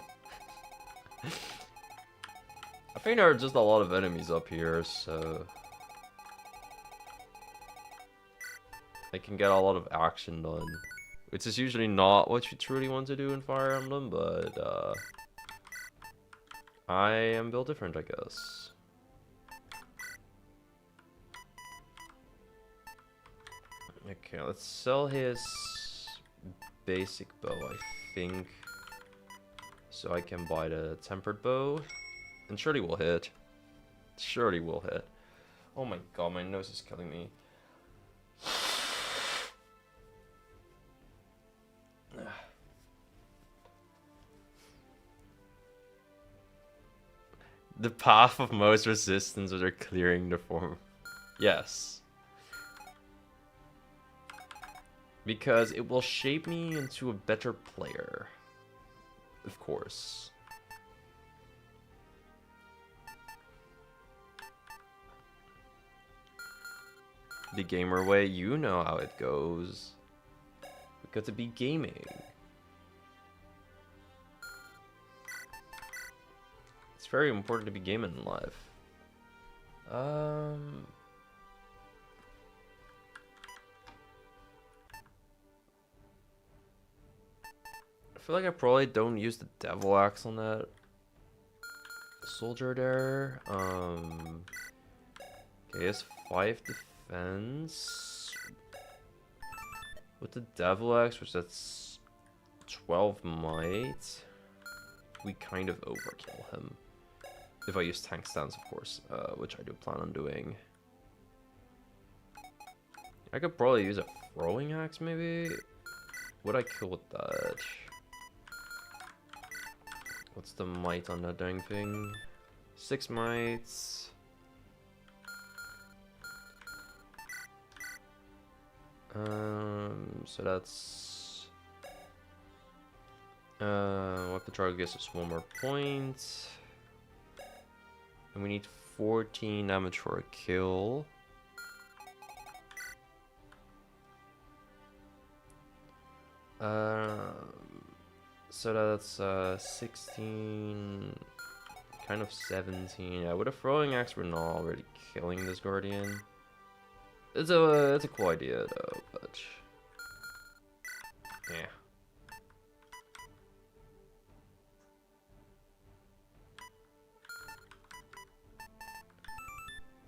I think there are just a lot of enemies up here, so I can get a lot of action done. Which is usually not what you truly want to do in Fire Emblem, but I am built different, I guess. Okay, let's sell his basic bow, I think, so I can buy the tempered bow, and surely we'll hit. Surely we'll hit. Oh my god, my nose is killing me. The path of most resistance are clearing the form. Yes. Because it will shape me into a better player. Of course. The gamer way, you know how it goes. We got to be gaming. It's very important to be gaming in life. I feel like I probably don't use the Devil Axe on that soldier there. Okay, he has 5 defense. With the Devil Axe, which that's 12 might, we kind of overkill him. If I use tank stance, of course, which I do plan on doing. I could probably use a throwing axe, maybe? Would I kill with that? What's the might on that dang thing? 6 mites. So that's... weapon target gives us 1 more point. And we need 14 damage for a kill. So that's 16, kind of 17. Yeah, with a throwing axe, we're not already killing this guardian. It's a cool idea though, but yeah.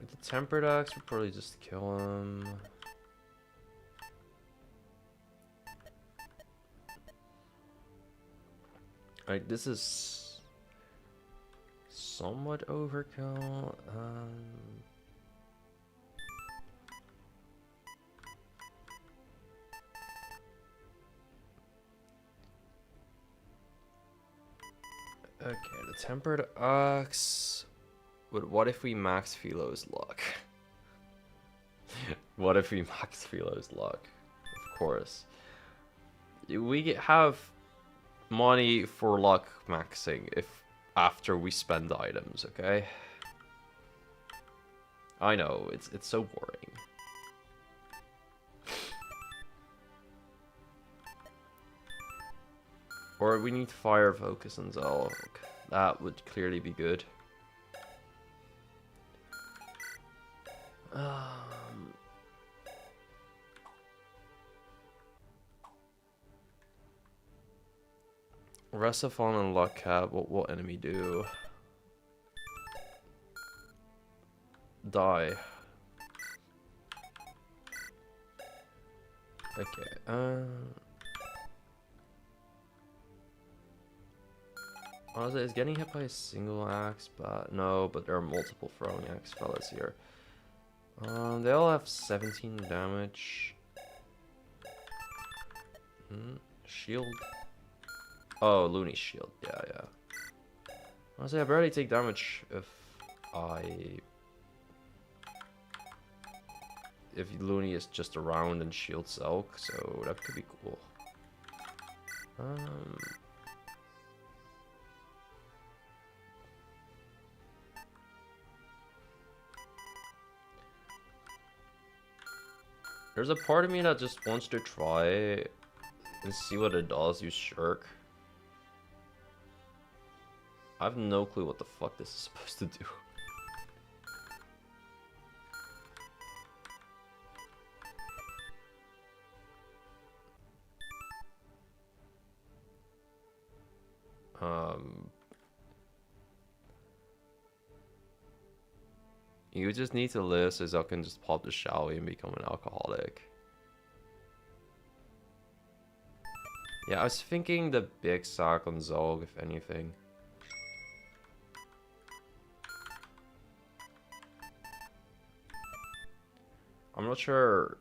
With the tempered axe, we'll probably just kill him. Alright, this is somewhat overkill. Okay, the tempered axe. But what if we max Philo's luck? What if we max Philo's luck? Of course. We have money for luck maxing if after we spend items, okay? I know, it's so boring. Or we need fire focus and Zalok. That would clearly be good. Resifon and Luck Cap, what will enemy do? Die. Okay, honestly, is getting hit by a single axe, but no, but there are multiple throwing axe fellas here. They all have 17 damage. Shield. Oh, Looney shield. Yeah, yeah. Honestly, I barely take damage if Looney is just around and shield Selk, so that could be cool. There's a part of me that just wants to try and see what it does, use Shirk. I have no clue what the fuck this is supposed to do. You just need to live so I can just pop the Showy and become an alcoholic. Yeah, I was thinking the big sack on Zog, if anything. I'm not sure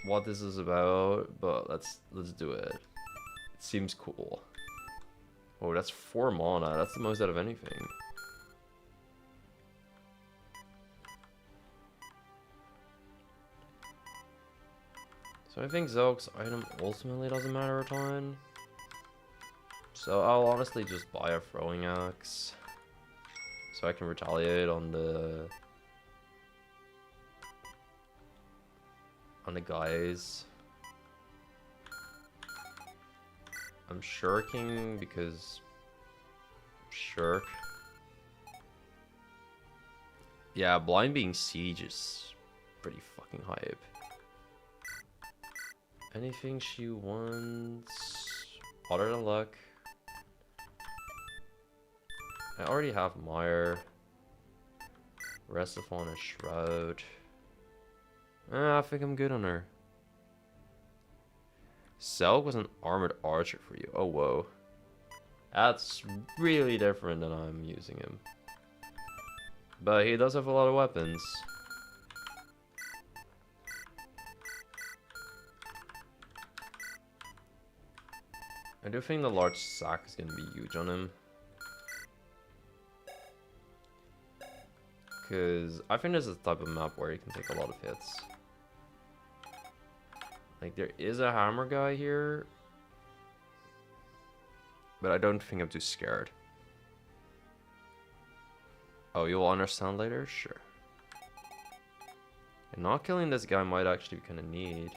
what this is about, but let's do it. It seems cool. Oh, that's 4 mana. That's the most out of anything. So I think Zog's item ultimately doesn't matter a ton. So I'll honestly just buy a throwing axe so I can retaliate on the guys. I'm shirking because shirk. Yeah, blind being siege is pretty fucking hype. Anything she wants other than luck? I already have Mire, Resifon and Shroud. I think I'm good on her. Selk was an armored archer for you. Oh, whoa. That's really different than I'm using him. But he does have a lot of weapons. I do think the large sack is going to be huge on him. Because I think this is the type of map where he can take a lot of hits. Like, there is a hammer guy here. But I don't think I'm too scared. Oh, you'll understand later? Sure. And not killing this guy might actually be kind of neat.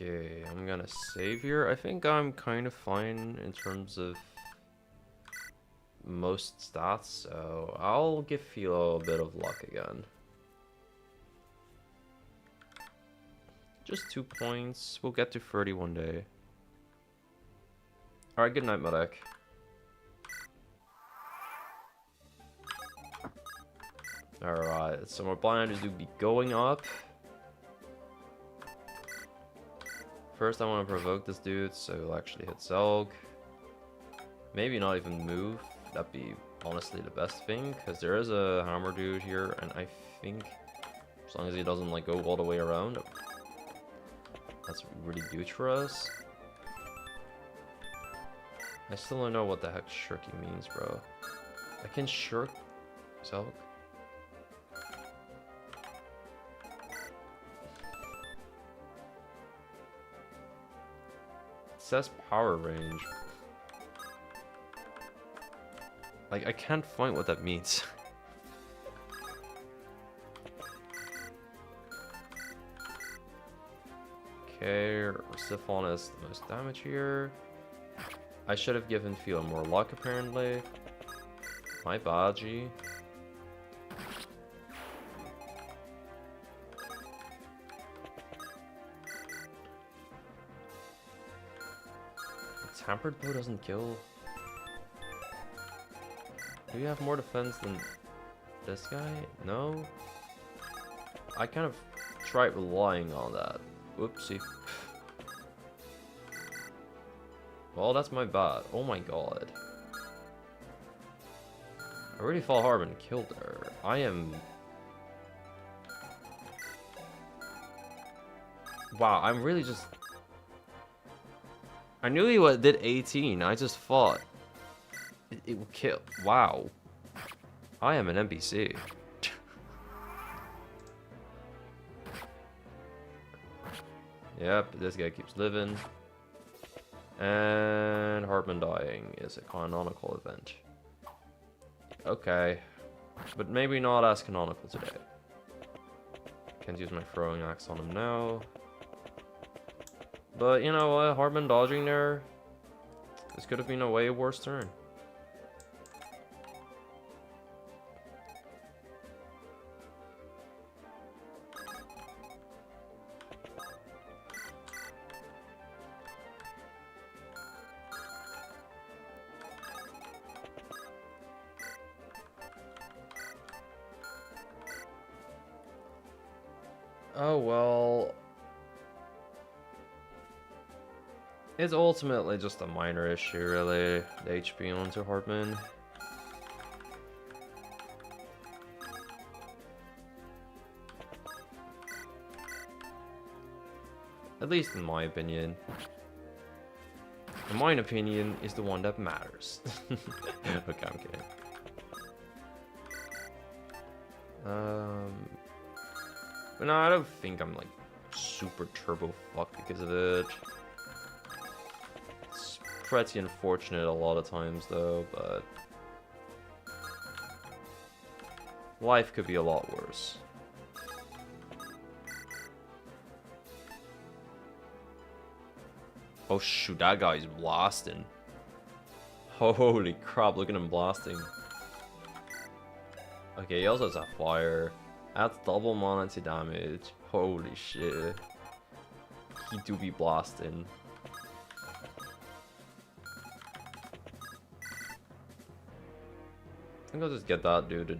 Okay, I'm gonna save here. I think I'm kind of fine in terms of most stats, so I'll give Philo a bit of luck again. Just 2 points. We'll get to 30 one day. Alright, good night, Malek. Alright, so my blinders do be going up. First, I want to provoke this dude, so he'll actually hit Zelg. Maybe not even move. That'd be honestly the best thing, because there is a hammer dude here, and I think as long as he doesn't like go all the way around, that's really good for us. I still don't know what the heck shirking means, bro. I can shirk Zelg. It says power range. Like, I can't find what that means. Okay, Siphon is the most damage here. I should have given Philo more luck, apparently. My bad, G. Tampered Bow doesn't kill. Do you have more defense than this guy? No? I kind of tried relying on that. Whoopsie. Well, that's my bad. Oh my god. I really thought Harbin killed her. I am... Wow, I'm really just... I knew he did 18. I just thought it would kill. Wow. I am an NPC. Yep, this guy keeps living. And Hartman dying is a canonical event. Okay. But maybe not as canonical today. Can't use my throwing axe on him now. But you know what, Hartman dodging there, this could have been a way worse turn. Oh well. It's ultimately just a minor issue, really, the HP onto Hartman. At least in my opinion. And my opinion is the one that matters. Okay, I'm kidding. But no, I don't think I'm like super turbo fucked because of it. Pretty unfortunate a lot of times though, but life could be a lot worse. Oh shoot, that guy's blasting. Holy crap, look at him blasting. Okay, he also has a fire. That's double mana to damage. Holy shit. He do be blasting. I think I'll just get that dude to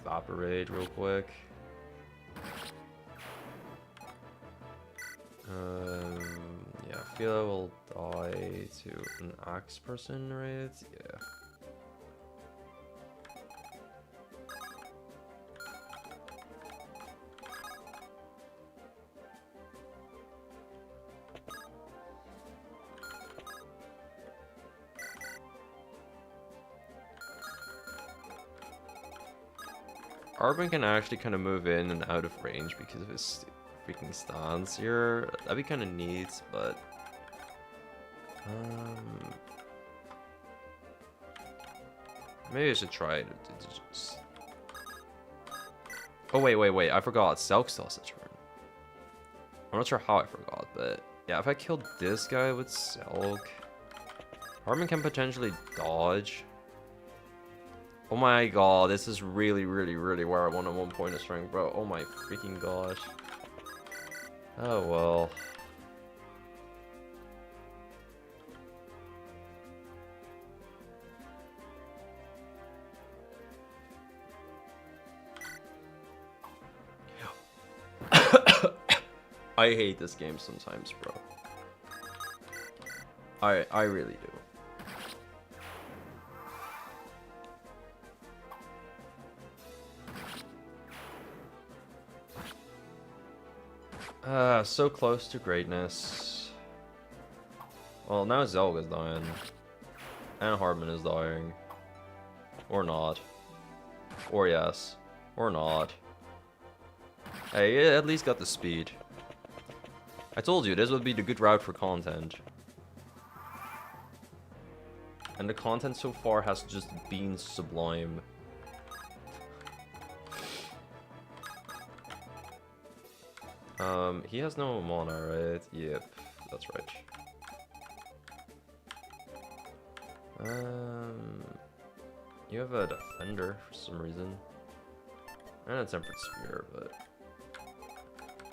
evaporate real quick. Yeah, I feel I will die to an axe person, right? Yeah. Arbin can actually kind of move in and out of range because of his freaking stance here. That'd be kind of neat, but maybe I should try to just... Oh wait! I forgot. Selk still has a turn. I'm not sure how I forgot, but yeah, if I killed this guy with Selk, Arbin can potentially dodge. Oh my god, this is really where I want a 1 point of strength, bro. Oh my freaking gosh. Oh well. I hate this game sometimes, bro. I really do. So close to greatness. Well, now Zelga's dying. And Hardman is dying. Or not. Or yes. Or not. Hey, it at least got the speed. I told you, this would be the good route for content. And the content so far has just been sublime. He has no mana, right? Yep, that's right. You have a defender for some reason. And a tempered spear, but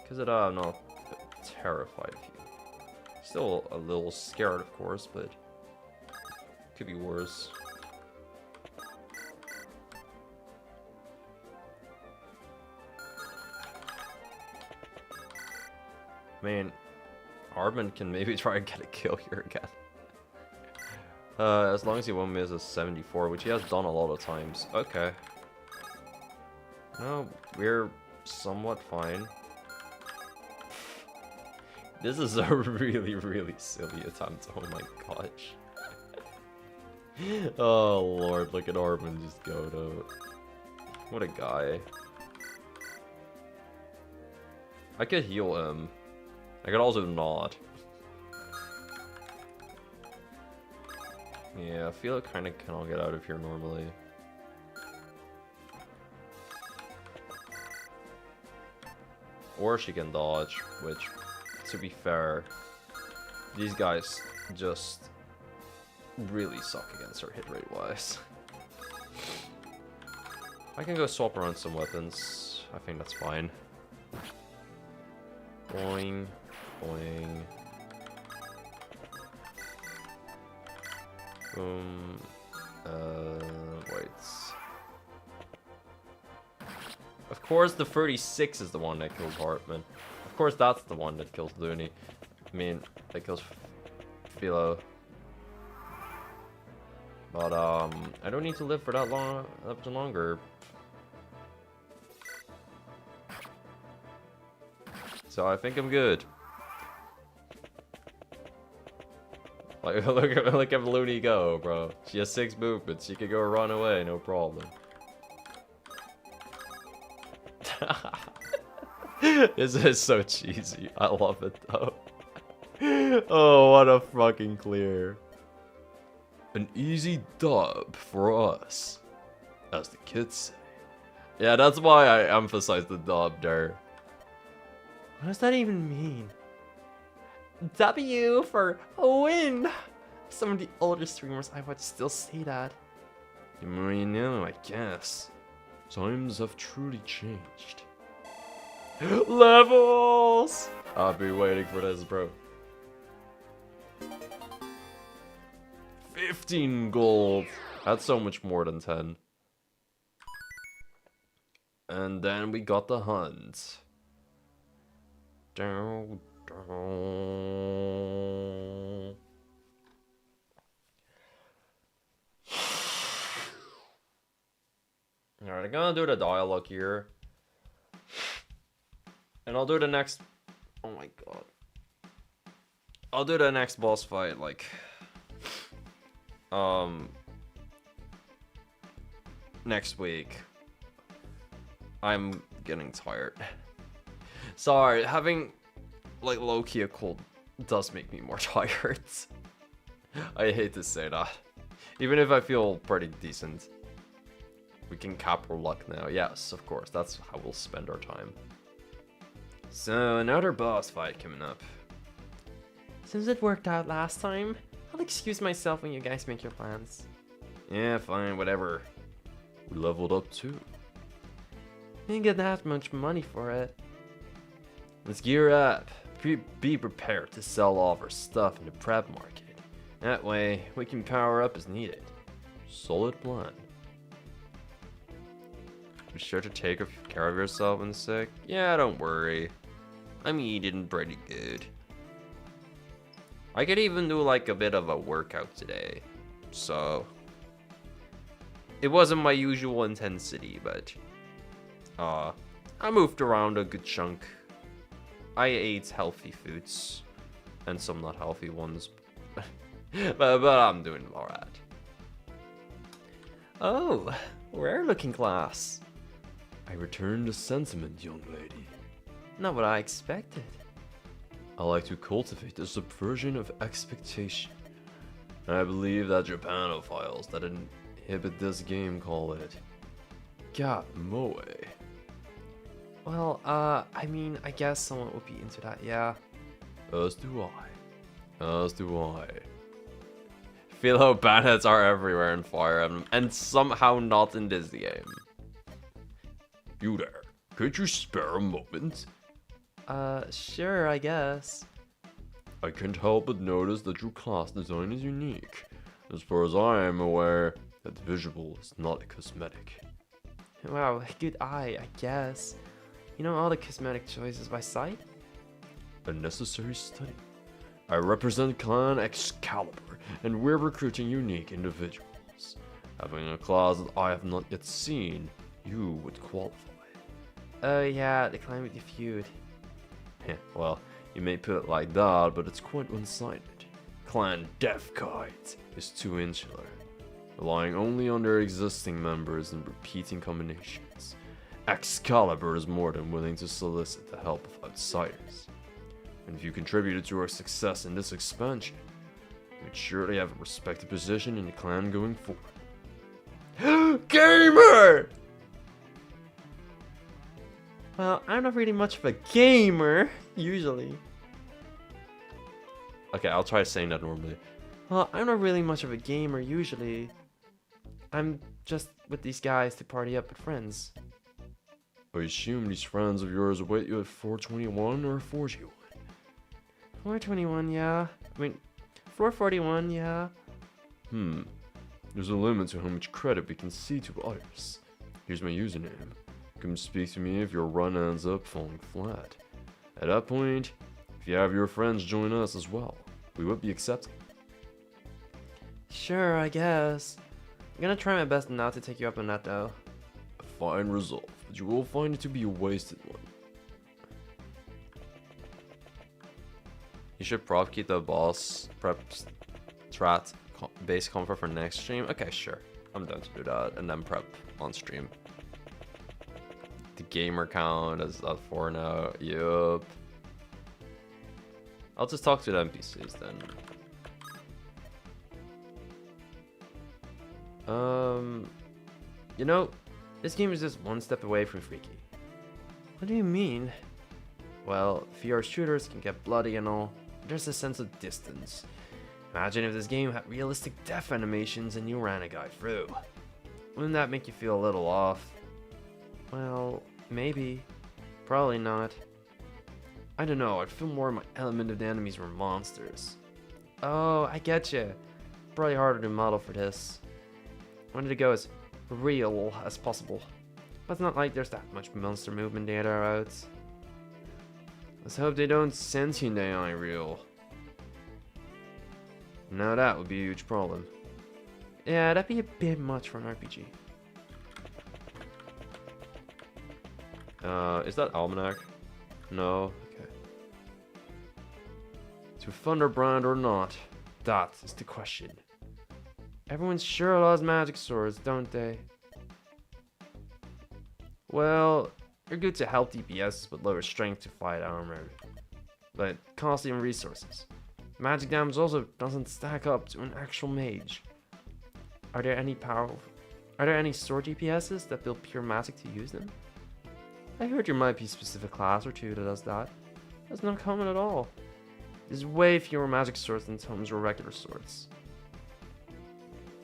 because of that, I'm not terrified of you. Still a little scared, of course, but could be worse. I mean, Hardman can maybe try and get a kill here again. As long as he won't miss a 74, which he has done a lot of times. Okay. No, we're somewhat fine. This is a really, really silly attempt. Oh my gosh. Oh lord, look at Hardman just go to... What a guy. I could heal him. I could also not. Yeah, I feel I kind of cannot get out of here normally. Or she can dodge, which, to be fair, these guys just really suck against her hit rate wise. I can go swap around some weapons. I think that's fine. Boing, boing. Boom. Wait. Of course the 36 is the one that kills Hartman. Of course that's the one that kills Looney. I mean, that kills Philo. But, I don't need to live for that long, up longer. So I think I'm good. Like, look at Looney go, bro. She has 6 movements. She could go run away, no problem. This is so cheesy. I love it though. Oh, what a fucking clear. An easy dub for us, as the kids say. Yeah, that's why I emphasize the dub there. What does that even mean? W for a win! Some of the older streamers I watch still say that. You know, I guess. Times have truly changed. Levels! I'll be waiting for this, bro. 15 gold. That's so much more than 10. And then we got the hunt. Down, down. Alright, I'm gonna do the dialogue here. And I'll do the next... Oh my god. I'll do the next boss fight, like... next week. I'm getting tired. Sorry, having, like, low-key a cold does make me more tired. I hate to say that. Even if I feel pretty decent. We can cap our luck now. Yes, of course. That's how we'll spend our time. So, another boss fight coming up. Since it worked out last time, I'll excuse myself when you guys make your plans. Yeah, fine, whatever. We leveled up too. Didn't get that much money for it. Let's gear up. Be prepared to sell all of our stuff in the prep market. That way, we can power up as needed. Solid plan. Be sure to take care of yourself when sick. Yeah, don't worry. I'm eating pretty good. I could even do like a bit of a workout today. So, it wasn't my usual intensity, but I moved around a good chunk. I ate healthy foods and some not healthy ones. but I'm doing alright. Oh, rare looking glass. I returned the sentiment, young lady. Not what I expected. I like to cultivate the subversion of expectation. I believe that Japanophiles that inhibit this game call it Moe. Well, I mean, I guess someone would be into that, yeah. As do I. As do I. Feel how bandits are everywhere in Fire Emblem, and somehow not in this game. You there, could you spare a moment? Sure, I guess. I can't help but notice that your class design is unique. As far as I am aware, that visual is not a cosmetic. Wow, good eye, I guess. You know all the cosmetic choices by sight? A necessary study. I represent Clan Excalibur, and we're recruiting unique individuals. Having a class that I have not yet seen, you would qualify. Oh yeah, the clan with the feud. Well, you may put it like that, but it's quite one-sided. Clan Deathkite is too insular, relying only on their existing members and repeating combinations. Excalibur is more than willing to solicit the help of outsiders. And if you contributed to our success in this expansion, you would surely have a respected position in the clan going forward. Gamer! Well, I'm not really much of a gamer, usually. Okay, I'll try saying that normally. Well, I'm not really much of a gamer, usually. I'm just with these guys to party up with friends. I assume these friends of yours await you at 421 or 401? 421, yeah. I mean, 441, yeah. There's a limit to how much credit we can see to others. Here's my username. Come speak to me if your run ends up falling flat. At that point, if you have your friends join us as well, we would be accepting. Sure, I guess. I'm gonna try my best not to take you up on that though. A fine resolve, but you will find it to be a wasted one. You should keep the boss prep strat base comfort for next stream. Okay, sure. I'm down to do that, and then prep on stream. The gamer count is at 4 now. Yup. I'll just talk to the NPCs then. You know, this game is just one step away from freaky. What do you mean? Well, VR shooters can get bloody and all. There's a sense of distance. Imagine if this game had realistic death animations and you ran a guy through. Wouldn't that make you feel a little off? Well, maybe. Probably not. I don't know, I'd feel more in my element if the enemies were monsters. Oh, I getcha. Probably harder to model for this. I wanted to go as real as possible. But it's not like there's that much monster movement data out. Let's hope they don't sentient AI real. Now that would be a huge problem. Yeah, that'd be a bit much for an RPG. Is that Almanac? No? Okay. To Thunderbrand or not? That is the question. Everyone sure loves magic swords, don't they? Well, they're good to help DPS but lower strength to fight armor. But costly in resources. Magic damage also doesn't stack up to an actual mage. Are there any sword DPSs that build pure magic to use them? I heard there might be a specific class or two that does that. That's not common at all. There's way fewer magic swords than tomes or regular swords.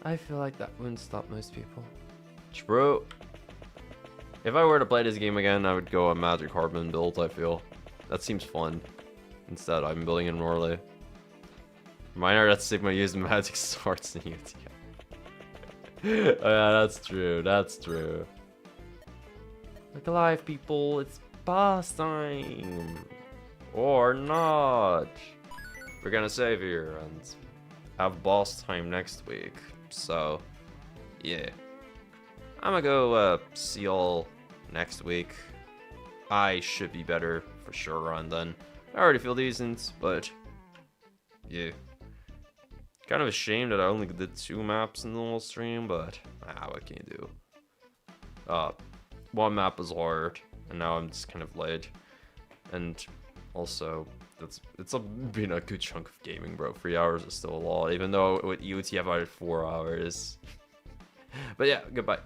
I feel like that wouldn't stop most people. Bro, if I were to play this game again, I would go a Magic Hardman build, I feel. That seems fun. Instead, I'm building in Norley. Reminder that Sigma used magic swords in UTI. Oh yeah, that's true, that's true. Look alive, people, it's boss time! Or not! We're gonna save here and have boss time next week, so yeah. I'm gonna go see y'all next week. I should be better for sure on then. I already feel decent, but yeah. Kind of a shame that I only did 2 maps in the whole stream, but what can you do? One map was hard, and now I'm just kind of late. And also, been a good chunk of gaming, bro. 3 hours is still a lot, even though with UTF I had 4 hours. But yeah, goodbye.